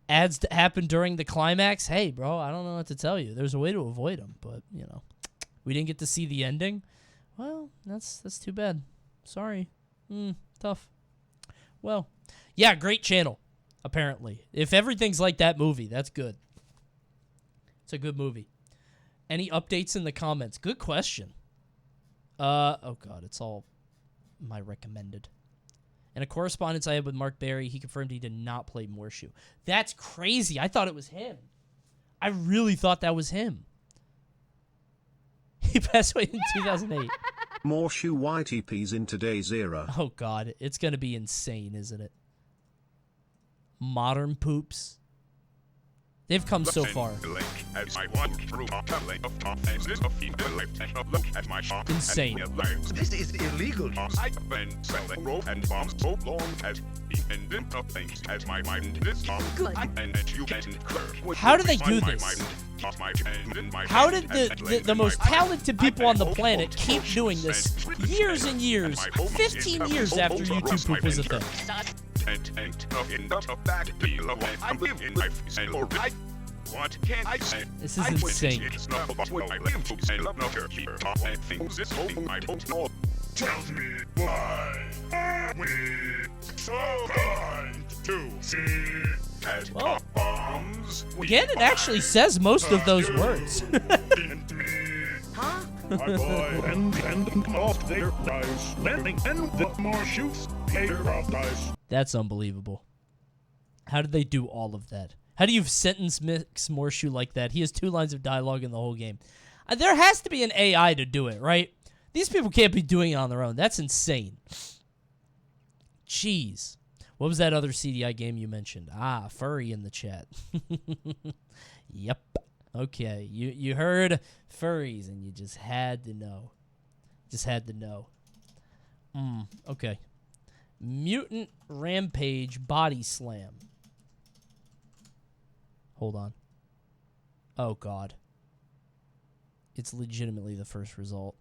ads to happen during the climax. Hey, bro, I don't know what to tell you. There's a way to avoid them, but you know, we didn't get to see the ending. Well, that's too bad. Sorry. Tough. Well, yeah, great channel. Apparently, if everything's like that movie, that's good. It's a good movie. Any updates in the comments? Good question. Oh god, it's all my recommended. In a correspondence I had with Mark Berry, he confirmed he did not play Morshu. That's crazy. I thought it was him. I really thought that was him. He passed away in 2008. Morshu YTPs in today's era. Oh god, it's gonna be insane, isn't it? Modern poops. They've come so far. Insane. This is illegal. I've been selling rope and bombs so long as independent of things as my mind is good. And you can How do they do this? How did the most talented people on the planet keep doing this years and years, 15 years after YouTube poop was a thing? What can I say? This is insane. Tells me why we so kind to see as bombs. Gannon actually says most of those words. My boy, and off their dice, landing and the more shoots, pair of dice. That's unbelievable. How did they do all of that? How do you sentence mix Morshu like that? He has 2 lines of dialogue in the whole game. There has to be an AI to do it, right? These people can't be doing it on their own. That's insane. Jeez. What was that other CDI game you mentioned? Ah, Furry in the chat. Yep. Okay. You heard furries and you just had to know. Just had to know. Okay. Mutant Rampage Body Slam. Hold on. Oh, God. It's legitimately the first result.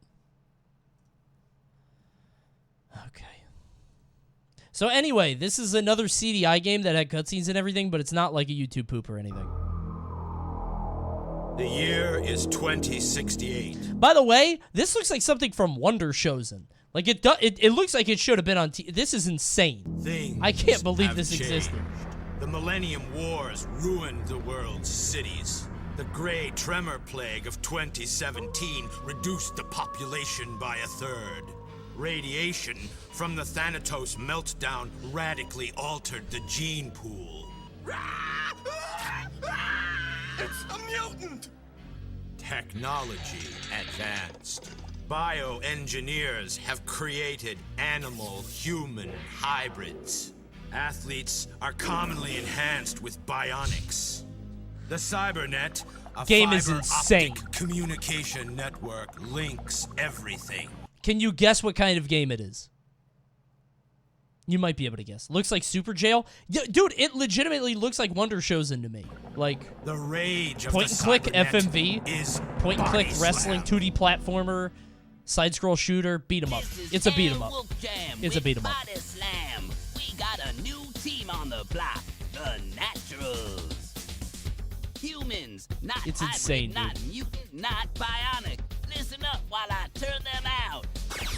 Okay. So anyway, this is another CDI game that had cutscenes and everything, but it's not like a YouTube poop or anything. The year is 2068. By the way, this looks like something from Wonder Chosen. Like it looks like it should have been on This is insane. Things I can't believe have this changed. existed. The Millennium Wars ruined the world's cities. The Grey Tremor Plague of 2017 reduced the population by 1/3. Radiation from the Thanatos meltdown radically altered the gene pool. It's a mutant! Technology advanced. Bioengineers have created animal-human hybrids. Athletes are commonly enhanced with bionics. The Cybernet, a Game is insane. fiber-optic communication network, links everything. Can you guess what kind of game it is? You might be able to guess. Looks like Super Jail. Yeah, dude, it legitimately looks like Wonder Chosen to me. Like The rage of point the and click Cybernet FMV, is point and click body wrestling slam. 2D platformer, side scroll shooter, beat 'em up. It's a beat 'em up. It's a beat 'em up. Body Slam. We got a new team on the block, the Naturals. humans. Not It's hybrid, insane, not dude. mutant, not bionic. Listen up while I turn them out.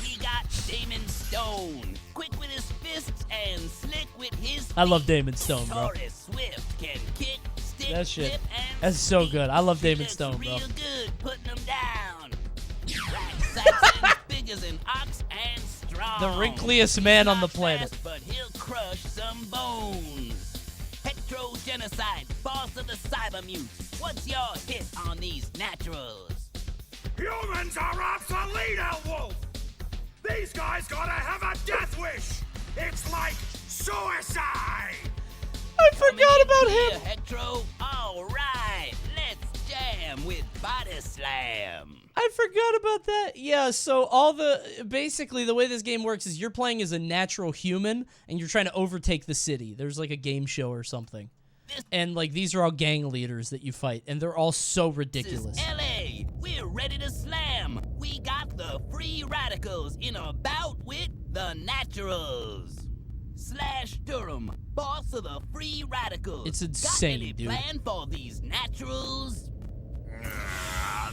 We got Damon Stone, quick with his fists and slick with his I love Damon Stone, bro. Taurus Swift can kick, stick, That shit. flip, and That's so speed. good. I love He Damon looks Stone, bro. real good putting them down. Rack Saxon, big as an ox and strong. The wrinkliest man on the Not planet. fast, but he'll crush some bones. Hetero genocide, boss of the cyber mutes. What's your hit on these naturals? Humans are obsolete, Elwolf! These guys gotta have a death wish! It's like suicide! I forgot about him! Hetero, alright, let's jam with Body Slam. I forgot about that. Yeah, so basically the way this game works is you're playing as a natural human and you're trying to overtake the city. There's like a game show or something. And like these are all gang leaders that you fight and they're all so ridiculous. This is LA. We're ready to slam. We got the free radicals in a bout with the naturals. Slash Durham, boss of the free radicals. It's insane, got any dude. plan for these naturals?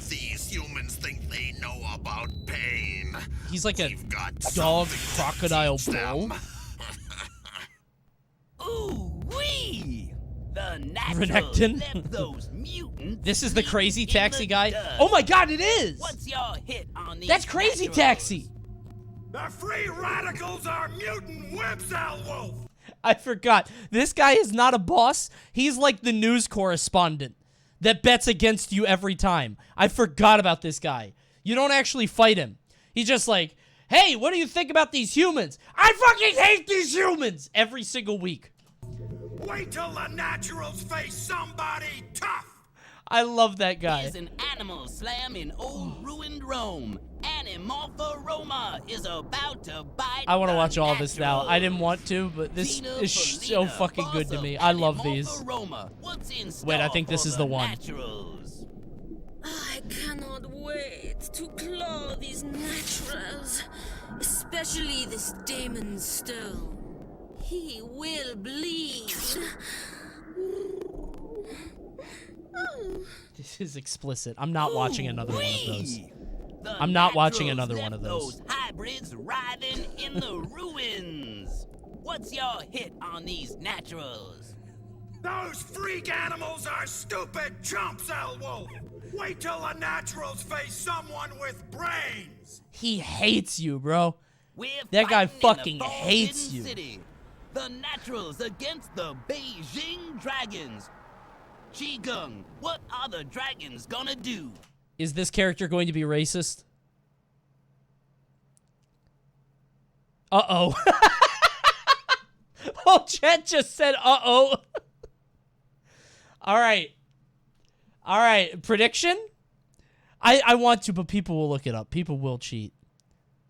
These humans think they know about pain. He's like a got dog something to crocodile teach them. bull. Ooh wee! The naturals Renekton? left those mutants. This is the crazy in taxi the guy. dust. Oh my god, it is! What's your hit on these That's Crazy naturals? Taxi! The free radicals are mutant wimps, Elwolf! I forgot. This guy is not a boss. He's like the news correspondent that bets against you every time. I forgot about this guy. You don't actually fight him. He's just like, hey, what do you think about these humans? I fucking hate these humans! Every single week. Wait till the naturals face somebody tough! I love that guy. There's an animal slam in old ruined Rome. Animorpha Roma is about to bite. I want to the watch all this now. I didn't naturals. want to, but this Tina is so Felina, fucking good to boss me. of I love Animorpha these. Roma. What's in Wait, I store think this for is the one. Naturals? I cannot wait to claw these naturals, especially this Damon Stone. He will bleed. This is explicit. I'm not watching another one of those. The I'm not watching naturals another one of left those. Hybrids writhing in the ruins. What's your hit on these naturals? Those freak animals are stupid chumps, Elwolf! Wait till the naturals face someone with brains! He hates you, bro. We're That guy fighting in fucking the hates Forbidden you. City. The naturals against the Beijing dragons. Qigong, what are the dragons gonna do? Is this character going to be racist? Uh-oh. Oh, Chet just said uh-oh. All right. All right. Prediction? I want to, but people will look it up. People will cheat.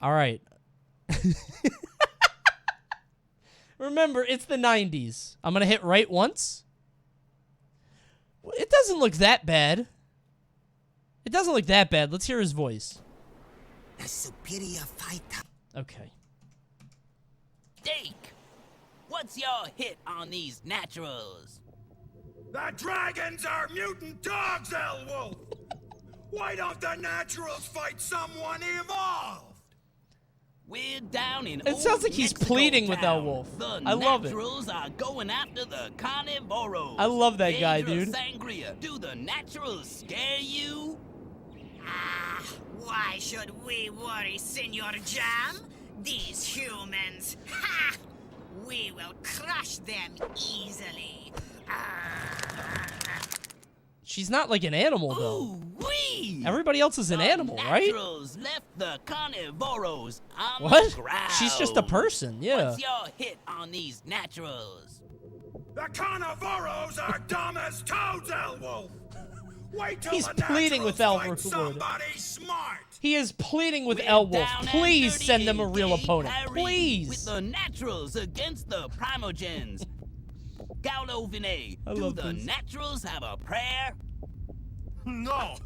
All right. Remember, it's the 90s. I'm going to hit right once. It doesn't look that bad. It doesn't look that bad. Let's hear his voice. The superior fighter. Okay. Dake, what's your hit on these naturals? The dragons are mutant dogs, Elwolf! Why don't the naturals fight someone evolved? We're down in It sounds like he's Mexico pleading with town. Elwolf. The I love it. naturals are going after the carnivoros. I love that guy, Dangerous dude. Sangria. Do the naturals scare you? Why should we worry, Senor Jam? These humans, ha! We will crush them easily. She's not like an animal, though. Wee! Everybody else is an animal, right? Naturals left the carnivoros on What? the ground. She's just a person, yeah. What's your hit on these naturals? The carnivoros are dumb as toads, Elwolf! Wait till He's the pleading with naturals fight Elwolf. somebody smart! He is pleading with Elwolf. Please send them a real opponent. With Please. the naturals against the primogens. Gaulo Vine, I do love the this. naturals have a prayer? No,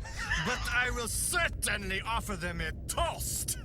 but I will certainly offer them a toast.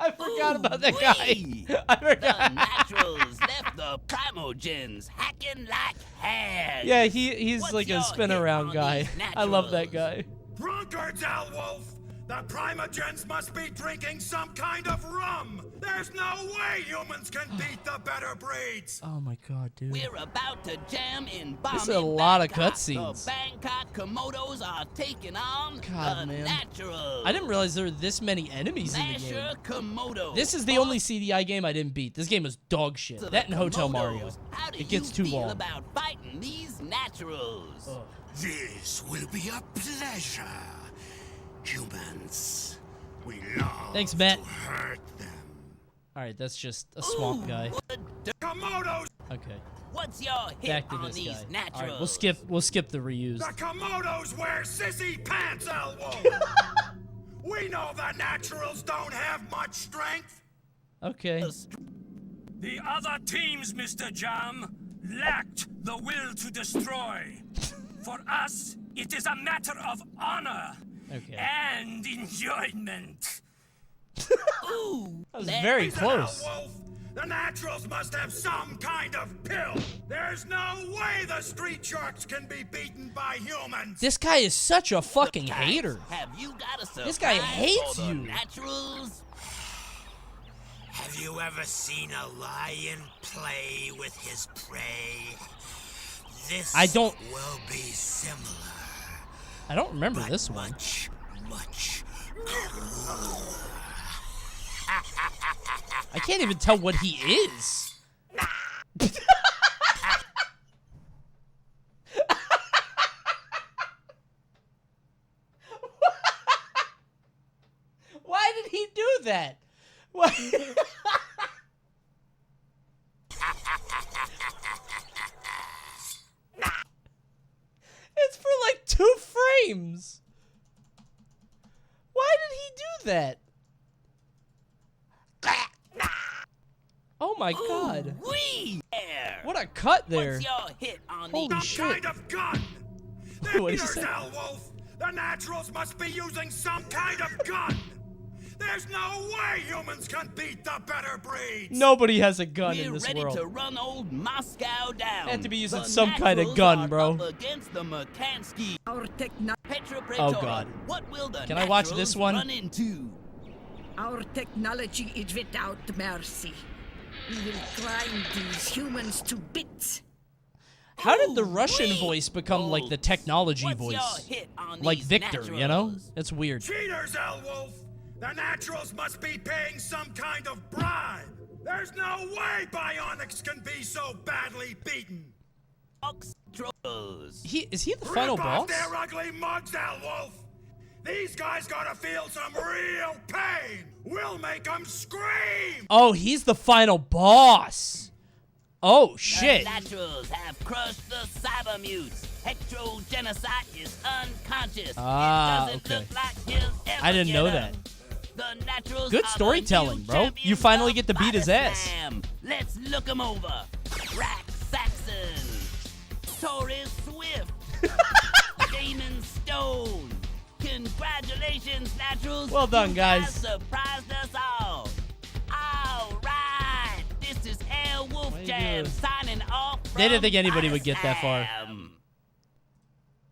I forgot about that guy. I forgot. The naturals left the primogens hacking like hags. Yeah, he's What's like a your spin hit around on guy. these I love that guy. Drunkards, Alwolf! The primogens must be drinking some kind of rum! There's no way humans can beat the better breeds! Oh my god, dude. We're about to jam in bomb. This is a lot of Bangkok. cutscenes. The Bangkok Komodos are taking on God, the man. naturals. I didn't realize there were this many enemies in the game. Slasher Komodo. This is the only CDI game I didn't beat. This game was dog shit. That and Hotel Mario. How do It gets you too feel long. about fighting these naturals? This will be a pleasure. Humans, we love Thanks, Matt. to hurt them. Alright, that's just a swamp guy. Komodos! Okay. What's your hit Back to on this these guy. naturals? Alright, we'll skip the reuse. The Komodos wear sissy pants, Alwolf! We know the naturals don't have much strength! Okay. The other teams, Mr. Jam, lacked the will to destroy. For us, it is a matter of honor and enjoyment. Ooh, that was very close. Alwolf, the naturals must have some kind of pill. There's no way the street sharks can be beaten by humans. This guy is such a fucking hater. Have you got a surprise This guy hates for the you. Naturals? Have you ever seen a lion play with his prey? This will be similar. I don't remember this one. Much I can't even tell what he is. Why did he do that? Why? It's for like 2 frames. Why did he do that? Oh my god. Wee! What a cut there. What's your hit on Holy these? shit. Kind of gun. What did he There's say? Alwolf. The naturals must be using some kind of gun. There's no way humans can beat the better breeds. Nobody has a gun We're in this ready world. to run old Moscow down. They have to be using The some kind of naturals gun, are bro. Up against the Makansky. Petra Oh, Praetora. God. What will the Can I watch naturals this one? run into? Our technology is without mercy. We will grind these humans to bits. How did the Russian voice become like the technology What's your voice? hit on Like these Victor, you know? naturals? That's weird. Cheaters, Alwolf. The naturals must be paying some kind of bribe. There's no way Bionics can be so badly beaten. Extras. Is he the final Rip off boss? their ugly mugs, Alwolf. These guys gotta feel some real pain. We'll make them scream. Oh, he's the final boss. Oh, shit. The naturals have crushed the cybermutes. Heterogenocide is unconscious. Ah, it doesn't okay. look like he'll ever I didn't know get that. up. The naturals Good are the storytelling, new bro. You champions finally of get to beat his Body ass. Slam. Let's look him over. Rack Saxon. Taurus Swift. Damon Stone. Congratulations, naturals. Well done, You guys. surprised us all. All right. This is Air Wolf Jam doing? signing off. They didn't from think anybody would get that far. Slam.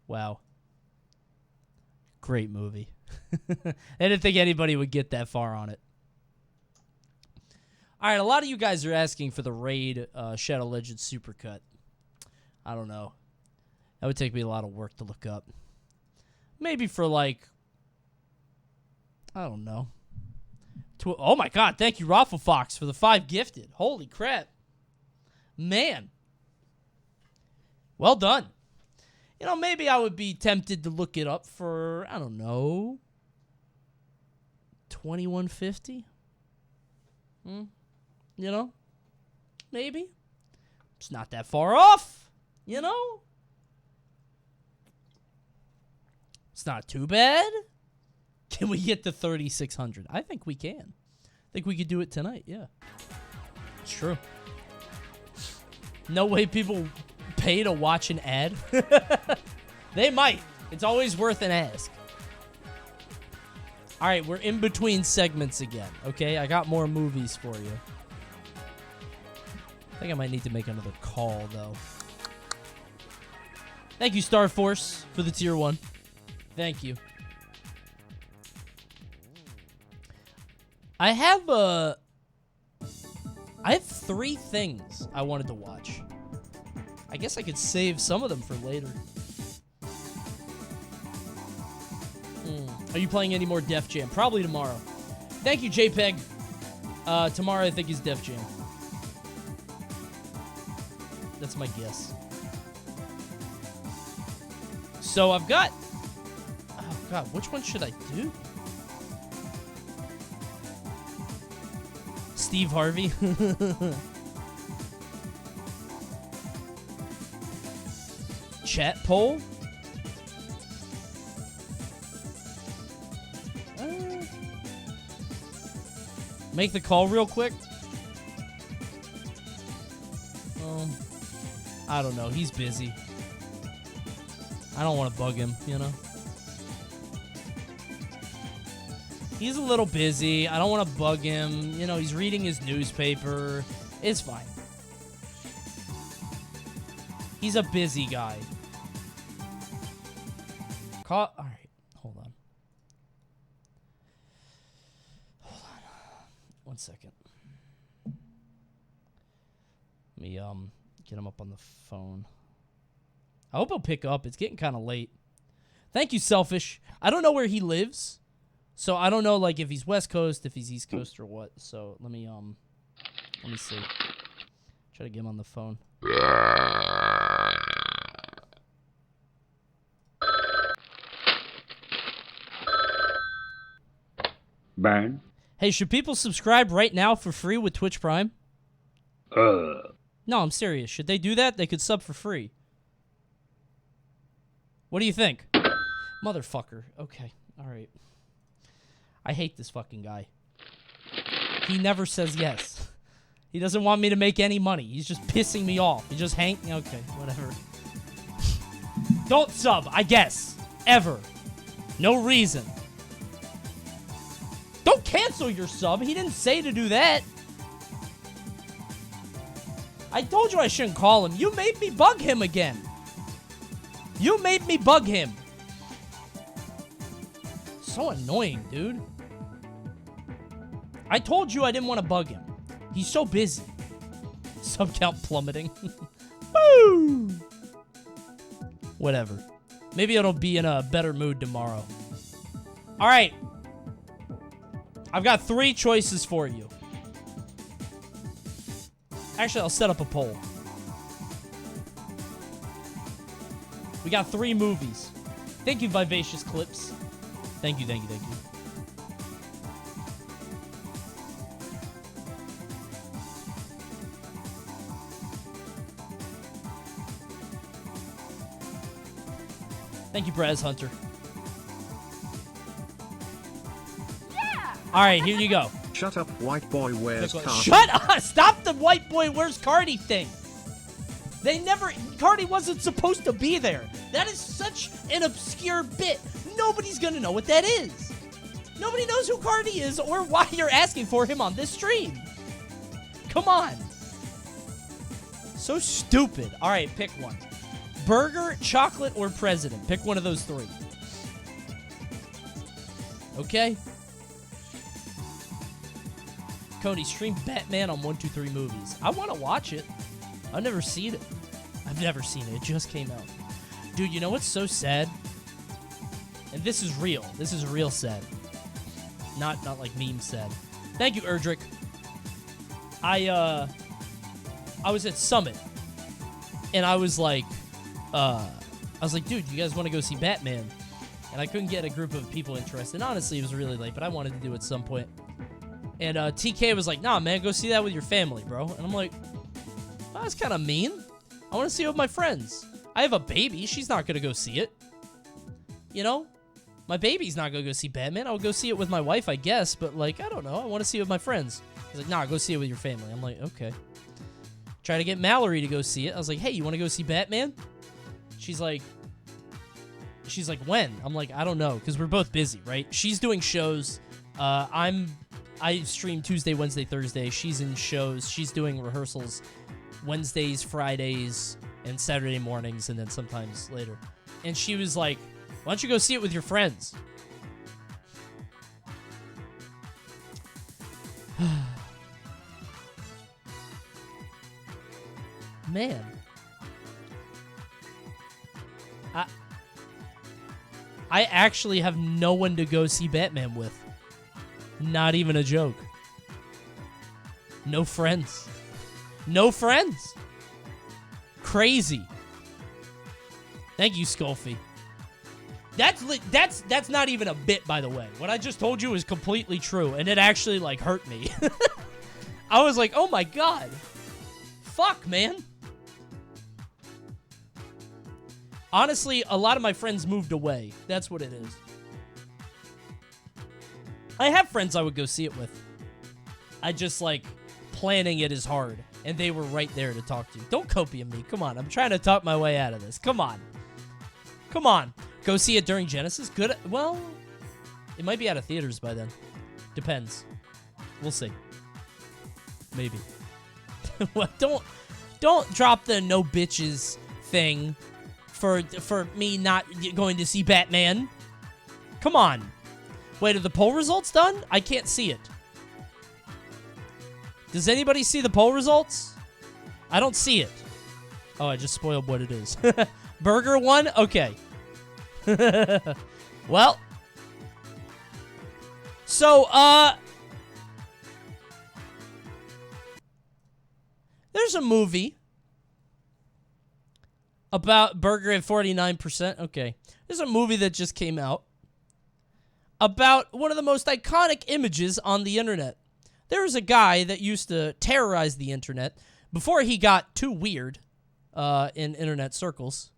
Wow. Great movie. They didn't think anybody would get that far on it. All right, a lot of you guys are asking for the Raid Shadow Legends Supercut. I don't know. That would take me a lot of work to look up. Maybe for like, I don't know. Oh my god, thank you, Raffle Fox, for the 5 gifted. Holy crap. Man. Well done. You know, maybe I would be tempted to look it up for, I don't know, $21.50. You know? Maybe. It's not that far off, you know? It's not too bad. Can we get to 3,600? I think we can. I think we could do it tonight, yeah. It's true. No way people pay to watch an ad. They might. It's always worth an ask. All right, we're in between segments again, okay? I got more movies for you. I think I might need to make another call, though. Thank you, Star Force, for the tier 1. Thank you. I have 3 things I wanted to watch. I guess I could save some of them for later. Are you playing any more Def Jam? Probably tomorrow. Thank you, JPEG. Tomorrow I think is Def Jam. That's my guess. So I've got... Oh, God. Which one should I do? Steve Harvey. Chat poll? Make the call real quick. I don't know. He's busy. I don't want to bug him, you know? He's a little busy. I don't want to bug him. You know, he's reading his newspaper. It's fine. He's a busy guy. All right. Hold on. Hold on. 1 second. Let me get him up on the phone. I hope he'll pick up. It's getting kind of late. Thank you, Selfish. I don't know where he lives. So I don't know, like, if he's West Coast, if he's East Coast, or what. So let me see. Try to get him on the phone. Burn. Hey, should people subscribe right now for free with Twitch Prime? No, I'm serious. Should they do that? They could sub for free. What do you think? Motherfucker. Okay. All right. I hate this fucking guy. He never says yes. He doesn't want me to make any money. He's just pissing me off. He just Okay, whatever. Don't sub, I guess. Ever. No reason. Don't cancel your sub. He didn't say to do that. I told you I shouldn't call him. You made me bug him again. You made me bug him. So annoying, dude. I told you I didn't want to bug him. He's so busy. Sub count plummeting. Woo! Whatever. Maybe it'll be in a better mood tomorrow. All right. I've got 3 choices for you. Actually, I'll set up a poll. We got 3 movies. Thank you, Vivacious Clips. Thank you, thank you, thank you. Thank you, Braz Hunter. Yeah! Alright, here you go. Shut up, white boy wears Cardi. Shut up! Stop the white boy wears Cardi thing. Cardi wasn't supposed to be there. That is such an obscure bit. Nobody's gonna know what that is. Nobody knows who Cardi is or why you're asking for him on this stream. Come on. So stupid. All right, pick one. Burger, chocolate, or president. Pick one of those 3. Okay? Coney, stream Batman on 123 Movies. I want to watch it. I've never seen it. It just came out. Dude, you know what's so sad? And this is real. This is real sad. Not like meme sad. Thank you, Erdrick. I was at Summit. And I was like, dude, you guys want to go see Batman? And I couldn't get a group of people interested. Honestly, it was really late, but I wanted to do it at some point. And TK was like, nah, man, go see that with your family, bro. And I'm like, well, that's kind of mean. I want to see it with my friends. I have a baby. She's not going to go see it. You know? My baby's not going to go see Batman. I'll go see it with my wife, I guess. But, like, I don't know. I want to see it with my friends. He's like, nah, go see it with your family. I'm like, okay. Try to get Mallory to go see it. I was like, hey, you want to go see Batman? She's like, She's like, when? I'm like, I don't know, because we're both busy, right? She's doing shows. I stream Tuesday, Wednesday, Thursday. She's in shows. She's doing rehearsals Wednesdays, Fridays, and Saturday mornings, and then sometimes later. And she was like, why don't you go see it with your friends? Man. I actually have no one to go see Batman with. Not even a joke. No friends. No friends. Crazy. Thank you, Sculfy. That's not even a bit, by the way. What I just told you is completely true, and it actually, like, hurt me. I was like, oh my god. Fuck, man. Honestly, a lot of my friends moved away. That's what it is. I have friends I would go see it with. I just, like, planning it is hard, and they were right there to talk to. Don't copium me. Come on. I'm trying to talk my way out of this. Come on. Come on. Go see it during Genesis? Good. Well, it might be out of theaters by then. Depends. We'll see. Maybe. Well, don't drop the no bitches thing for me not going to see Batman. Come on. Wait, are the poll results done? I can't see it. Does anybody see the poll results? I don't see it. Oh, I just spoiled what it is. Burger won? Okay. Well. So, there's a movie about Burger at 49%. Okay. There's a movie that just came out about one of the most iconic images on the internet. There was a guy that used to terrorize the internet before he got too weird in internet circles.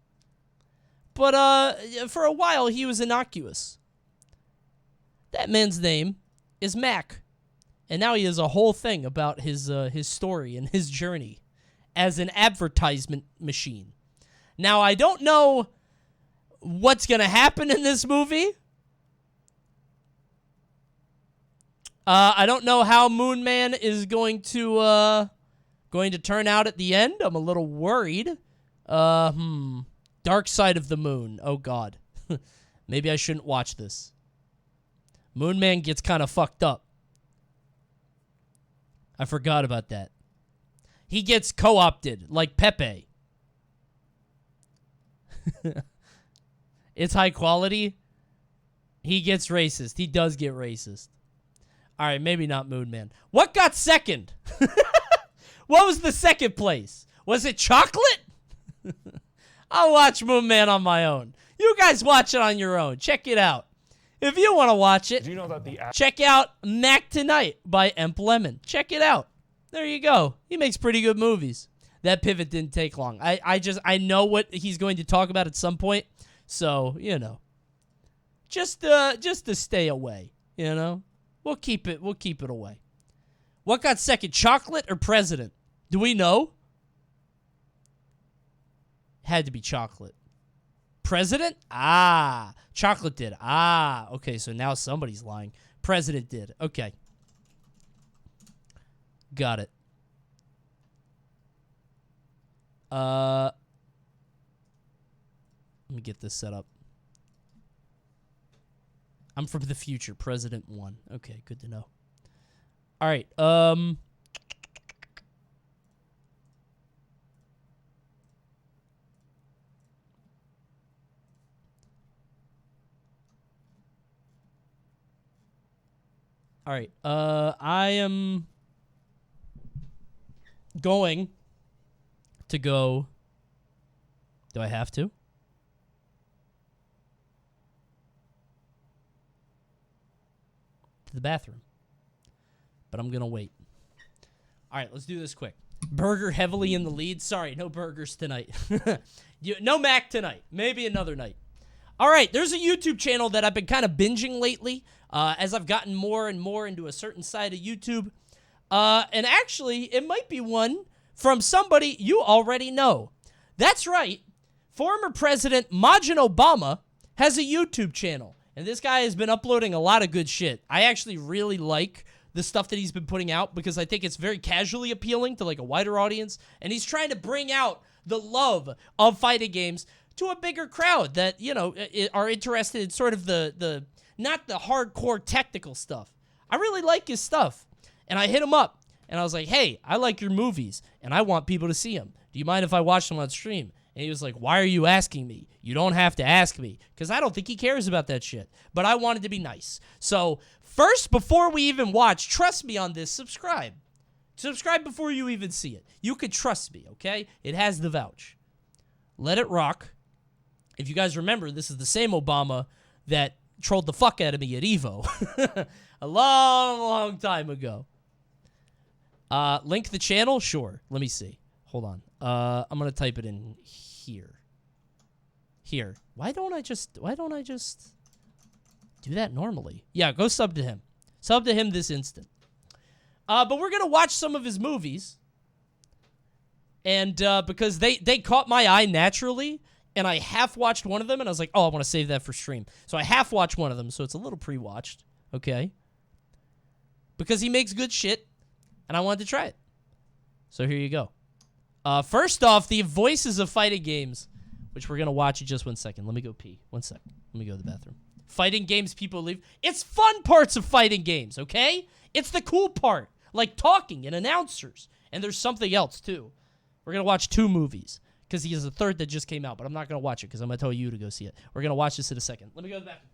But for a while, he was innocuous. That man's name is Mac. And now he has a whole thing about his story and his journey as an advertisement machine. Now, I don't know what's going to happen in this movie. I don't know how Moon Man is going to turn out at the end. I'm a little worried. Dark Side of the Moon. Oh, God. Maybe I shouldn't watch this. Moon Man gets kind of fucked up. I forgot about that. He gets co-opted, like Pepe. It's high quality. He gets racist. He does get racist. All right, maybe not Moon Man. What got second? What was the second place? Was it chocolate? I'll watch Moon Man on my own. You guys watch it on your own. Check it out. If you want to watch it, check out Mac Tonight by Emp Lemon. Check it out. There you go. He makes pretty good movies. That pivot didn't take long. I know what he's going to talk about at some point. So, you know. Just to stay away, you know? We'll keep it away. What got second, chocolate or president? Do we know? Had to be chocolate. President? Ah. Chocolate did. Ah. Okay, so now somebody's lying. President did. Okay. Got it. Let me get this set up. I'm from the future. President won. Okay, good to know. All right. All right. I am going to go. Do I have to? To the bathroom. But I'm going to wait. All right, let's do this quick. Burger heavily in the lead. Sorry, no burgers tonight. No Mac tonight. Maybe another night. All right, there's a YouTube channel that I've been kind of binging lately as I've gotten more and more into a certain side of YouTube. And actually, it might be one from somebody you already know. That's right. Former President Majin Obama has a YouTube channel. And this guy has been uploading a lot of good shit. I actually really like the stuff that he's been putting out because I think it's very casually appealing to like a wider audience. And he's trying to bring out the love of fighting games to a bigger crowd that, you know, are interested in sort of the not the hardcore technical stuff. I really like his stuff. And I hit him up. And I was like, hey, I like your movies. And I want people to see them. Do you mind if I watch them on stream? And he was like, why are you asking me? You don't have to ask me. Because I don't think he cares about that shit. But I wanted to be nice. So first, before we even watch, trust me on this, subscribe. Subscribe before you even see it. You could trust me, okay? It has the vouch. Let it rock. If you guys remember, this is the same Obama that trolled the fuck out of me at EVO. A long, long time ago. Link the channel? Sure. Let me see. Hold on. I'm going to type it in here. Here. Why don't I just do that normally? Yeah, go sub to him. Sub to him this instant. But we're going to watch some of his movies. And because they caught my eye naturally, and I half-watched one of them, and I was like, oh, I want to save that for stream. So I half-watched one of them, so it's a little pre-watched. Okay? Because he makes good shit, and I wanted to try it. So here you go. First off, the voices of fighting games, which we're going to watch in just 1 second. Let me go pee. 1 second. Let me go to the bathroom. Fighting games people leave. It's fun parts of fighting games, okay? It's the cool part, like talking and announcers. And there's something else, too. We're going to watch 2 movies, because he has a third that just came out, but I'm not going to watch it, because I'm going to tell you to go see it. We're going to watch this in a second. Let me go to the bathroom.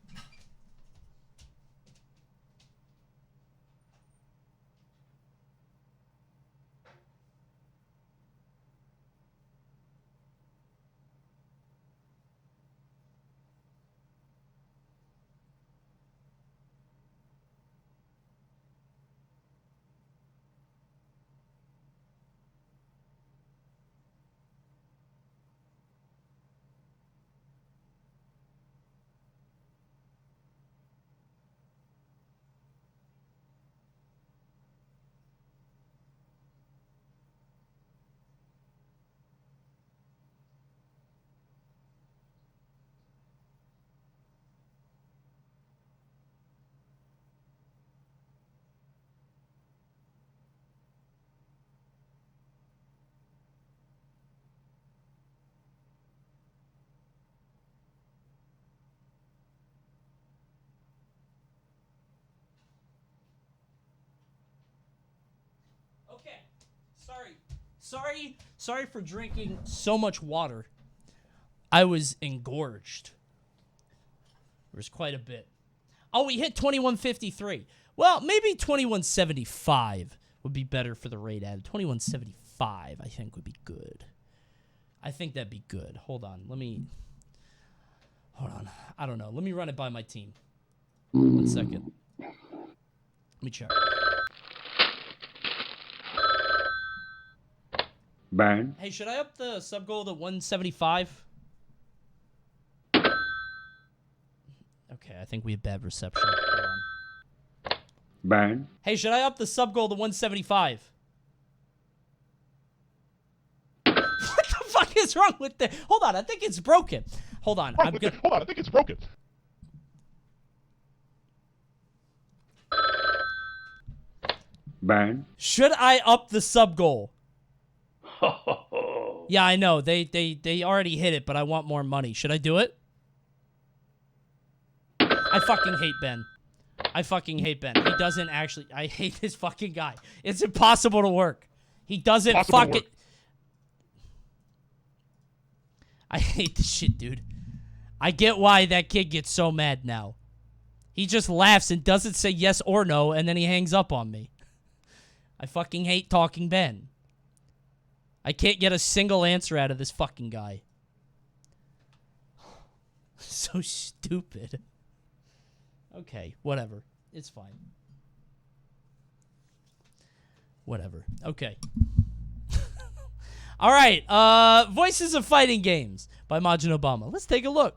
Sorry for drinking so much water. I was engorged. There was quite a bit. Oh, we hit 2153. Well, maybe 2175 would be better for the rate added. 2175, I think, would be good. I think that'd be good. Hold on. I don't know. Let me run it by my team. 1 second. Let me check. Burn. Hey, should I up the sub goal to 175? Okay, I think we have bad reception. Hold on. Burn. Hey, should I up the sub goal to 175? What the fuck is wrong with that? Hold on, I think it's broken. Hold on, Hold on, I think it's broken. Burn. Should I up the sub goal? Yeah, I know. They already hit it, but I want more money. Should I do it? I fucking hate Ben. I fucking hate Ben. He doesn't actually... I hate this fucking guy. It's impossible to work. He doesn't fucking... I hate this shit, dude. I get why that kid gets so mad now. He just laughs and doesn't say yes or no, and then he hangs up on me. I fucking hate talking Ben. I can't get a single answer out of this fucking guy. So stupid. Okay, whatever. It's fine. Whatever. Okay. All right. Voices of Fighting Games by Majin Obama. Let's take a look.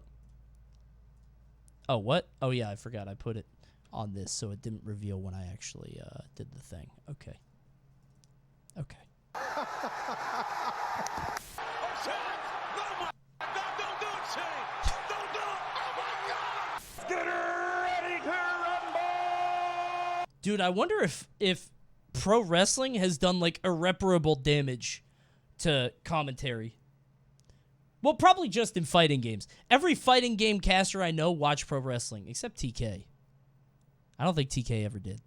Oh, what? Oh, yeah, I forgot. I put it on this, so it didn't reveal when I actually did the thing. Okay. Okay. Dude, I wonder if pro wrestling has done, like, irreparable damage to commentary. Well, probably just in fighting games. Every fighting game caster I know watch pro wrestling, except TK. I don't think TK ever did.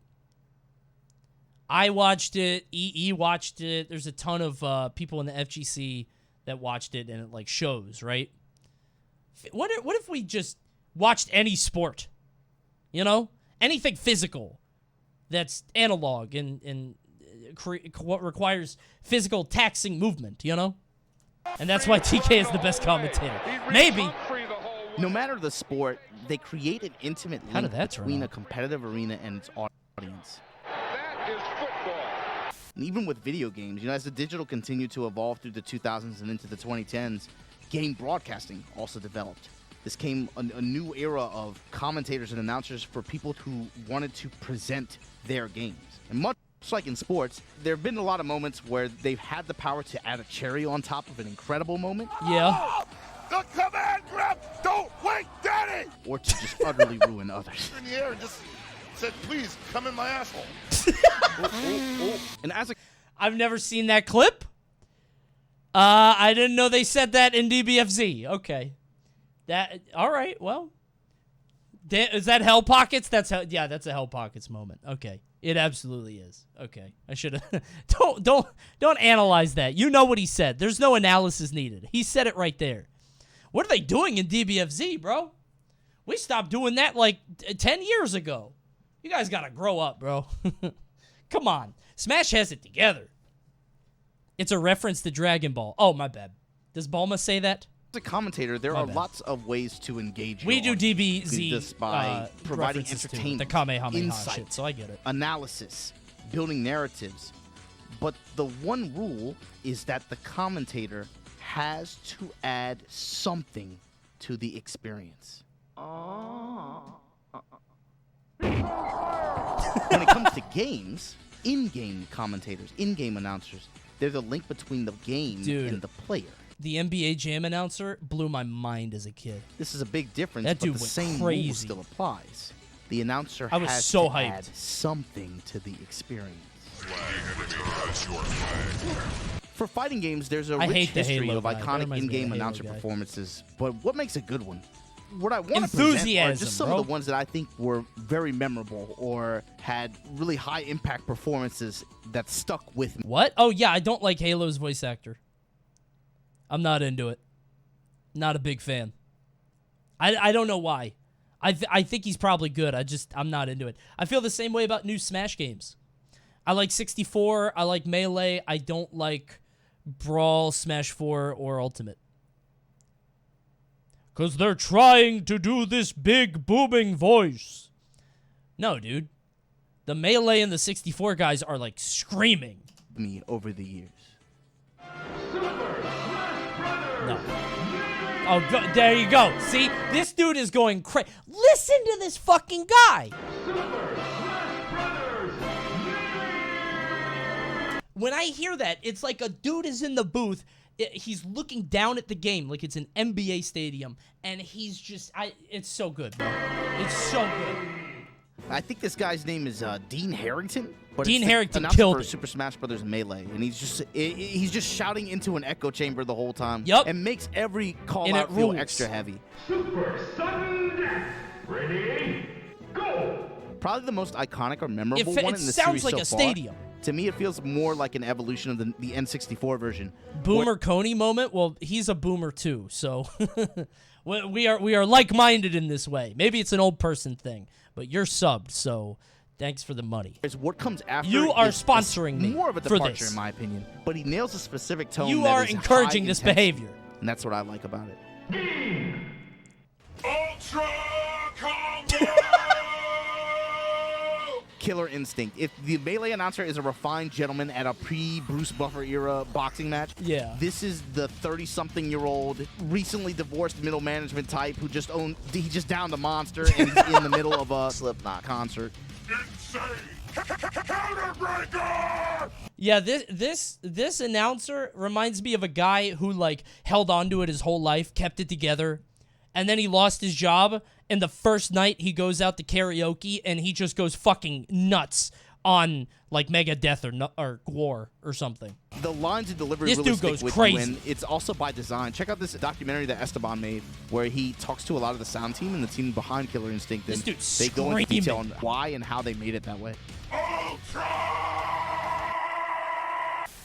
I watched it. EE watched it. There's a ton of people in the FGC that watched it, and it, like, shows, right? What if we just watched any sport? You know? Anything physical that's analog and what requires physical taxing movement, you know? And that's why TK is the best commentator. Maybe. No matter the sport, they create an intimate link between turn a competitive arena and its audience. And even with video games, you know, as the digital continued to evolve through the 2000s and into the 2010s, game broadcasting also developed. This came a new era of commentators and announcers for people who wanted to present their games. And much like in sports, there have been a lot of moments where they've had the power to add a cherry on top of an incredible moment. Yeah. The command grab! Don't wait, Daddy! Or to just utterly ruin others. In the air and just said, please, come in my asshole. And as a... I've never seen that clip. I didn't know they said that in DBFZ. Okay. All right, well. Is that Hell Pockets? That's a Hell Pockets moment. Okay. It absolutely is. Okay. I should have don't analyze that. You know what he said. There's no analysis needed. He said it right there. What are they doing in DBFZ, bro? We stopped doing that like 10 years ago. You guys got to grow up, bro. Come on. Smash has it together. It's a reference to Dragon Ball. Oh, my bad. Does Bulma say that? As a commentator, there are lots of ways to engage. We do DBZ this by providing references to entertainment, the Kamehameha insight, shit, so I get it. Analysis, building narratives. But the one rule is that the commentator has to add something to the experience. When it comes to games, in-game commentators, in-game announcers, they're the link between the game and the player. The NBA Jam announcer blew my mind as a kid. This is a big difference, that dude but the went same crazy. rule still applies. The announcer I was has so to hyped. add something to the experience. For fighting games, there's a I rich hate the history Halo of vibe. That iconic reminds me of in-game the Halo announcer guy. performances, but what makes a good one? What I want to present are Enthusiasm, just some bro. of the ones that I think were very memorable or had really high impact performances that stuck with me. What? Oh, yeah, I don't like Halo's voice actor. I'm not into it. Not a big fan. I don't know why. I think he's probably good. I'm not into it. I feel the same way about new Smash games. I like 64. I like Melee. I don't like Brawl, Smash 4, or Ultimate. Because they're trying to do this big booming voice. No, dude. The Melee and the 64 guys are like screaming. Me over the years. No. Oh, there you go. See? This dude is going crazy. Listen to this fucking guy. When I hear that, it's like a dude is in the booth. He's looking down at the game like it's an NBA stadium. And he's just... it's so good, bro. It's so good. I think this guy's name is Dean Harrington. But Dean Harrington announcer killed for it. Super Smash Bros. Melee, and he's just shouting into an echo chamber the whole time. Yep. And makes every call And out it feel rules. extra heavy. Super sudden death. Ready? Go! Probably the most iconic or memorable It one in the sounds series like so a far. stadium. To me, it feels more like an evolution of the N64 version. Boomer Coney moment? Well, he's a boomer too, so we are like-minded in this way. Maybe it's an old person thing, but you're subbed, so thanks for the money. What comes after You are is sponsoring me more of a for departure, this. in my opinion. But he nails a specific tone. You that are is encouraging high this intensity, behavior. and that's what I like about it. Ultra Combo! Killer instinct. If the Melee announcer is a refined gentleman at a pre-Bruce Buffer era boxing match, yeah, this is the 30-something-year-old, recently divorced middle management type who he just downed a monster and he's in the middle of a Slipknot concert. Insane! Counterbreaker! Yeah, this announcer reminds me of a guy who like held on to it his whole life, kept it together, and then he lost his job, and the first night he goes out to karaoke, and he just goes fucking nuts on like Megadeth or Gwar or something. The lines of delivery This really dude stick goes with crazy. you, and it's also by design. Check out this documentary that Esteban made, where he talks to a lot of the sound team and the team behind Killer Instinct. This And dude's they go into detail on screaming. why and how they made it that way.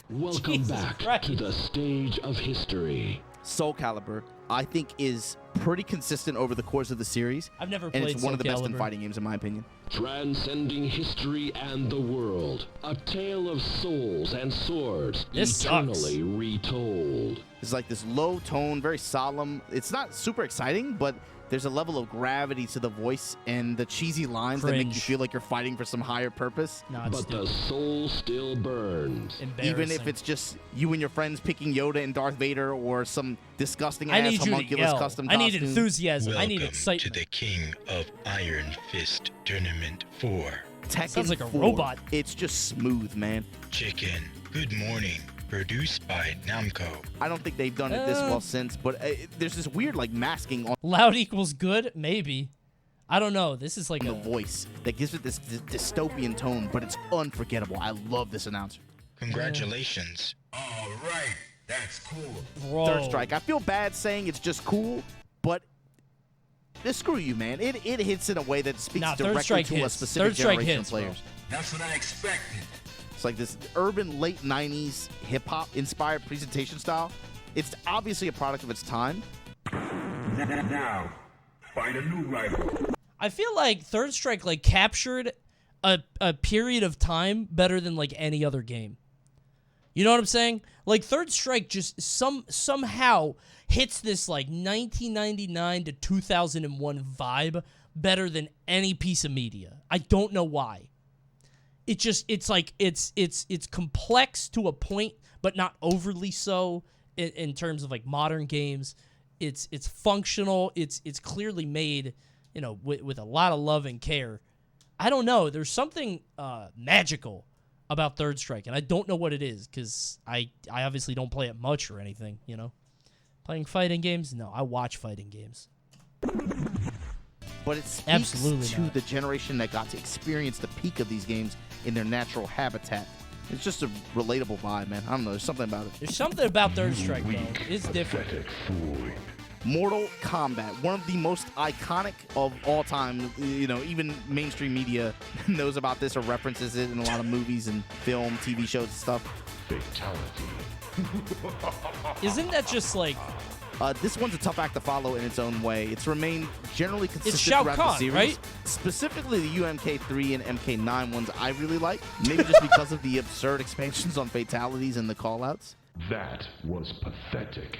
Welcome back to the stage of history. Soul Calibur, I think, is pretty consistent over the course of the series. I've never and played it's one of the best in Soul Calibur. fighting games, in my opinion. Transcending history and the world. A tale of souls and swords This eternally retold. It's like this low tone, very solemn. It's not super exciting, but there's a level of gravity to the voice and the cheesy lines that make you Cringe. feel like you're fighting for some higher purpose. But the soul still burns. Even if it's just you and your friends picking Yoda and Darth Vader, or some disgusting I ass need you to homunculus yell. custom I need costume. enthusiasm. I need Welcome excitement. to the King of Iron Fist Tournament 4. Tekken Sounds like a 4. robot. It's just smooth, man. Chicken, good morning. Produced by Namco. I don't think they've done it this well since, but there's this weird like masking on Loud equals good? Maybe. I don't know. This is like the voice that gives it this dystopian tone, but it's unforgettable. I love this announcer. Congratulations. All right, that's cool. Bro. Third Strike. I feel bad saying it's just cool, but screw you, man. It hits in a way that speaks Nah, Third directly Strike to a hits. specific Third Strike generation hits, of bro. players. That's what I expected. It's like this urban late 90s hip-hop inspired presentation style. It's obviously a product of its time. Now, find a new rival. I feel like Third Strike like captured a period of time better than like any other game. You know what I'm saying? Like Third Strike just somehow hits this like 1999 to 2001 vibe better than any piece of media. I don't know why. It's like it's complex to a point, but not overly so in terms of like modern games. It's functional. It's clearly made, you know, with a lot of love and care. I don't know. There's something magical about Third Strike, and I don't know what it is because I obviously don't play it much or anything. You know, playing fighting games. No, I watch fighting games. But it speaks Absolutely to not. the generation that got to experience the peak of these games in their natural habitat. It's just a relatable vibe, man. I don't know. There's something about it. There's something about Third Strike, though. It's different. Mortal Kombat, one of the most iconic of all time. You know, even mainstream media knows about this or references it in a lot of movies and film, TV shows and stuff. Isn't that just like... This one's a tough act to follow in its own way. It's remained generally consistent Shao throughout Kahn, the series. right? Specifically, the UMK3 and MK9 ones I really like. Maybe just because of the absurd expansions on fatalities and the callouts. That was pathetic.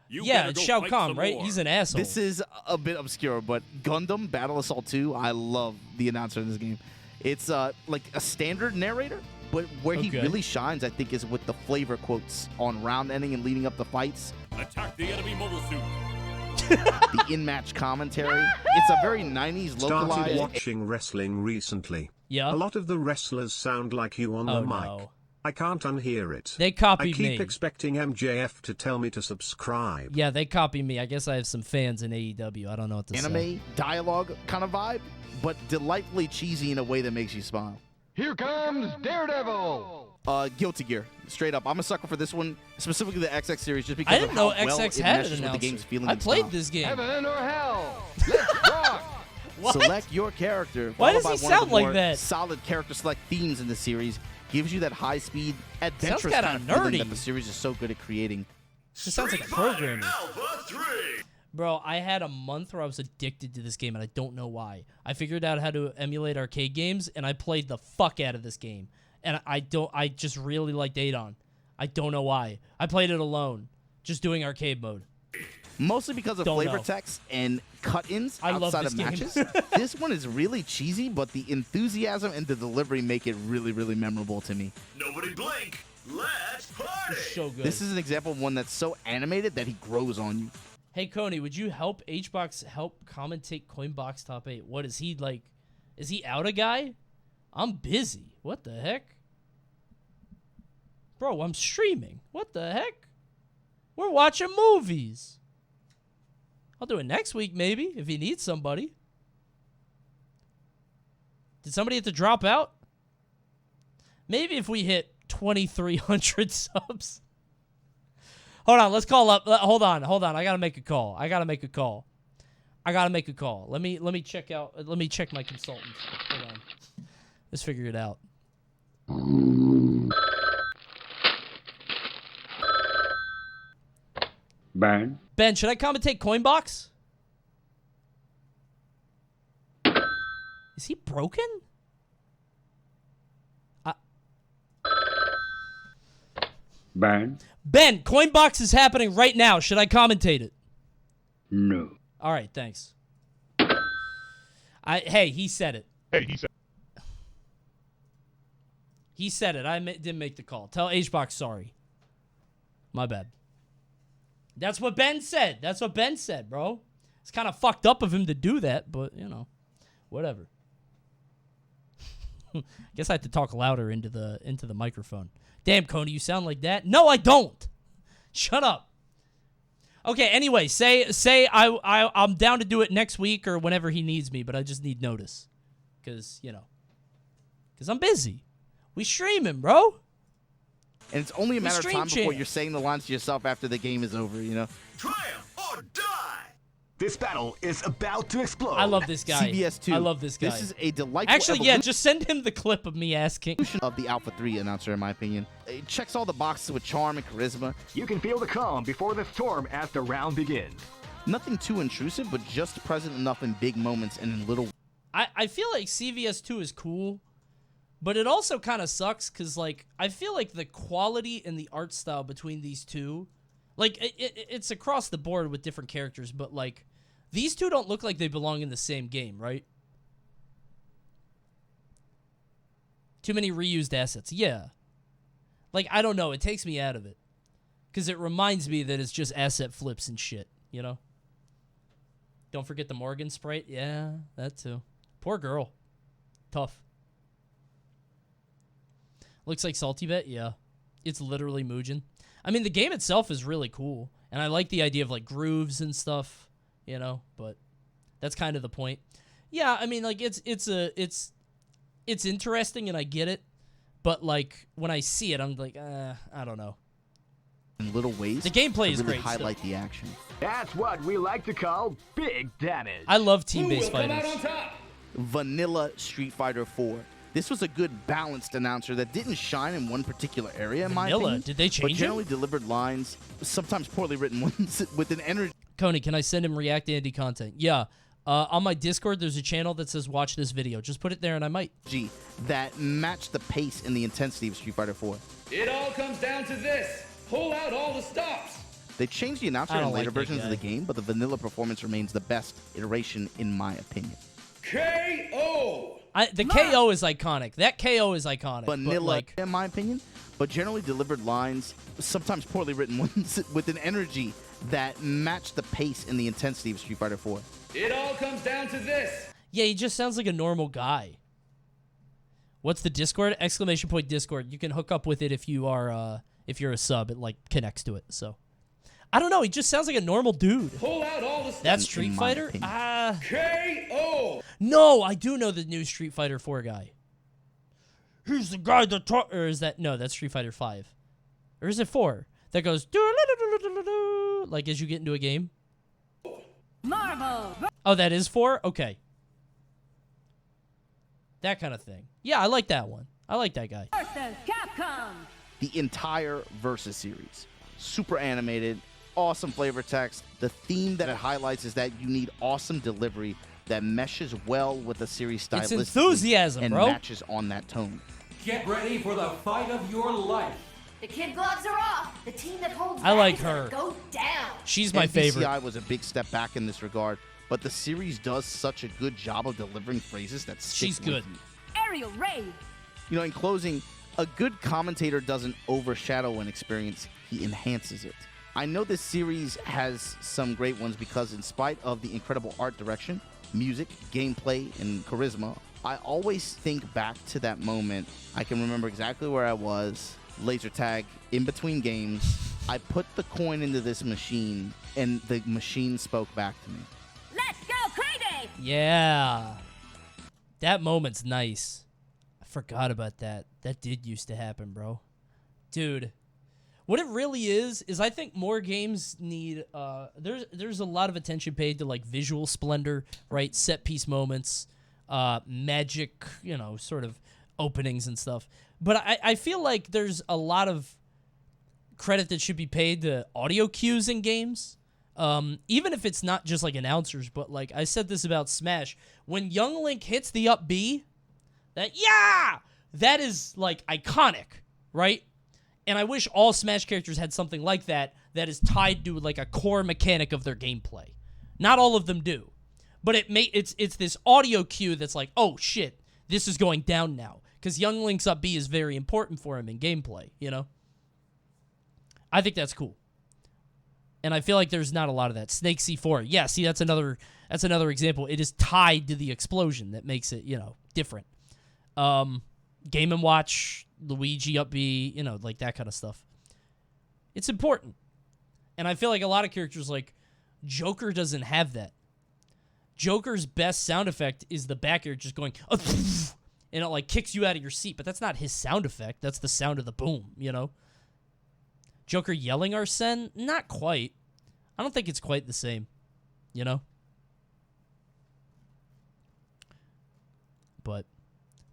Yeah, it's Shao Kahn, right? He's an asshole. This is a bit obscure, but Gundam Battle Assault 2, I love the announcer in this game. It's like a standard narrator, but where he Okay. really shines, I think, is with the flavor quotes on round ending and leading up the fights. Attack the enemy mobile suit. The in-match commentary. It's a very 90s Started localized. watching wrestling recently. Yeah. A lot of the wrestlers sound like you on the Oh, mic. no. I can't unhear it. They copied I keep me. expecting MJF to tell me to subscribe. Yeah, they copy me. I guess I have some fans in AEW. I don't know what to say. Anime dialogue kind of vibe, but delightfully cheesy in a way that makes you smile. Here comes Daredevil! Guilty Gear, straight up. I'm a sucker for this one, specifically the XX series, just because I didn't of know how well XX it had meshes an with the game's announcer. feeling I and played style. this game. Heaven or hell! Let's rock! What? Select your character. Why followed does he by one of sound the like more that? Solid character select themes in the series gives you that high-speed, adventurous kinda kind of feeling nerdy. that the series is so good at creating. This sounds like a programmer. Bro, I had a month where I was addicted to this game, and I don't know why. I figured out how to emulate arcade games, and I played the fuck out of this game. And I just really liked Adon. I don't know why. I played it alone, just doing arcade mode. Mostly because of Don't flavor know. text and cut-ins I love outside this of game. matches. This one is really cheesy, but the enthusiasm and the delivery make it really, really memorable to me. Nobody blink. Let's party. So good. This is an example of one that's so animated that he grows on you. Hey, Coney, would you help HBox help commentate Coinbox Top 8? What is he like? Is he out a guy? I'm busy. What the heck? Bro, I'm streaming. What the heck? We're watching movies. I'll do it next week, maybe, if he needs somebody. Did somebody have to drop out? Maybe if we hit 2,300 subs. Hold on, let's call up. Hold on. I gotta make a call. Let me check out. Let me check my consultants. Hold on. Let's figure it out. Ben, should I commentate Coinbox? Is he broken? Ben, Coinbox is happening right now. Should I commentate it? No. All right, thanks. Hey, he said it. He said it. I didn't make the call. Tell HBox sorry. My bad. That's what Ben said, bro. It's kind of fucked up of him to do that, but, you know, whatever. Guess I have to talk louder into the microphone. Damn, Coney, you sound like that. No, I don't. Shut up. Okay, anyway, say I'm down to do it next week or whenever he needs me, but I just need notice. Because I'm busy. We streaming, bro. And it's only a matter of time before you're saying the lines to yourself after the game is over, you know? Triumph or die! This battle is about to explode. I love this guy. CBS2. I love this guy. This is a delightful Actually, yeah, just send him the clip of me asking. Of the Alpha 3 announcer, in my opinion. It checks all the boxes with charm and charisma. You can feel the calm before the storm as the round begins. Nothing too intrusive, but just present enough in big moments and in little... I feel like CVS2 is cool, but it also kind of sucks because, like, I feel like the quality and the art style between these two, like, it's across the board with different characters, but, like, these two don't look like they belong in the same game, right? Too many reused assets. Yeah. Like, I don't know. It takes me out of it. Because it reminds me that it's just asset flips and shit, you know? Don't forget the Morgan sprite. Yeah, that too. Poor girl. Tough. Looks like Salty Bet. Yeah. It's literally Mugen. I mean, the game itself is really cool. And I like the idea of, like, grooves and stuff. You know, but that's kind of the point. Yeah, I mean, like, it's interesting and I get it, but, like, when I see it, I'm like, I don't know. In little ways, the gameplay is really great. Highlight still. the action. That's what we like to call big damage. I love team-based fighters. Vanilla Street Fighter 4. This was a good balanced announcer that didn't shine in one particular area, in my opinion. Did they change but generally delivered lines, sometimes poorly written ones, with an energy. Coney, can I send him React Andy content? Yeah. On my Discord, there's a channel that says watch this video. Just put it there and I might. That match the pace and the intensity of Street Fighter 4. It all comes down to this. Pull out all the stops. They changed the announcer in later versions of the game, but the vanilla performance remains the best iteration in my opinion. KO! The KO is iconic. That KO is iconic. Vanilla, in my opinion, but generally delivered lines, sometimes poorly written ones, with an energy that matched the pace and the intensity of Street Fighter 4. It all comes down to this. Yeah, he just sounds like a normal guy. What's the Discord? ! Discord. You can hook up with it if you are if you're a sub. It like connects to it. So I don't know. He just sounds like a normal dude. Pull out all the stuff. That's Street Fighter. KO. No, I do know the new Street Fighter 4 guy. He's the guy that or is that that's Street Fighter 5, or is it 4 that goes like as you get into a game? Marble. Oh, that is 4? Okay. That kind of thing. Yeah, I like that one. I like that guy. Versus Capcom. The entire Versus series. Super animated, awesome flavor text. The theme that it highlights is that you need awesome delivery that meshes well with the series stylistically. It's enthusiasm, and bro. matches on that tone. Get ready for the fight of your life. The kid gloves are off. The team that holds I like back is gonna her. Go down. She's my favorite. VCI was a big step back in this regard, but the series does such a good job of delivering phrases that stick She's with good. you. Aerial raid. You know, in closing, a good commentator doesn't overshadow an experience, he enhances it. I know this series has some great ones because in spite of the incredible art direction, music, gameplay, and charisma, I always think back to that moment. I can remember exactly where I was, laser tag, in between games, I put the coin into this machine, and the machine spoke back to me. Let's go crazy! Yeah. That moment's nice. I forgot about that. That did used to happen, bro. Dude. What it really is I think more games need, there's a lot of attention paid to, like, visual splendor, right? Set piece moments, magic, you know, sort of openings and stuff. But I feel like there's a lot of credit that should be paid to audio cues in games. Even if it's not just, like, announcers, but, like, I said this about Smash. When Young Link hits the up B, that is, like, iconic, right? And I wish all Smash characters had something like that is tied to, like, a core mechanic of their gameplay. Not all of them do. But it's this audio cue that's like, oh, shit, this is going down now. Because Young Link's up B is very important for him in gameplay, you know? I think that's cool. And I feel like there's not a lot of that. Snake C4. Yeah, see, that's another example. It is tied to the explosion that makes it, you know, different. Game & Watch, Luigi up B, you know, like that kind of stuff. It's important. And I feel like a lot of characters, like, Joker doesn't have that. Joker's best sound effect is the back air just going, and it, like, kicks you out of your seat. But that's not his sound effect. That's the sound of the boom, you know? Joker yelling Arsene? Not quite. I don't think it's quite the same, you know? But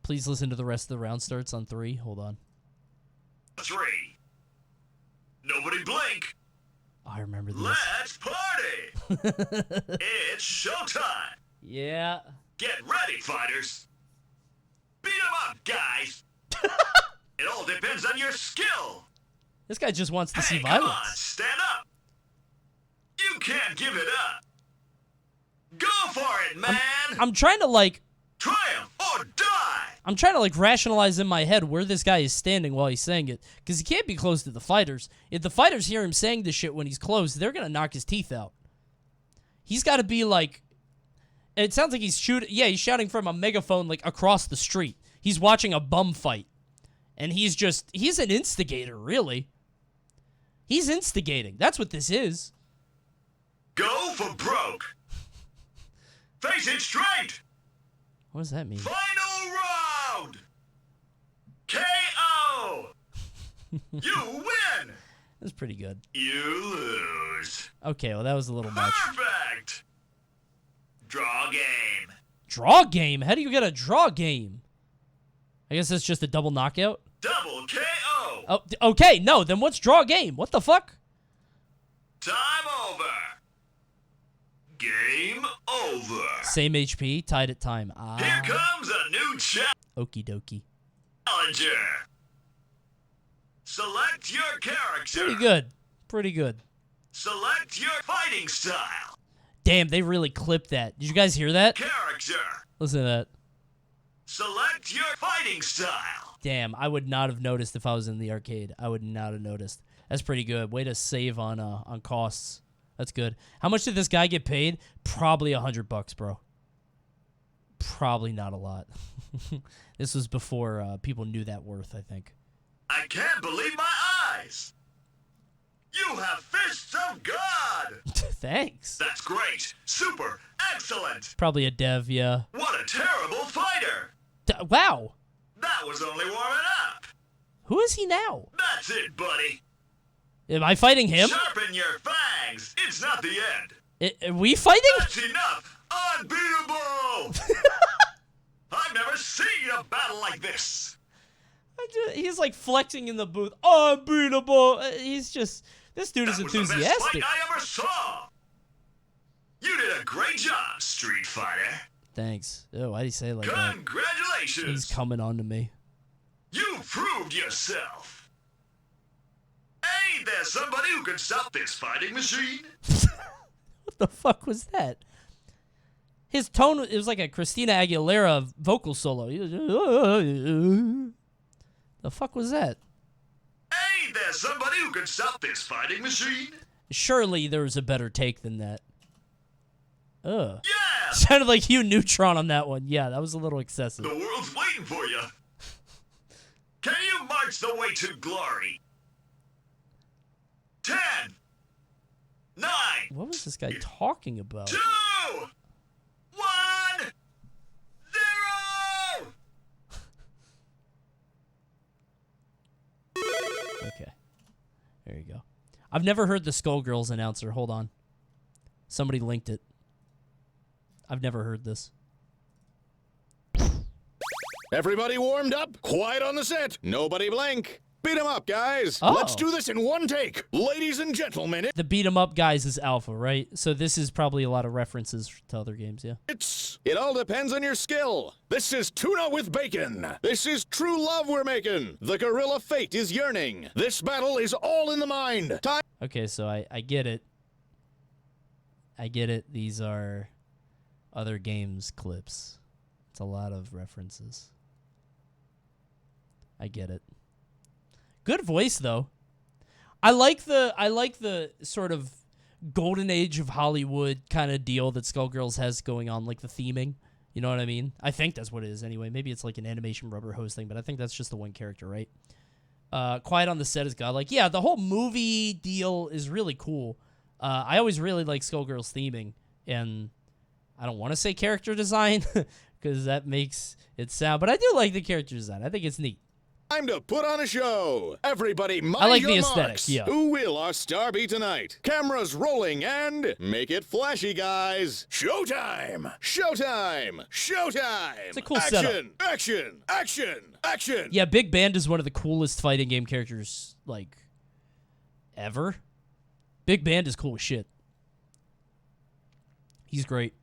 please listen to the rest of the round starts on 3. Hold on. 3. Nobody blink. I remember this. Let's party. It's showtime. Yeah. Get ready, fighters. Beat 'em up, guys. It all depends on your skill. This guy just wants to see Come violence. on, stand up. You can't give it up. Go for it, man. I'm trying to, like, triumph or die. I'm trying to, like, rationalize in my head where this guy is standing while he's saying it. Because he can't be close to the fighters. If the fighters hear him saying this shit when he's close, they're going to knock his teeth out. He's got to be, like... It sounds like he's shooting... Yeah, he's shouting from a megaphone, like, across the street. He's watching a bum fight. And he's just... He's an instigator, really. He's instigating. That's what this is. Go for broke. Face it straight. What does that mean? Final round. KO. You win. That's pretty good. You lose. Okay, well, that was a little much. Perfect. Draw game. Draw game? How do you get a draw game? I guess that's just a double knockout? Double KO. Oh, okay, no, then what's draw game? What the fuck? Time over. Game over. Same HP, tied at time. Here comes a new Okie dokie. challenger. Select your character. Pretty good. Pretty good. Select your fighting style. Damn, they really clipped that. Did you guys hear that? Character. Listen to that. Select your fighting style. Damn, I would not have noticed if I was in the arcade. I would not have noticed. That's pretty good. Way to save on costs. That's good. How much did this guy get paid? Probably $100, bro. Probably not a lot. This was before people knew that worth, I think. I can't believe my eyes. You have fists of God. Thanks. That's great. Super. Excellent. Probably a dev, yeah. What a terrible fighter. Wow. That was only warming up. Who is he now? That's it, buddy. Am I fighting him? Sharpen your fangs. It's not the end. Are we fighting? That's enough. Unbeatable. I've never seen a battle like this. He's like flexing in the booth. Unbeatable. He's just... This dude is enthusiastic. That was the best fight I ever saw. You did a great job, Street Fighter. Thanks. Oh, why'd he say it like that? Congratulations. He's coming on to me. You proved yourself. Ain't there somebody who can stop this fighting machine? What the fuck was that? His tone, it was like a Christina Aguilera vocal solo. He was just, the fuck was that? Ain't there somebody who can stop this fighting machine? Surely there was a better take than that. Ugh. Yeah! Sounded like Hugh Neutron on that one. Yeah, that was a little excessive. The world's waiting for you. Can you march the way to glory? what was this guy talking about? 2, 1, 0. Okay. There you go. I've never heard the Skullgirls announcer. Hold on. Somebody linked it. I've never heard this. Everybody warmed up? Quiet on the set. Nobody blink. Beat 'em up, guys. Oh. Let's do this in one take. Ladies and gentlemen, The beat 'em up guys is Alpha, right? So this is probably a lot of references to other games, yeah. it all depends on your skill. This is tuna with bacon. This is true love we're making. The gorilla fate is yearning. This battle is all in the mind. Time. Okay, so I get it. I get it. These are other games clips. It's a lot of references. I get it. Good voice though. I like the sort of golden age of Hollywood kind of deal that Skullgirls has going on, like the theming. You know what I mean? I think that's what it is anyway. Maybe it's like an animation rubber hose thing, but I think that's just the one character, right? Quiet on the Set is godlike. Yeah, the whole movie deal is really cool. I always really like Skullgirls theming, and I don't want to say character design because that makes it sound, but I do like the character design. I think it's neat. Time to put on a show. Everybody mind I like your the marks. aesthetics, yeah. Who will our star be tonight? Cameras rolling and make it flashy, guys. Showtime! Showtime! Showtime! It's a cool action, setup. Action! Action! Action! Yeah, Big Band is one of the coolest fighting game characters, like, ever. Big Band is cool as shit. He's great.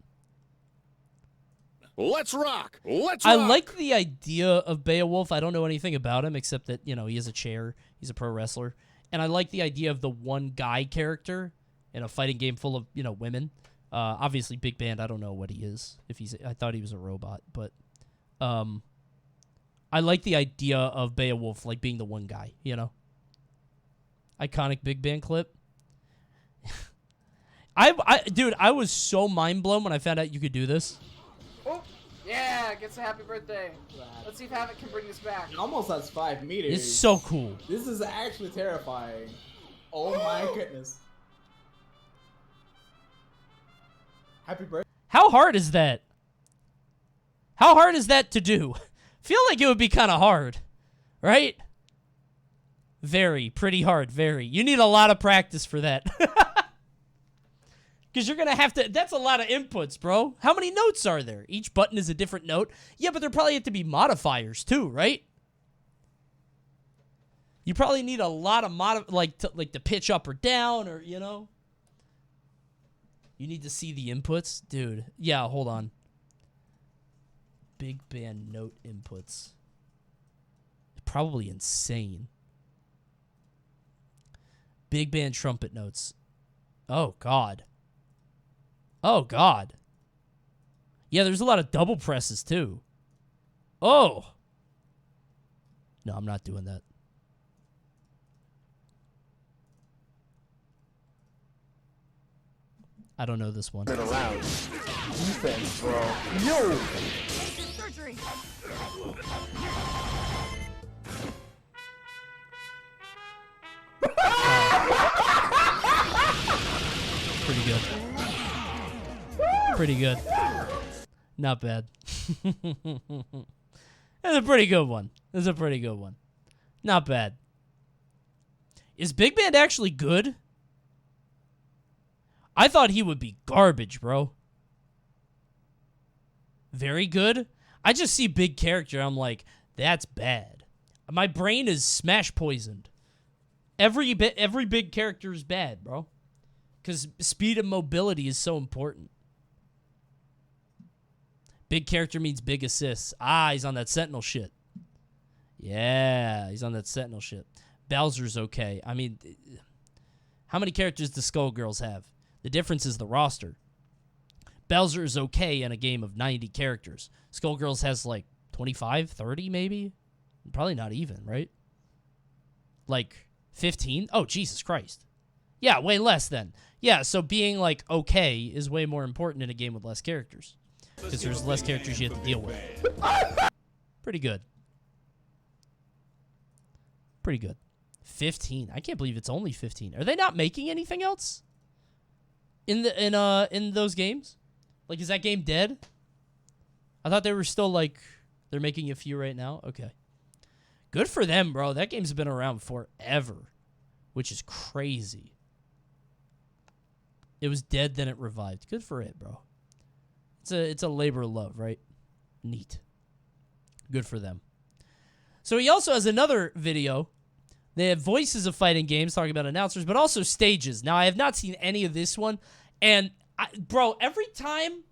Let's rock! Let's I rock! like the idea of Beowulf. I don't know anything about him except that, you know, he has a chair. He's a pro wrestler. And I like the idea of the one guy character in a fighting game full of, you know, women. Obviously, Big Band, I don't know what he is. I thought he was a robot, but I like the idea of Beowulf, like, being the one guy, you know? Iconic Big Band clip. Dude, I was so mind blown when I found out you could do this. Oh, yeah, gets a happy birthday. Let's see if Havoc can bring this back. It almost has 5 meters. It's so cool. This is actually terrifying. Oh my goodness. Happy birthday. How hard is that? How hard is that to do? Feel like it would be kind of hard, right? Pretty hard, very. You need a lot of practice for that. Because you're going to have to... That's a lot of inputs, bro. How many notes are there? Each button is a different note. Yeah, but there probably have to be modifiers, too, right? You probably need a lot of... like to pitch up or down, or, you know? You need to see the inputs? Dude. Yeah, hold on. Big Band note inputs. Probably insane. Big Band trumpet notes. Oh, God. Oh, God. Yeah, there's a lot of double presses, too. Oh. No, I'm not doing that. I don't know this one. Allowed. Defense, bro. Yo! Surgery. Pretty good. Pretty good. Not bad. That's a pretty good one. That's a pretty good one. Not bad. Is Big Band actually good? I thought he would be garbage, bro. Very good? I just see big character, I'm like, that's bad. My brain is smash poisoned. Every big character is bad, bro. Because speed and mobility is so important. Big character means big assists. Ah, he's on that Sentinel shit. Yeah, he's on that Sentinel shit. Bowser's okay. I mean, how many characters do Skullgirls have? The difference is the roster. Bowser is okay in a game of 90 characters. Skullgirls has like 25, 30 maybe? Probably not even, right? Like 15? Oh, Jesus Christ. Yeah, way less then. Yeah, so being like okay is way more important in a game with less characters. Because there's less characters you have to deal with. Pretty good. Pretty good. 15. I can't believe it's only 15. Are they not making anything else? in those games? Like, is that game dead? I thought they were still, like, they're making a few right now. Okay. Good for them, bro. That game's been around forever, which is crazy. It was dead, then it revived. Good for it, bro. It's a labor of love, right? Neat. Good for them. So he also has another video. They have voices of fighting games talking about announcers, but also stages. Now, I have not seen any of this one. And, bro, every time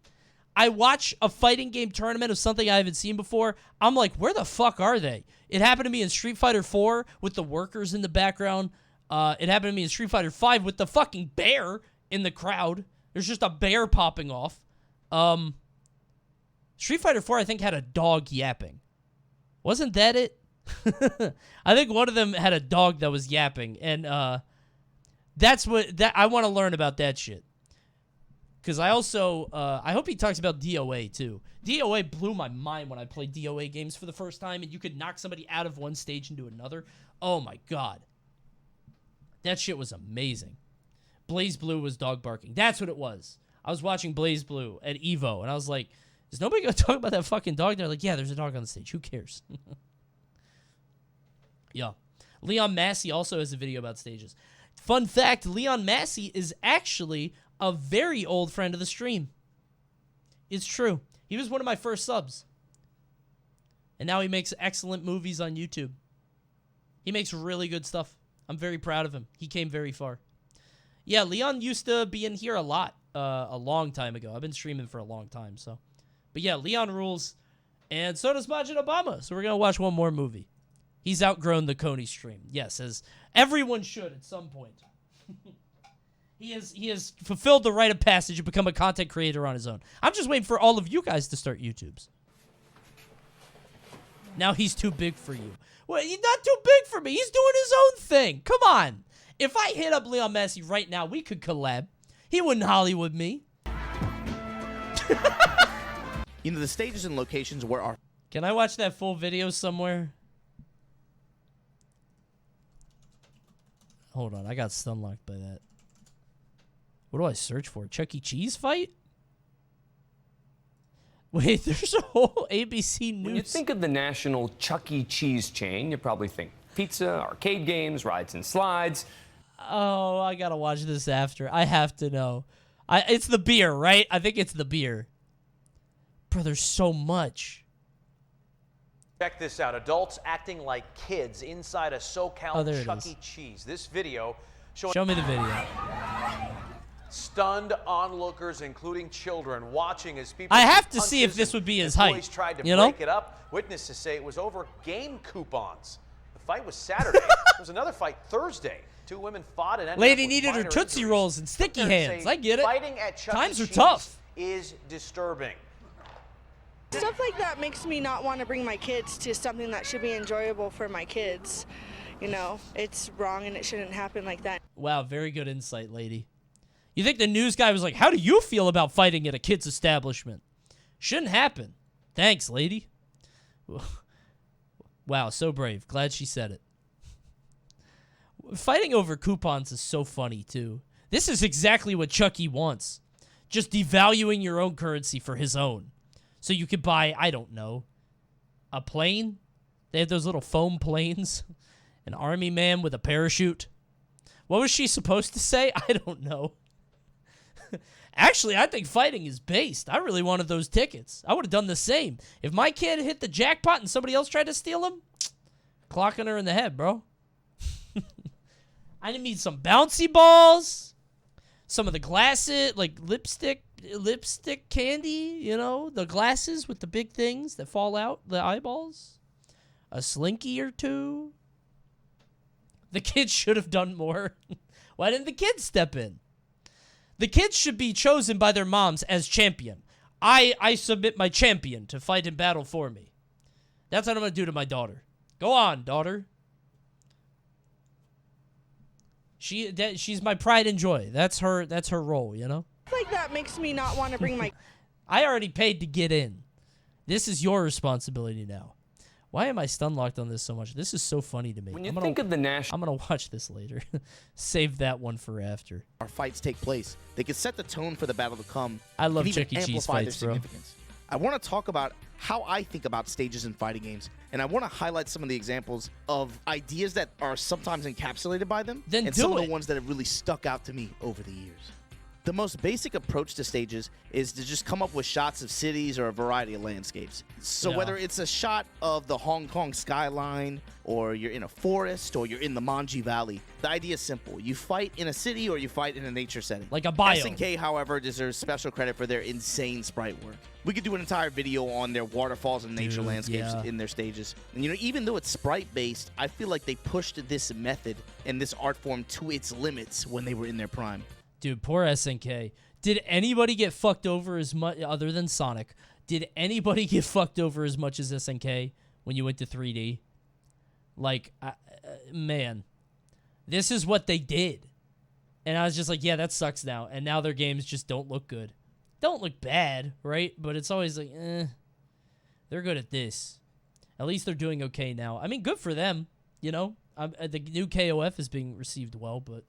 I watch a fighting game tournament of something I haven't seen before, I'm like, where the fuck are they? It happened to me in Street Fighter 4 with the workers in the background. It happened to me in Street Fighter 5 with the fucking bear in the crowd. There's just a bear popping off. Street Fighter 4, I think, had a dog yapping. Wasn't that it? I think one of them had a dog that was yapping, and that's what I want to learn about that shit. Because I also I hope he talks about DOA too. DOA blew my mind when I played DOA games for the first time, and you could knock somebody out of one stage into another. Oh my god, that shit was amazing. Blaze Blue was dog barking. That's what it was. I was watching Blaze Blue at Evo, and I was like, is nobody gonna talk about that fucking dog? They're like, yeah, there's a dog on the stage. Who cares? Yeah. Leon Massey also has a video about stages. Fun fact, Leon Massey is actually a very old friend of the stream. It's true. He was one of my first subs. And now he makes excellent movies on YouTube. He makes really good stuff. I'm very proud of him. He came very far. Yeah, Leon used to be in here a lot a long time ago. I've been streaming for a long time, so. But yeah, Leon rules. And so does Majin Obama. So we're going to watch one more movie. He's outgrown the Coney stream. Yes, as everyone should at some point. He has fulfilled the rite of passage and become a content creator on his own. I'm just waiting for all of you guys to start YouTubes. Now he's too big for you. Well, he's not too big for me. He's doing his own thing. Come on. If I hit up Leon Massey right now, we could collab. He wouldn't Hollywood me. You know, the stages and locations where our... Can I watch that full video somewhere? Hold on, I got stun locked by that. What do I search for? Chuck E. Cheese fight? Wait, there's a whole ABC News. When you think of the national Chuck E. Cheese chain, you probably think pizza, arcade games, rides and slides. Oh, I gotta watch this after. I have to know. It's the beer, right? I think it's the beer. Bro, there's so much. Check this out. Adults acting like kids inside a SoCal Chuck is. E. Cheese. This video showing... Show me the video. Stunned onlookers, including children, watching as people... I have to see if this would be his height. Tried to you know? break it up. Witnesses say it was over game coupons. The fight was Saturday. There was another fight Thursday. Two women fought and ended Lady up with needed her minor Tootsie injuries. Rolls and sticky hands. I get it. Fighting at Chuck Times E. are Cheese tough. is disturbing. Stuff like that makes me not want to bring my kids to something that should be enjoyable for my kids. You know, it's wrong and it shouldn't happen like that. Wow, very good insight, lady. You think the news guy was like, how do you feel about fighting at a kid's establishment? Shouldn't happen. Thanks, lady. Wow, so brave. Glad she said it. Fighting over coupons is so funny, too. This is exactly what Chucky wants. Just devaluing your own currency for his own. So you could buy, I don't know, a plane? They have those little foam planes. An army man with a parachute. What was she supposed to say? I don't know. Actually, I think fighting is based. I really wanted those tickets. I would have done the same. If my kid hit the jackpot and somebody else tried to steal him, clocking her in the head, bro. I need some bouncy balls, some of the glasses, like lipstick candy, you know, the glasses with the big things that fall out, the eyeballs, a slinky or two. The kids should have done more. Why didn't the kids step in? The kids should be chosen by their moms as champion. I submit my champion to fight in battle for me. That's what I'm going to do to my daughter. Go on, daughter. She's my pride and joy. That's her role, you know? Like that makes me not want to bring my... I already paid to get in. This is your responsibility now. Why am I stun locked on this so much? This is so funny to me. When you think of the national... I'm going to watch this later. Save that one for after. Our fights take place. They can set the tone for the battle to come. I love Chuck Chuck E. Cheese fights, bro. I want to talk about how I think about stages in fighting games, and I want to highlight some of the examples of ideas that are sometimes encapsulated by them, and some of the ones that have really stuck out to me over the years. The most basic approach to stages is to just come up with shots of cities or a variety of landscapes. So whether it's a shot of the Hong Kong skyline, or you're in a forest, or you're in the Manji Valley, the idea is simple. You fight in a city or you fight in a nature setting. Like a biome. SNK, however, deserves special credit for their insane sprite work. We could do an entire video on their waterfalls and nature landscapes in their stages. And, you know, even though it's sprite-based, I feel like they pushed this method and this art form to its limits when they were in their prime. Dude, poor SNK. Did anybody get fucked over as much, other than Sonic, did anybody get fucked over as much as SNK when you went to 3D? Like, man, this is what they did. And I was just like, yeah, that sucks now. And now their games just don't look good. Don't look bad, right? But it's always like, they're good at this. At least they're doing okay now. I mean, good for them, you know? The new KOF is being received well, but...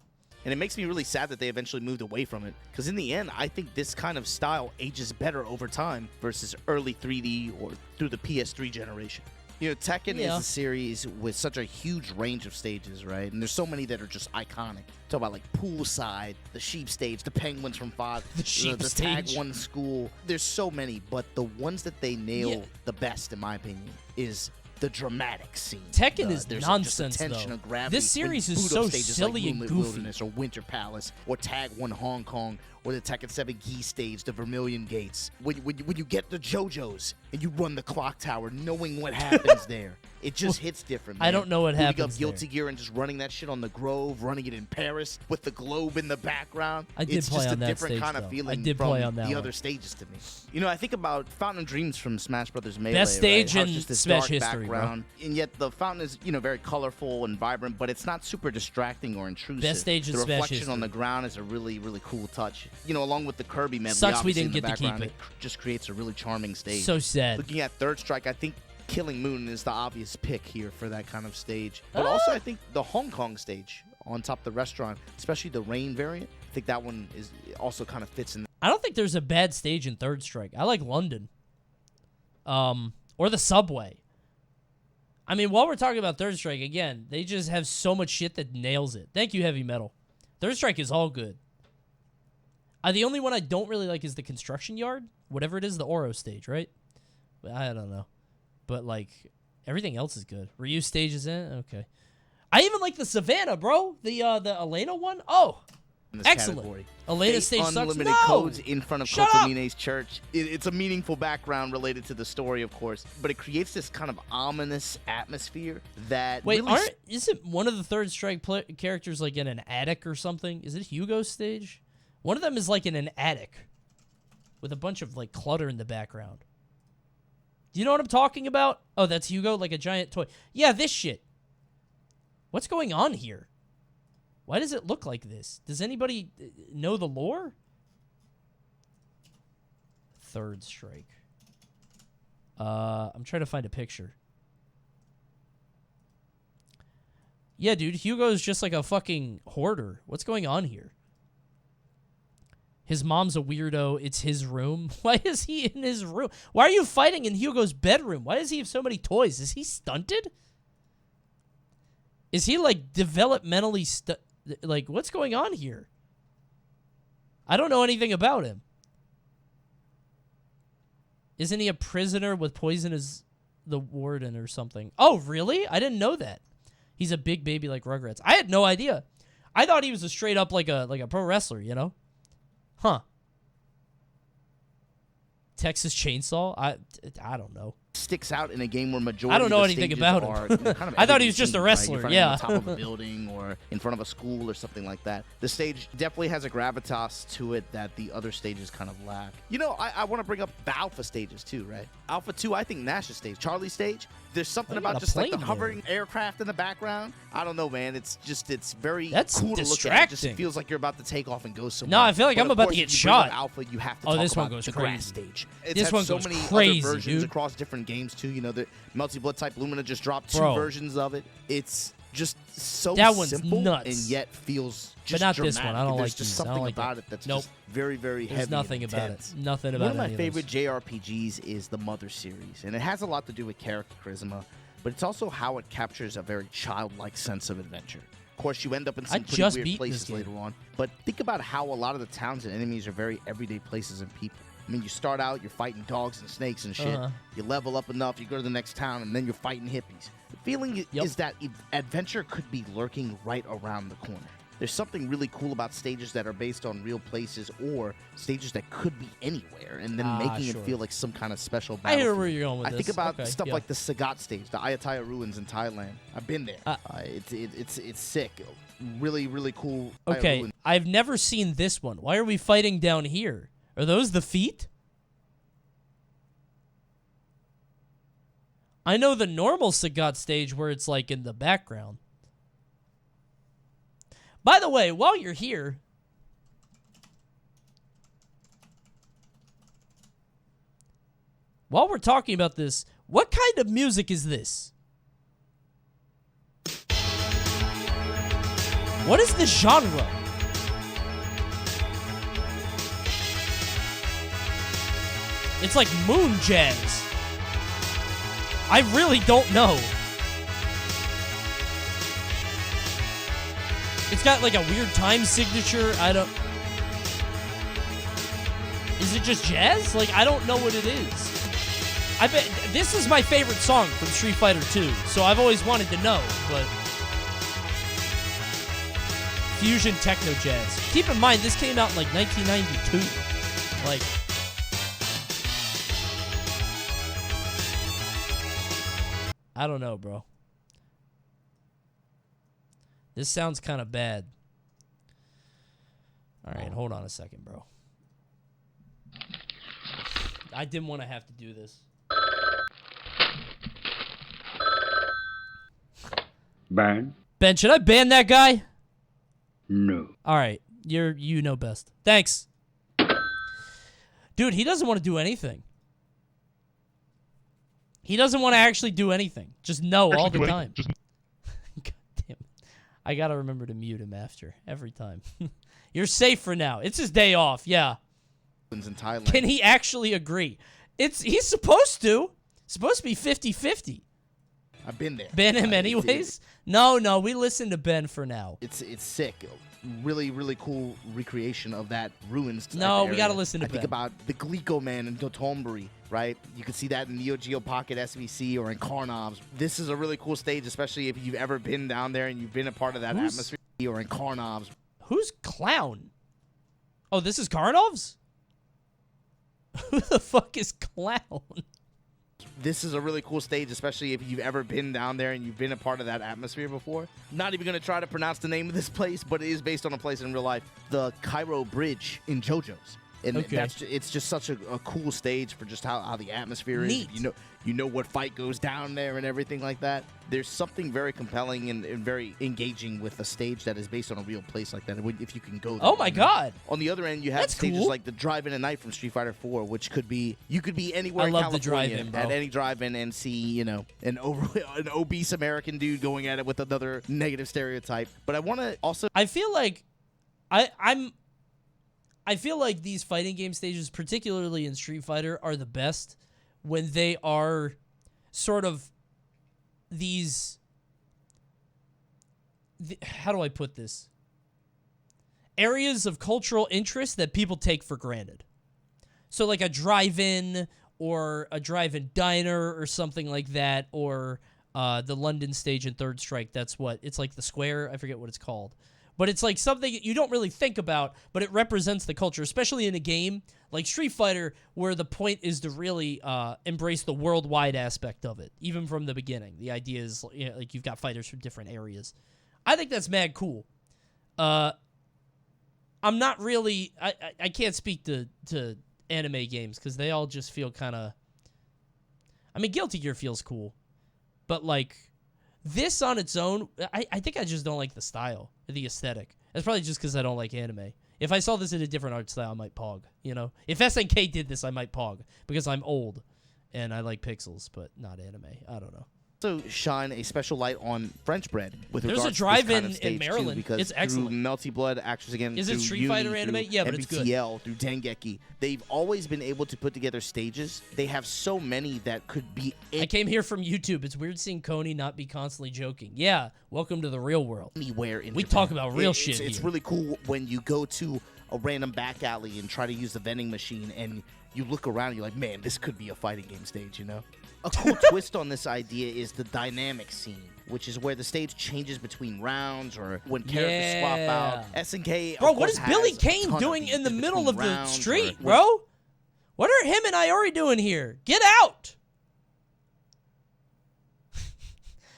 And it makes me really sad that they eventually moved away from it. Because in the end, I think this kind of style ages better over time versus early 3D or through the PS3 generation. You know, Tekken is a series with such a huge range of stages, right? And there's so many that are just iconic. Talk about like Poolside, the Sheep Stage, the Penguins from 5, the Tag 1 School. There's so many, but the ones that they nail the best, in my opinion, is the dramatic scene. Tekken is nonsense, though. This series is so silly and goofy. Wilderness or Winter Palace or Tag 1 Hong Kong or the Tekken 7 Gi stage, the Vermilion Gates. When you get the JoJo's and you run the clock tower knowing what happens there, it just hits different, man. I don't know what happens up Guilty Gear and just running that shit on the Grove, running it in Paris with the globe in the background. I did play on that It's just a different kind of feeling from the other stages to me. You know, I think about Fountain of Dreams from Smash Brothers Melee. Best stage in just this Smash dark history, background, and yet the fountain is, you know, very colorful and vibrant, but it's not super distracting or intrusive. Best stage in the Smash reflection history. on the ground is a really, really cool touch. You know, along with the Kirby medley, Sucks we obviously, didn't in the get to keep background, it. Just creates a really charming stage. So sad. Looking at Third Strike, I think Killing Moon is the obvious pick here for that kind of stage. But also, I think the Hong Kong stage on top of the restaurant, especially the rain variant, I think that one is also kind of fits in. I don't think there's a bad stage in Third Strike. I like London. Or the subway. I mean, while we're talking about Third Strike, again, they just have so much shit that nails it. Thank you, Heavy Metal. Third Strike is all good. The only one I don't really like is the construction yard. Whatever it is, the Oro stage, right? I don't know. But, like, everything else is good. Ryu stage is in? Okay. I even like the Savannah, bro. The Elena one? Oh, excellent. Category. Elena stage sucks. Unlimited No! codes in front of Shut Kotomine's church. It's a meaningful background related to the story, of course, but it creates this kind of ominous atmosphere that Wait, really isn't one of the Third Strike characters, like, in an attic or something? Is it Hugo's stage? One of them is, like, in an attic with a bunch of, like, clutter in the background. Do you know what I'm talking about? Oh, that's Hugo, like a giant toy. Yeah, this shit. What's going on here? Why does it look like this? Does anybody know the lore? Third Strike. I'm trying to find a picture. Yeah, dude, Hugo's just like a fucking hoarder. What's going on here? His mom's a weirdo. It's his room. Why is he in his room? Why are you fighting in Hugo's bedroom? Why does he have so many toys? Is he stunted? Is he, like, developmentally like, what's going on here? I don't know anything about him. Isn't he a prisoner with poison as the warden or something? Oh, really? I didn't know that. He's a big baby like Rugrats. I had no idea. I thought he was a straight up like a pro wrestler, you know? Huh. Texas Chainsaw? I don't know. Sticks out in a game where majority I don't know of the anything stages about him. are, you know, kind of I thought he was just a everything, wrestler, right? yeah. On top of a building or in front of a school or something like that. The stage definitely has a gravitas to it that the other stages kind of lack. You know, I want to bring up the Alpha stages too, right? Alpha 2, I think Nash's stage, Charlie's stage, There's something Oh, you got about a just like the plane hovering aircraft in the background. I don't know, man. It's very That's cool to look at. It distracting. just feels like you're about to take off and go somewhere. No, I feel like But I'm of about to course, get if you bring up shot. Alpha, you have to Oh, talk this one about goes the crazy. grass stage. It's This had one so goes many crazy, other versions dude. across different games too. You know, the Melty Blood type Lumina just dropped 2 Bro. versions of it. It's just so That one's simple nuts. and yet feels But just not dramatic. this one. I don't There's like just these. I something don't like about that. it that's Nope. just very, very There's heavy. nothing and about it. intense. Nothing about One of my any of favorite those. JRPGs is the Mother series, and it has a lot to do with character charisma, but it's also how it captures a very childlike sense of adventure. Of course, you end up in some pretty just weird beat this places game. later on, but think about how a lot of the towns and enemies are very everyday places and people. I mean, you start out, you're fighting dogs and snakes and shit. Uh-huh. You level up enough, you go to the next town, and then you're fighting hippies. The feeling is that adventure could be lurking right around the corner. There's something really cool about stages that are based on real places or stages that could be anywhere and then making sure. it feel like some kind of special I hear battlefield. where you're going with I think this. about Okay, stuff yeah. like the Sagat stage, the Ayutthaya ruins in Thailand. I've been there. It's sick. Really, really cool. Okay, ruins. I've never seen this one. Why are we fighting down here? Are those the feet? I know the normal Sagat stage where it's like in the background. By the way, while you're here, while we're talking about this, what kind of music is this? What is the genre? It's like moon jazz. I really don't know. It's got like a weird time signature. I don't... Is it just jazz? Like, I don't know what it is. I bet this is my favorite song from Street Fighter 2, so I've always wanted to know, but... Fusion techno jazz. Keep in mind, this came out in like 1992. Like... I don't know, bro. This sounds kind of bad. All right, hold on a second, bro. I didn't want to have to do this. Ban? Ben, should I ban that guy? No. All right, you know best. Thanks. Dude, he doesn't want to do anything. He doesn't want to actually do anything. Just no all the time. God damn it. I got to remember to mute him after. Every time. You're safe for now. It's his day off. Yeah. In Thailand. Can he actually agree? He's supposed to. It's supposed to be 50-50. I've been there. Ban him anyways? No, we listen to Ben for now. It's sick. Really, really cool recreation of that ruins. type No, we area. gotta listen to I think Ben. about the Glico Man in Dotonbori, right? You can see that in Neo Geo Pocket SVC or in Karnov's. This is a really cool stage, especially if you've ever been down there and you've been a part of that atmosphere. Or in Karnov's. Who's Clown? Oh, this is Karnov's? Who the fuck is Clown? This is a really cool stage, especially if you've ever been down there and you've been a part of that atmosphere before. Not even going to try to pronounce the name of this place, but it is based on a place in real life. The Cairo Bridge in JoJo's. And Okay. it's just such a cool stage for just how the atmosphere is. Neat. You know what fight goes down there and everything like that. There's something very compelling and very engaging with a stage that is based on a real place like that, if you can go there. Oh my god. On the other end, you have That's stages cool. like the Drive-In at Night from Street Fighter 4, which could be anywhere I in love the California drive-in, bro. at any drive-in and see an obese American dude going at it with another negative stereotype. But I want to also I feel like I feel like these fighting game stages, particularly in Street Fighter, are the best when they are sort of these... how do I put this? Areas of cultural interest that people take for granted. So like a drive-in or a drive-in diner or something like that, or the London stage in Third Strike. That's what, it's like the square. I forget what it's called. But it's like something you don't really think about, but it represents the culture, especially in a game like Street Fighter, where the point is to really embrace the worldwide aspect of it, even from the beginning. The idea is like you've got fighters from different areas. I think that's mad cool. I'm not really... I can't speak to anime games, because they all just feel kind of... I mean, Guilty Gear feels cool. But, like, this on its own, I think I just don't like the style, the aesthetic. That's probably just because I don't like anime. If I saw this in a different art style, I might pog, you know? If SNK did this, I might pog, because I'm old, and I like pixels, but not anime. I don't know. Also shine a special light on French bread with There's regards a to drive-in this kind of in stage, Maryland. too, because It's excellent. Through Melty Blood, Actors Again, Is it through Street Fighter Uni, anime? through Yeah, but it's good. MBTL, through Dengeki, they've always been able to put together stages. They have so many that could be. I came here from YouTube. It's weird seeing Coney not be constantly joking. Yeah, welcome to the real world. Anywhere in we Japan. talk about real shit It's here. really cool when you go to a random back alley and try to use the vending machine, and you look around and you're like, man, this could be a fighting game stage, you know? A cool twist on this idea is the dynamic scene, which is where the stage changes between rounds or when characters swap out. SNK, Bro, of what course, is Billy has a Kane ton doing in the these middle of between the rounds street, or- bro? What are him and Iori doing here? Get out!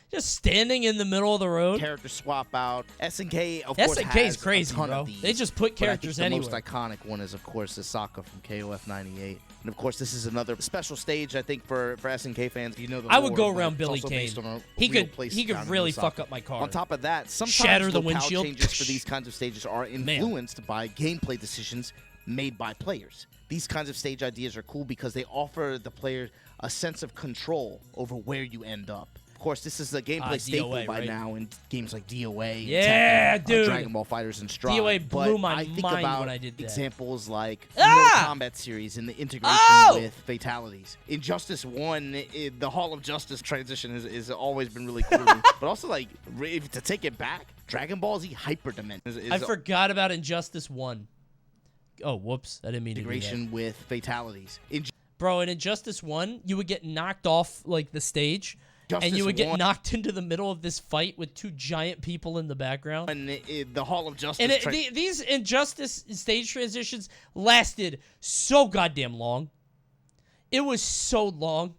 Just standing in the middle of the road. Character swap out. SNK, of course, SNK is has crazy, a ton bro. of these, They just put but I think characters the anywhere. most iconic one is, of course, Isaka from KOF 98. And, of course, this is another special stage, I think, for SNK fans. You know the I would lore, go but around it's Billy also Kane. based on a He real could place he could down in really Osaka. fuck up my car. On top of that, sometimes Shatter the locale windshield. changes for these kinds of stages are influenced by gameplay decisions made by players. These kinds of stage ideas are cool because they offer the player a sense of control over where you end up. Of course, this is a gameplay staple DOA, by right? now in games like DOA, and Yeah, Tekken, dude. Dragon Ball FighterZ and Strive. DOA but blew my I think mind about when I did that. examples like Ah! Mortal Kombat series and the integration with fatalities. Injustice 1, the Hall of Justice transition has always been really cool to me. But also, like, to take it back, Dragon Ball Z Hyper Dimension is I forgot about Injustice 1. Oh, whoops. I didn't mean to do that. integration with fatalities. Bro, in Injustice 1, you would get knocked off, like, the stage, and Justice you would get 1 knocked into the middle of this fight with two giant people in the background. And the Hall of Justice. And these Injustice stage transitions lasted so goddamn long. It was so long.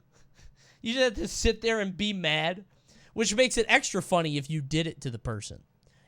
You just had to sit there and be mad, which makes it extra funny if you did it to the person.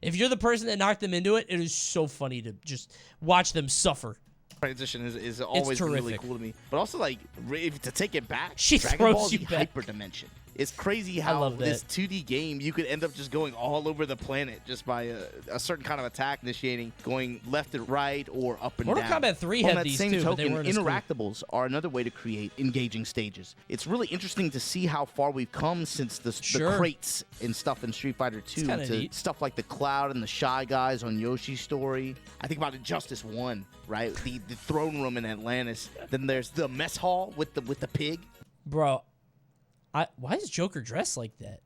If you're the person that knocked them into it, it is so funny to just watch them suffer. Transition is always been really terrific. cool to me. But also, like, to take it back, She Dragon throws Ball Z you back. Hyper Dimension. It's crazy how love this that. 2D game, you could end up just going all over the planet just by a certain kind of attack initiating, going left and right or up and Mortal down. Kombat 3 On had that these same too, but they token, weren't as cool. interactables are another way to create engaging stages. It's really interesting to see how far we've come since the Sure. crates and stuff in Street Fighter 2 kinda to neat. stuff like the Cloud and the Shy Guys on Yoshi's Story. I think about Injustice 1, right? The throne room in Atlantis. Then there's the mess hall with the pig. Bro, why is Joker dressed like that?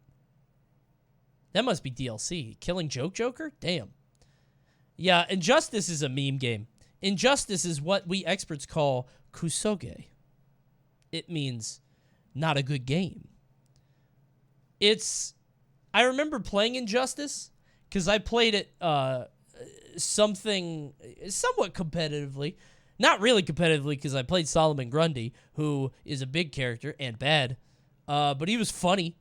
That must be DLC. Killing Joker? Damn. Yeah, Injustice is a meme game. Injustice is what we experts call kusoge. It means not a good game. I remember playing Injustice because I played it somewhat competitively. Not really competitively because I played Solomon Grundy, who is a big character and bad, but he was funny.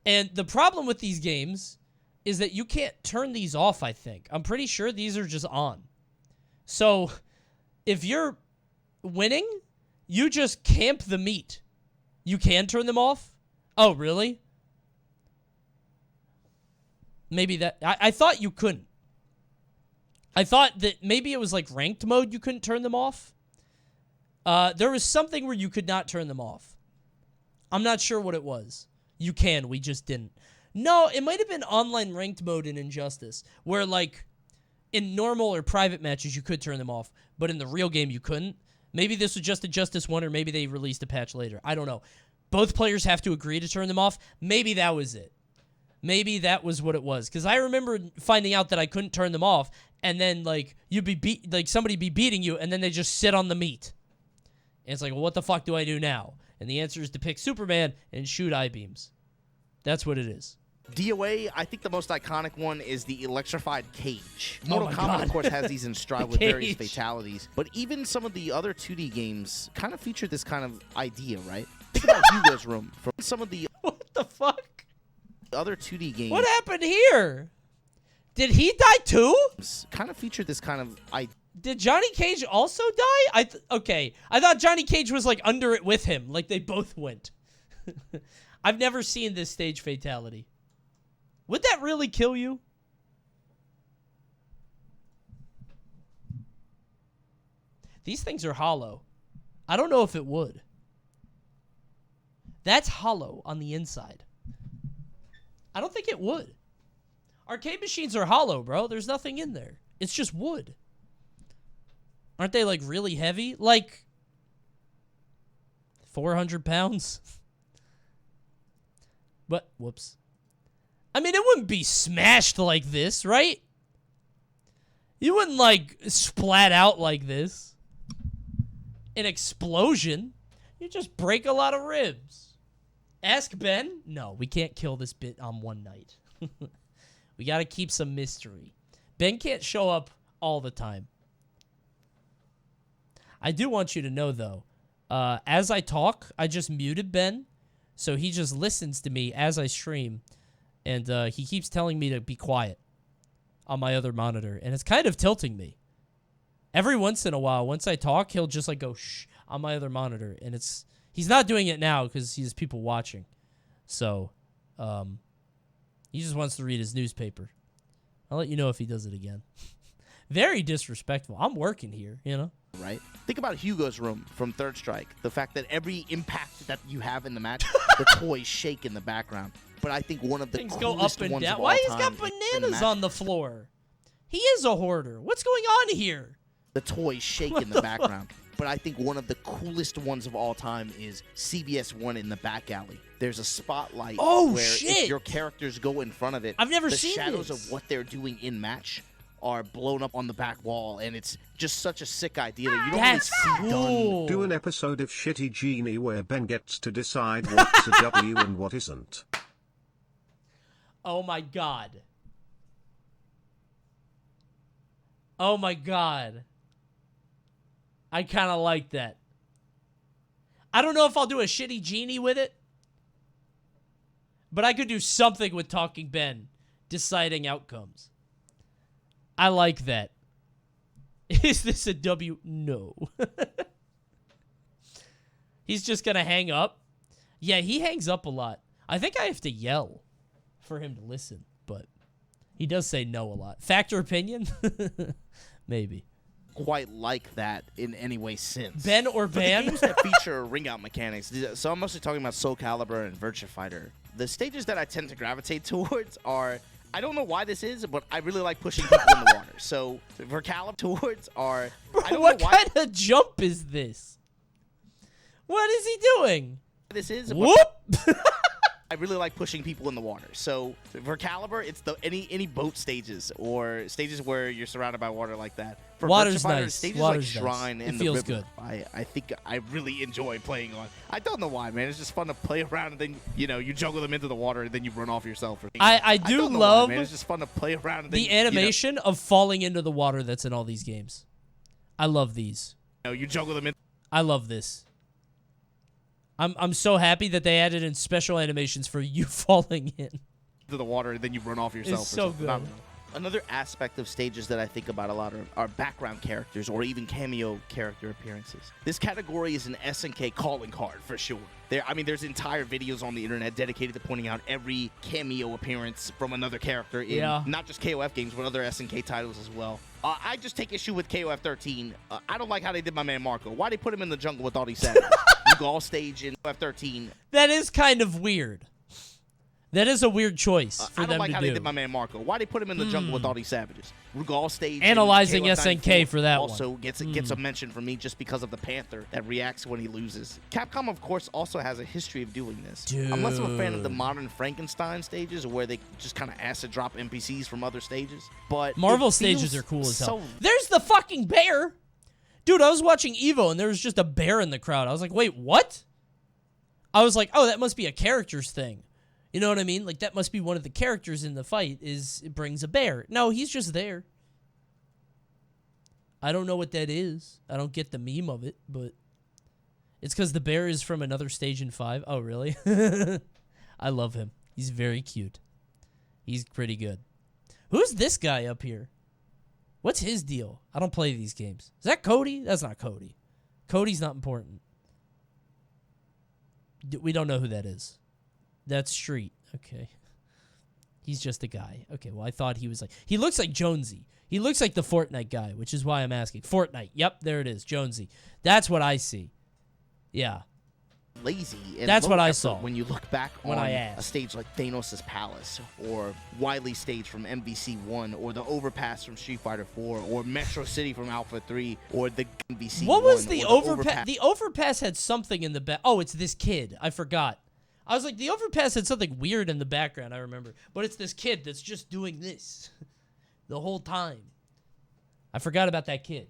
And the problem with these games is that you can't turn these off, I think. I'm pretty sure these are just on. So if you're winning, you just camp the meat. You can turn them off? Oh, really? Maybe that... I thought you couldn't. I thought that maybe it was like ranked mode you couldn't turn them off. There was something where you could not turn them off. I'm not sure what it was. You can, we just didn't. No, it might have been online ranked mode in Injustice, where like in normal or private matches you could turn them off, but in the real game you couldn't. Maybe this was just Injustice 1, or maybe they released a patch later. I don't know. Both players have to agree to turn them off. Maybe that was it. Maybe that was what it was. Because I remember finding out that I couldn't turn them off, and then like you'd be somebody be beating you, and then they just sit on the meat. And it's like, well, what the fuck do I do now? And the answer is to pick Superman and shoot I-beams. That's what it is. DOA, I think the most iconic one is the electrified cage. Oh Mortal my Kombat, God. of course, has these in Strive The with various cage. fatalities. But even some of the other 2D games kind of feature this kind of idea, right? Think about Hugo's Room. From some of the What the fuck? other 2D games. What happened here? Did he die too? Kind of feature this kind of idea. Did Johnny Cage also die? Okay. I thought Johnny Cage was like under it with him. Like they both went. I've never seen this stage fatality. Would that really kill you? These things are hollow. I don't know if it would. That's hollow on the inside. I don't think it would. Arcade machines are hollow, bro. There's nothing in there. It's just wood. Aren't they, like, really heavy? Like, 400 pounds? But, whoops. I mean, it wouldn't be smashed like this, right? You wouldn't, like, splat out like this. An explosion. You just break a lot of ribs. Ask Ben. No, we can't kill this bit on one night. We got to keep some mystery. Ben can't show up all the time. I do want you to know, though, as I talk, I just muted Ben, so he just listens to me as I stream, and he keeps telling me to be quiet on my other monitor, and it's kind of tilting me. Every once in a while, once I talk, he'll just like go shh on my other monitor, and he's not doing it now because he has people watching, so he just wants to read his newspaper. I'll let you know if he does it again. Very disrespectful. I'm working here, you know? Right? Think about Hugo's room from Third Strike. The fact that every impact that you have in the match, the toys shake in the background. But I think one of the things coolest go up and ones down. of all Why he's time got in the bananas match, on the floor? He is a hoarder. What's going on here? the toys shake in the background. But I think one of the coolest ones of all time is CBS 1 in the back alley. There's a spotlight where if your characters go in front of it, I've never the seen shadows this. of what they're doing in match are blown up on the back wall, and it's just such a sick idea that you don't really see done. Do an episode of Shitty Genie where Ben gets to decide what's a W and what isn't. Oh my god. Oh my god. I kind of like that. I don't know if I'll do a Shitty Genie with it, but I could do something with Talking Ben deciding outcomes. I like that. Is this a W? No. He's just going to hang up. Yeah, he hangs up a lot. I think I have to yell for him to listen, but he does say no a lot. Fact or opinion? Maybe. Quite like that in any way since. Ben or Ban? The games that feature ring-out mechanics, so I'm mostly talking about Soul Calibur and Virtua Fighter. The stages that I tend to gravitate towards are, I don't know why this is, but I really like pushing people in the water. So for Calibur towards are, Bro, I don't what know why kind of jump is this? What is he doing? this is. Whoop! I really like pushing people in the water. So for Calibur, it's the any boat stages or stages where you're surrounded by water like that. For Water's Virtua Fighter, nice. stages Water's like nice. Shrine It and feels the river, good. I think I really enjoy playing on. I don't know why, man. It's just fun to play around and then you juggle them into the water and then you run off yourself. I do don't know love why, man. It's just fun to play around. And the then, animation of falling into the water that's in all these games. I love these. you juggle them in. I love this. I'm so happy that they added in special animations for you falling in. To the water and then you run off yourself. It's so good. Another aspect of stages that I think about a lot are background characters or even cameo character appearances. This category is an SNK calling card for sure. There's entire videos on the internet dedicated to pointing out every cameo appearance from another character in not just KOF games, but other SNK titles as well. I just take issue with KOF 13. I don't like how they did my man Marco. Why they put him in the jungle with all these savages? You go all stage in KOF 13. That is kind of weird. That is a weird choice for them to do. I don't like how they did my man Marco. Why they put him in the jungle with all these savages? Rugal stage. Analyzing KOF SNK 94 for that also one. gets a mention from me just because of the Panther that reacts when he loses. Capcom, of course, also has a history of doing this. I'm less of a fan of the modern Frankenstein stages where they just kind of acid drop NPCs from other stages. But Marvel stages are cool as hell. There's the fucking bear! Dude, I was watching Evo and there was just a bear in the crowd. I was like, wait, what? I was like, oh, that must be a character's thing. You know what I mean? Like, that must be one of the characters in the fight it brings a bear. No, he's just there. I don't know what that is. I don't get the meme of it, but it's because the bear is from another stage in 5. Oh, really? I love him. He's very cute. He's pretty good. Who's this guy up here? What's his deal? I don't play these games. Is that Cody? That's not Cody. Cody's not important. We don't know who that is. That's Street. Okay. He's just a guy. Okay, well, I thought he was like... He looks like Jonesy. He looks like the Fortnite guy, which is why I'm asking. Fortnite. Yep, there it is. Jonesy. That's what I see. Yeah. Lazy. And that's low what I effort saw when you look back when on I a asked. stage like Thanos' Palace, or Wily's stage from MVC1, or the Overpass from Street Fighter 4, or Metro City from Alpha 3, or the MVC1. What was the Overpass? The Overpass had something in the back. Oh, it's this kid. I forgot. I was like, the Overpass had something weird in the background, I remember. But it's this kid that's just doing this the whole time. I forgot about that kid.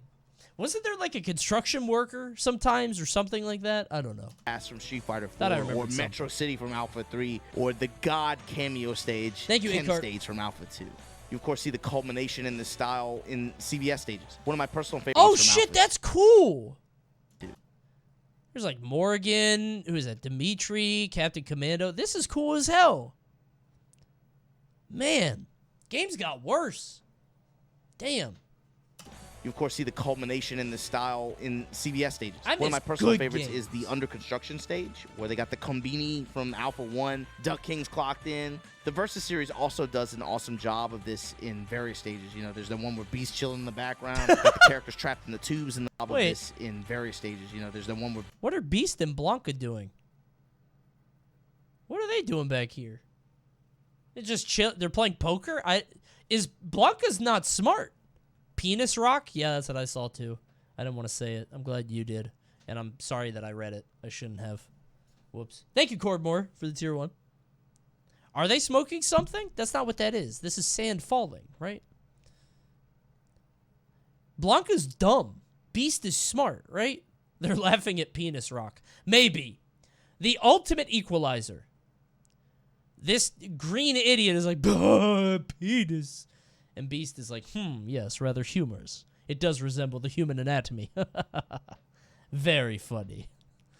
Wasn't there like a construction worker sometimes or something like that? I don't know. From Street Fighter 4, Thought I remembered or Metro City from Alpha 3, or the God cameo stage, Thank you, Ken Icart. stage from Alpha 2. You, of course, see the culmination in this style in CVS stages. One of my personal favorites. Oh, from shit, Alpha. that's cool. There's like Morgan, who is that? Dimitri, Captain Commando. This is cool as hell. Man, games got worse. Damn. You, of course, see the culmination in this style in CVS stages. I One of my miss personal good favorites games. is the Under Construction stage, where they got the Combini from Alpha 1, Duck Kings clocked in. The Versus series also does an awesome job of this in various stages. You know, there's the one where Beast chilling in the background, got the characters trapped in the tubes, and the job of Wait. this in various stages. You know, there's the one where... What are Beast and Blanca doing? What are they doing back here? They're just chill. They're playing poker? Is Blanca's not smart? Penis Rock? Yeah, that's what I saw too. I didn't want to say it. I'm glad you did. And I'm sorry that I read it. I shouldn't have. Whoops. Thank you, Cordmore, for the tier 1. Are they smoking something? That's not what that is. This is sand falling, right? Blanca's dumb. Beast is smart, right? They're laughing at Penis Rock. Maybe. The ultimate equalizer. This green idiot is like, penis. And Beast is like, yes, rather humorous. It does resemble the human anatomy. Very funny.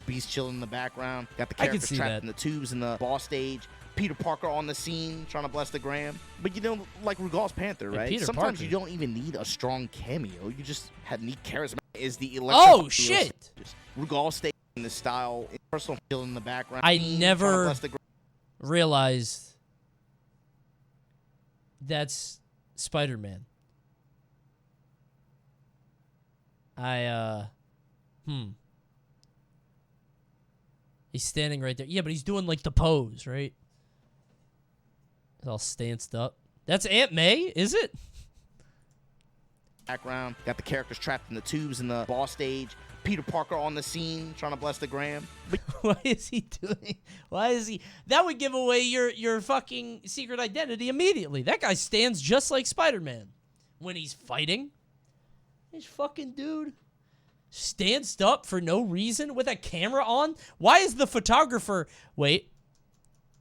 Beast chilling in the background, got the I can characters see trapped that. in the tubes in the boss stage. Peter Parker on the scene, trying to bless the gram. But you know, like Rugal's Panther, Hey, right? Peter Sometimes Parker. you don't even need a strong cameo. You just need charisma. Is the Oh, shit! Rugal stage in this style, personal feel in the background. I trying to never bless the gram. realized that's Spider-Man. He's standing right there. Yeah, but he's doing like the pose, right? He's all stanced up. That's Aunt May, is it? Background, got the characters trapped in the tubes in the boss stage. Peter Parker on the scene, trying to bless the gram. But Why is he doing? Why is he? That would give away your fucking secret identity immediately. That guy stands just like Spider-Man when he's fighting. This fucking dude stands up for no reason with a camera on. Why is the photographer? Wait,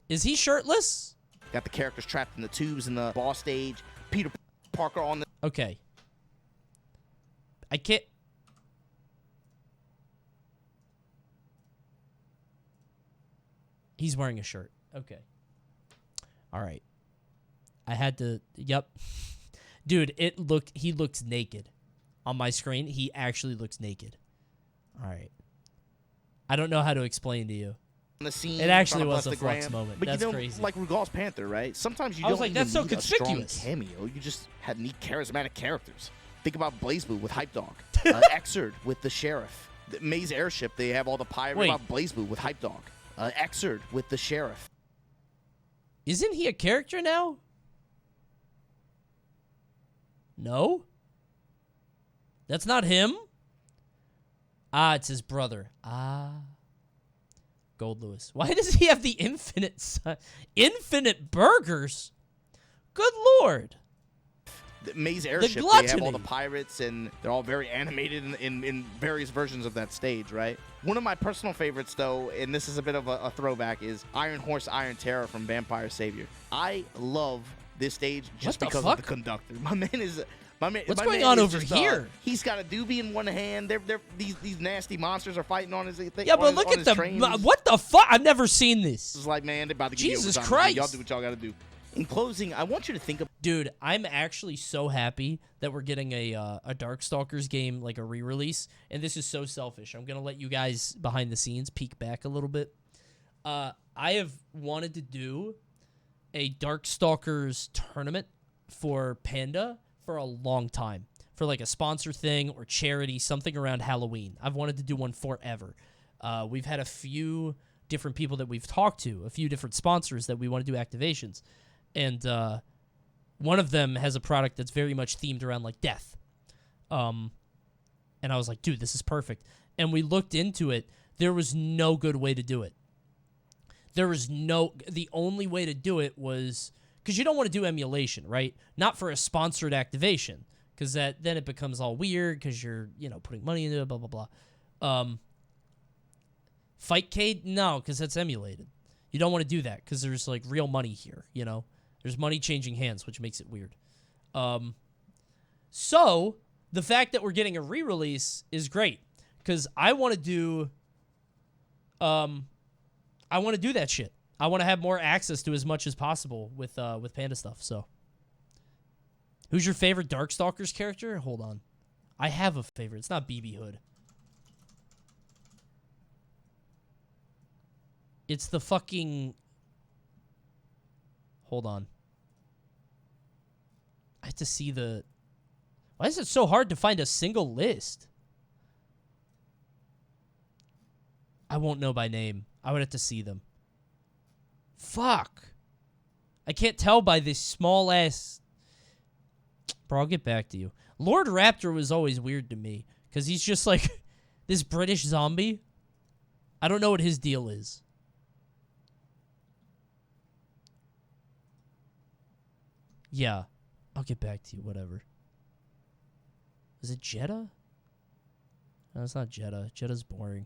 is he shirtless? got the characters trapped in the tubes in the boss stage. Peter Parker on the... Okay. I can't... He's wearing a shirt. Okay. All right. I had to... Yep. Dude, he looks naked. On my screen, he actually looks naked. All right. I don't know how to explain to you. On the scene, it actually trying to was bless a the flux gram. moment. But That's you know, crazy. like Rugal's Panther, right? Sometimes you I was don't like, even that's so need a strong conspicuous. cameo. You just need charismatic characters. Think about BlazBlue with Hype Dog. Xrd with the Sheriff. The Maze Airship, they have all the pirates. Wait. About BlazBlue with Hype Dog. Xrd with the Sheriff. Isn't he a character now? No? That's not him? Ah, it's his brother. Ah. Gold Lewis. Why does he have the infinite burgers? Good Lord. The Maze Airship, they have all the pirates, and they're all very animated in various versions of that stage, right? One of my personal favorites, though, and this is a bit of a throwback, is Iron Horse, Iron Terror from Vampire Savior. I love this stage just because of the conductor. My man is... What's going on over here? He's got a doobie in one hand. These nasty monsters are fighting on his thing. Yeah, but look at the... What the fuck? I've never seen this. It's like, man, they're about to give Jesus you overtime. Christ. Y'all do what y'all got to do. In closing, I want you to think of... Dude, I'm actually so happy that we're getting a Darkstalkers game, like a re-release, and this is so selfish. I'm going to let you guys, behind the scenes, peek back a little bit. I have wanted to do a Darkstalkers tournament for Panda for a long time. For like a sponsor thing or charity, something around Halloween. I've wanted to do one forever. We've had a few different people that we've talked to, a few different sponsors that we want to do activations. And one of them has a product that's very much themed around like death. And I was like, dude, this is perfect. And we looked into it. There was no good way to do it. The only way to do it was, because you don't want to do emulation, right? Not for a sponsored activation, because then it becomes all weird because you're, putting money into it, blah, blah, blah. Fightcade? No, because that's emulated. You don't want to do that because there's like real money here, There's money changing hands, which makes it weird. So the fact that we're getting a re-release is great because I want to do that shit. I want to have more access to as much as possible with Panda stuff. So, who's your favorite Darkstalkers character? Hold on, I have a favorite. It's not BB Hood. It's the fucking. Hold on. I have to see the. Why is it so hard to find a single list? I won't know by name. I would have to see them. Fuck. I can't tell by this small ass. Bro, I'll get back to you. Lord Raptor was always weird to me because he's just like this British zombie. I don't know what his deal is. Yeah, I'll get back to you. Whatever. Is it Jeddah? No, it's not Jeddah. Jeddah's boring.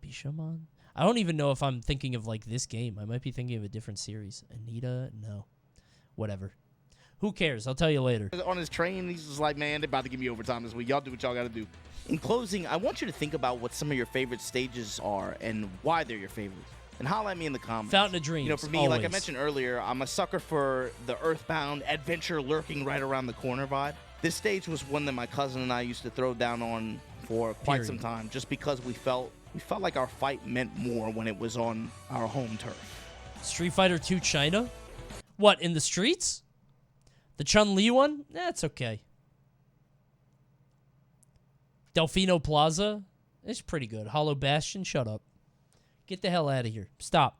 Bishamon? I don't even know if I'm thinking of, like, this game. I might be thinking of a different series. Anita? No. Whatever. Who cares? I'll tell you later. On his train, he's just like, man, they're about to give me overtime this week. Y'all do what y'all got to do. In closing, I want you to think about what some of your favorite stages are and why they're your favorites. And holler at me in the comments. Fountain of Dreams, for me, always. like I mentioned earlier, I'm a sucker for the Earthbound adventure lurking right around the corner vibe. This stage was one that my cousin and I used to throw down on for quite some time, just because we felt like our fight meant more when it was on our home turf. Street Fighter 2 China? What, in the streets? The Chun-Li one? It's okay. Delfino Plaza? It's pretty good. Hollow Bastion? Shut up. Get the hell out of here. Stop.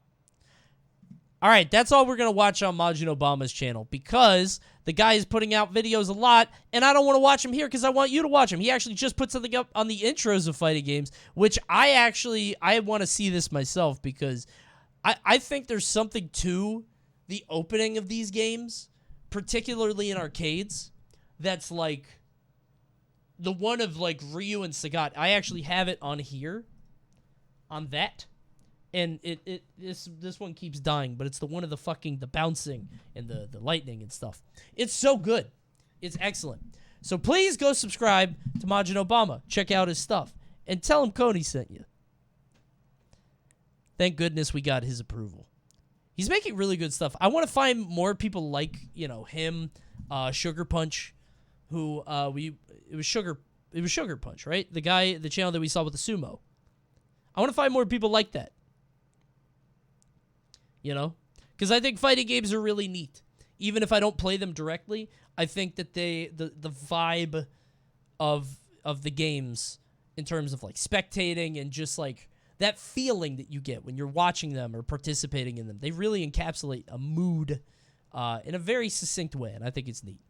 All right, that's all we're going to watch on Majin Obama's channel because the guy is putting out videos a lot, and I don't want to watch him here because I want you to watch him. He actually just put something up on the intros of fighting games, which I want to see this myself because I think there's something to the opening of these games, particularly in arcades, that's like the one of like Ryu and Sagat. I actually have it on here, on that. And this one keeps dying, but it's the one of the bouncing and the lightning and stuff. It's so good. It's excellent. So please go subscribe to Majin Obama. Check out his stuff. And tell him Coney sent you. Thank goodness we got his approval. He's making really good stuff. I want to find more people like, him, Sugar Punch, who it was Sugar Punch, right? The channel that we saw with the sumo. I want to find more people like that. Because I think fighting games are really neat. Even if I don't play them directly, I think that the vibe of the games in terms of like spectating and just like that feeling that you get when you're watching them or participating in them, they really encapsulate a mood in a very succinct way, and I think it's neat.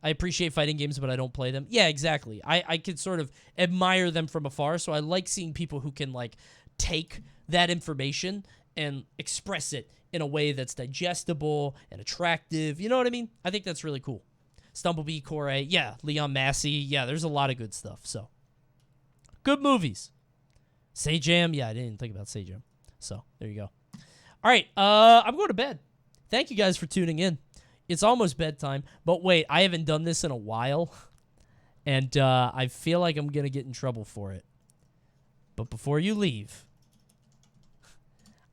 I appreciate fighting games, but I don't play them. Yeah, exactly. I can sort of admire them from afar, so I like seeing people who can like take that information and express it in a way that's digestible and attractive. You know what I mean? I think that's really cool. Stumblebee, Corey, yeah, Leon Massey, yeah, there's a lot of good stuff. So, good movies. Sajam, yeah, I didn't even think about Sajam. So, there you go. All right, I'm going to bed. Thank you guys for tuning in. It's almost bedtime, but wait, I haven't done this in a while, and I feel like I'm going to get in trouble for it. But before you leave,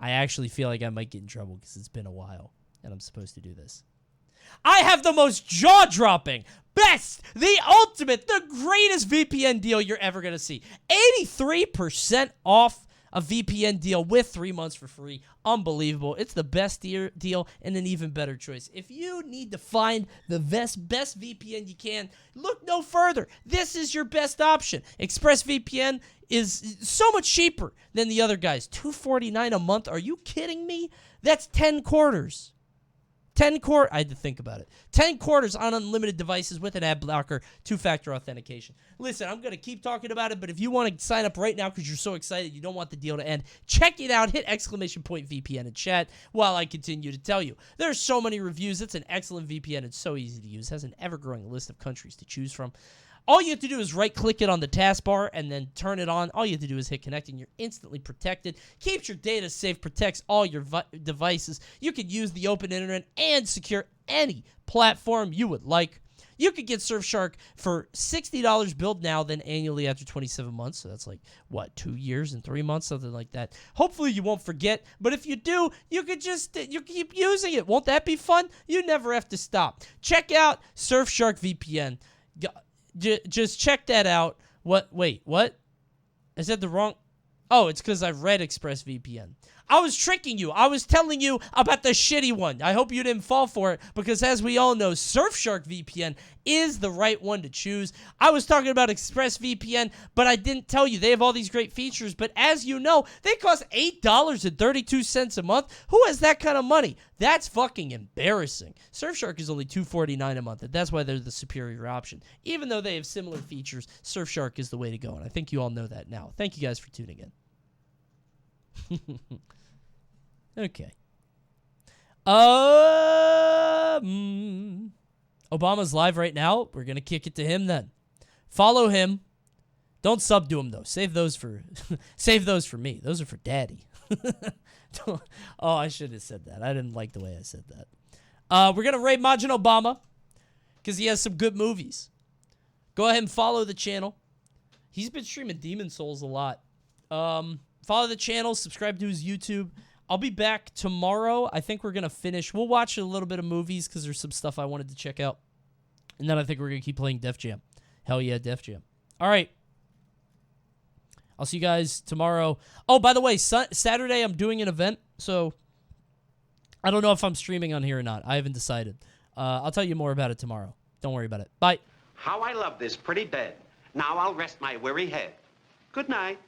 I actually feel like I might get in trouble because it's been a while, and I'm supposed to do this. I have the most jaw-dropping, best, the ultimate, the greatest VPN deal you're ever going to see. 83% off a VPN deal with 3 months for free. Unbelievable. It's the best deal and an even better choice. If you need to find the best VPN you can, look no further. This is your best option. ExpressVPN is so much cheaper than the other guys. $249 a month. Are you kidding me? That's 10 quarters. 10 quarters. I had to think about it. 10 quarters on unlimited devices with an ad blocker, 2-factor authentication. Listen, I'm going to keep talking about it, but if you want to sign up right now because you're so excited, you don't want the deal to end, check it out. Hit !VPN in chat while I continue to tell you. There's so many reviews. It's an excellent VPN. It's so easy to use. It has an ever-growing list of countries to choose from. All you have to do is right-click it on the taskbar and then turn it on. All you have to do is hit connect, and you're instantly protected. Keeps your data safe, protects all your devices. You can use the open internet and secure any platform you would like. You could get Surfshark for $60 billed now, then annually after 27 months. So that's like, what, 2 years and 3 months, something like that. Hopefully you won't forget, but if you do, you could just you keep using it. Won't that be fun? You never have to stop. Check out Surfshark VPN. Just check that out. Wait, what? I said the wrong... Oh, it's because I read ExpressVPN. I was tricking you. I was telling you about the shitty one. I hope you didn't fall for it, because as we all know, Surfshark VPN is the right one to choose. I was talking about ExpressVPN, but I didn't tell you. They have all these great features, but as you know, they cost $8.32 a month. Who has that kind of money? That's fucking embarrassing. Surfshark is only $2.49 a month, and that's why they're the superior option. Even though they have similar features, Surfshark is the way to go, and I think you all know that now. Thank you guys for tuning in. Okay. Obama's live right now. We're gonna kick it to him then. Follow him. Don't sub to him though. Save those for me. Those are for daddy. Oh, I should have said that. I didn't like the way I said that. We're gonna raid Majin Obama because he has some good movies. Go ahead and follow the channel. He's been streaming Demon Souls a lot. Follow the channel. Subscribe to his YouTube. I'll be back tomorrow. I think we're going to finish. We'll watch a little bit of movies because there's some stuff I wanted to check out. And then I think we're going to keep playing Def Jam. Hell yeah, Def Jam. All right. I'll see you guys tomorrow. Oh, by the way, Saturday I'm doing an event. So I don't know if I'm streaming on here or not. I haven't decided. I'll tell you more about it tomorrow. Don't worry about it. Bye. How I love this pretty bed. Now I'll rest my weary head. Good night.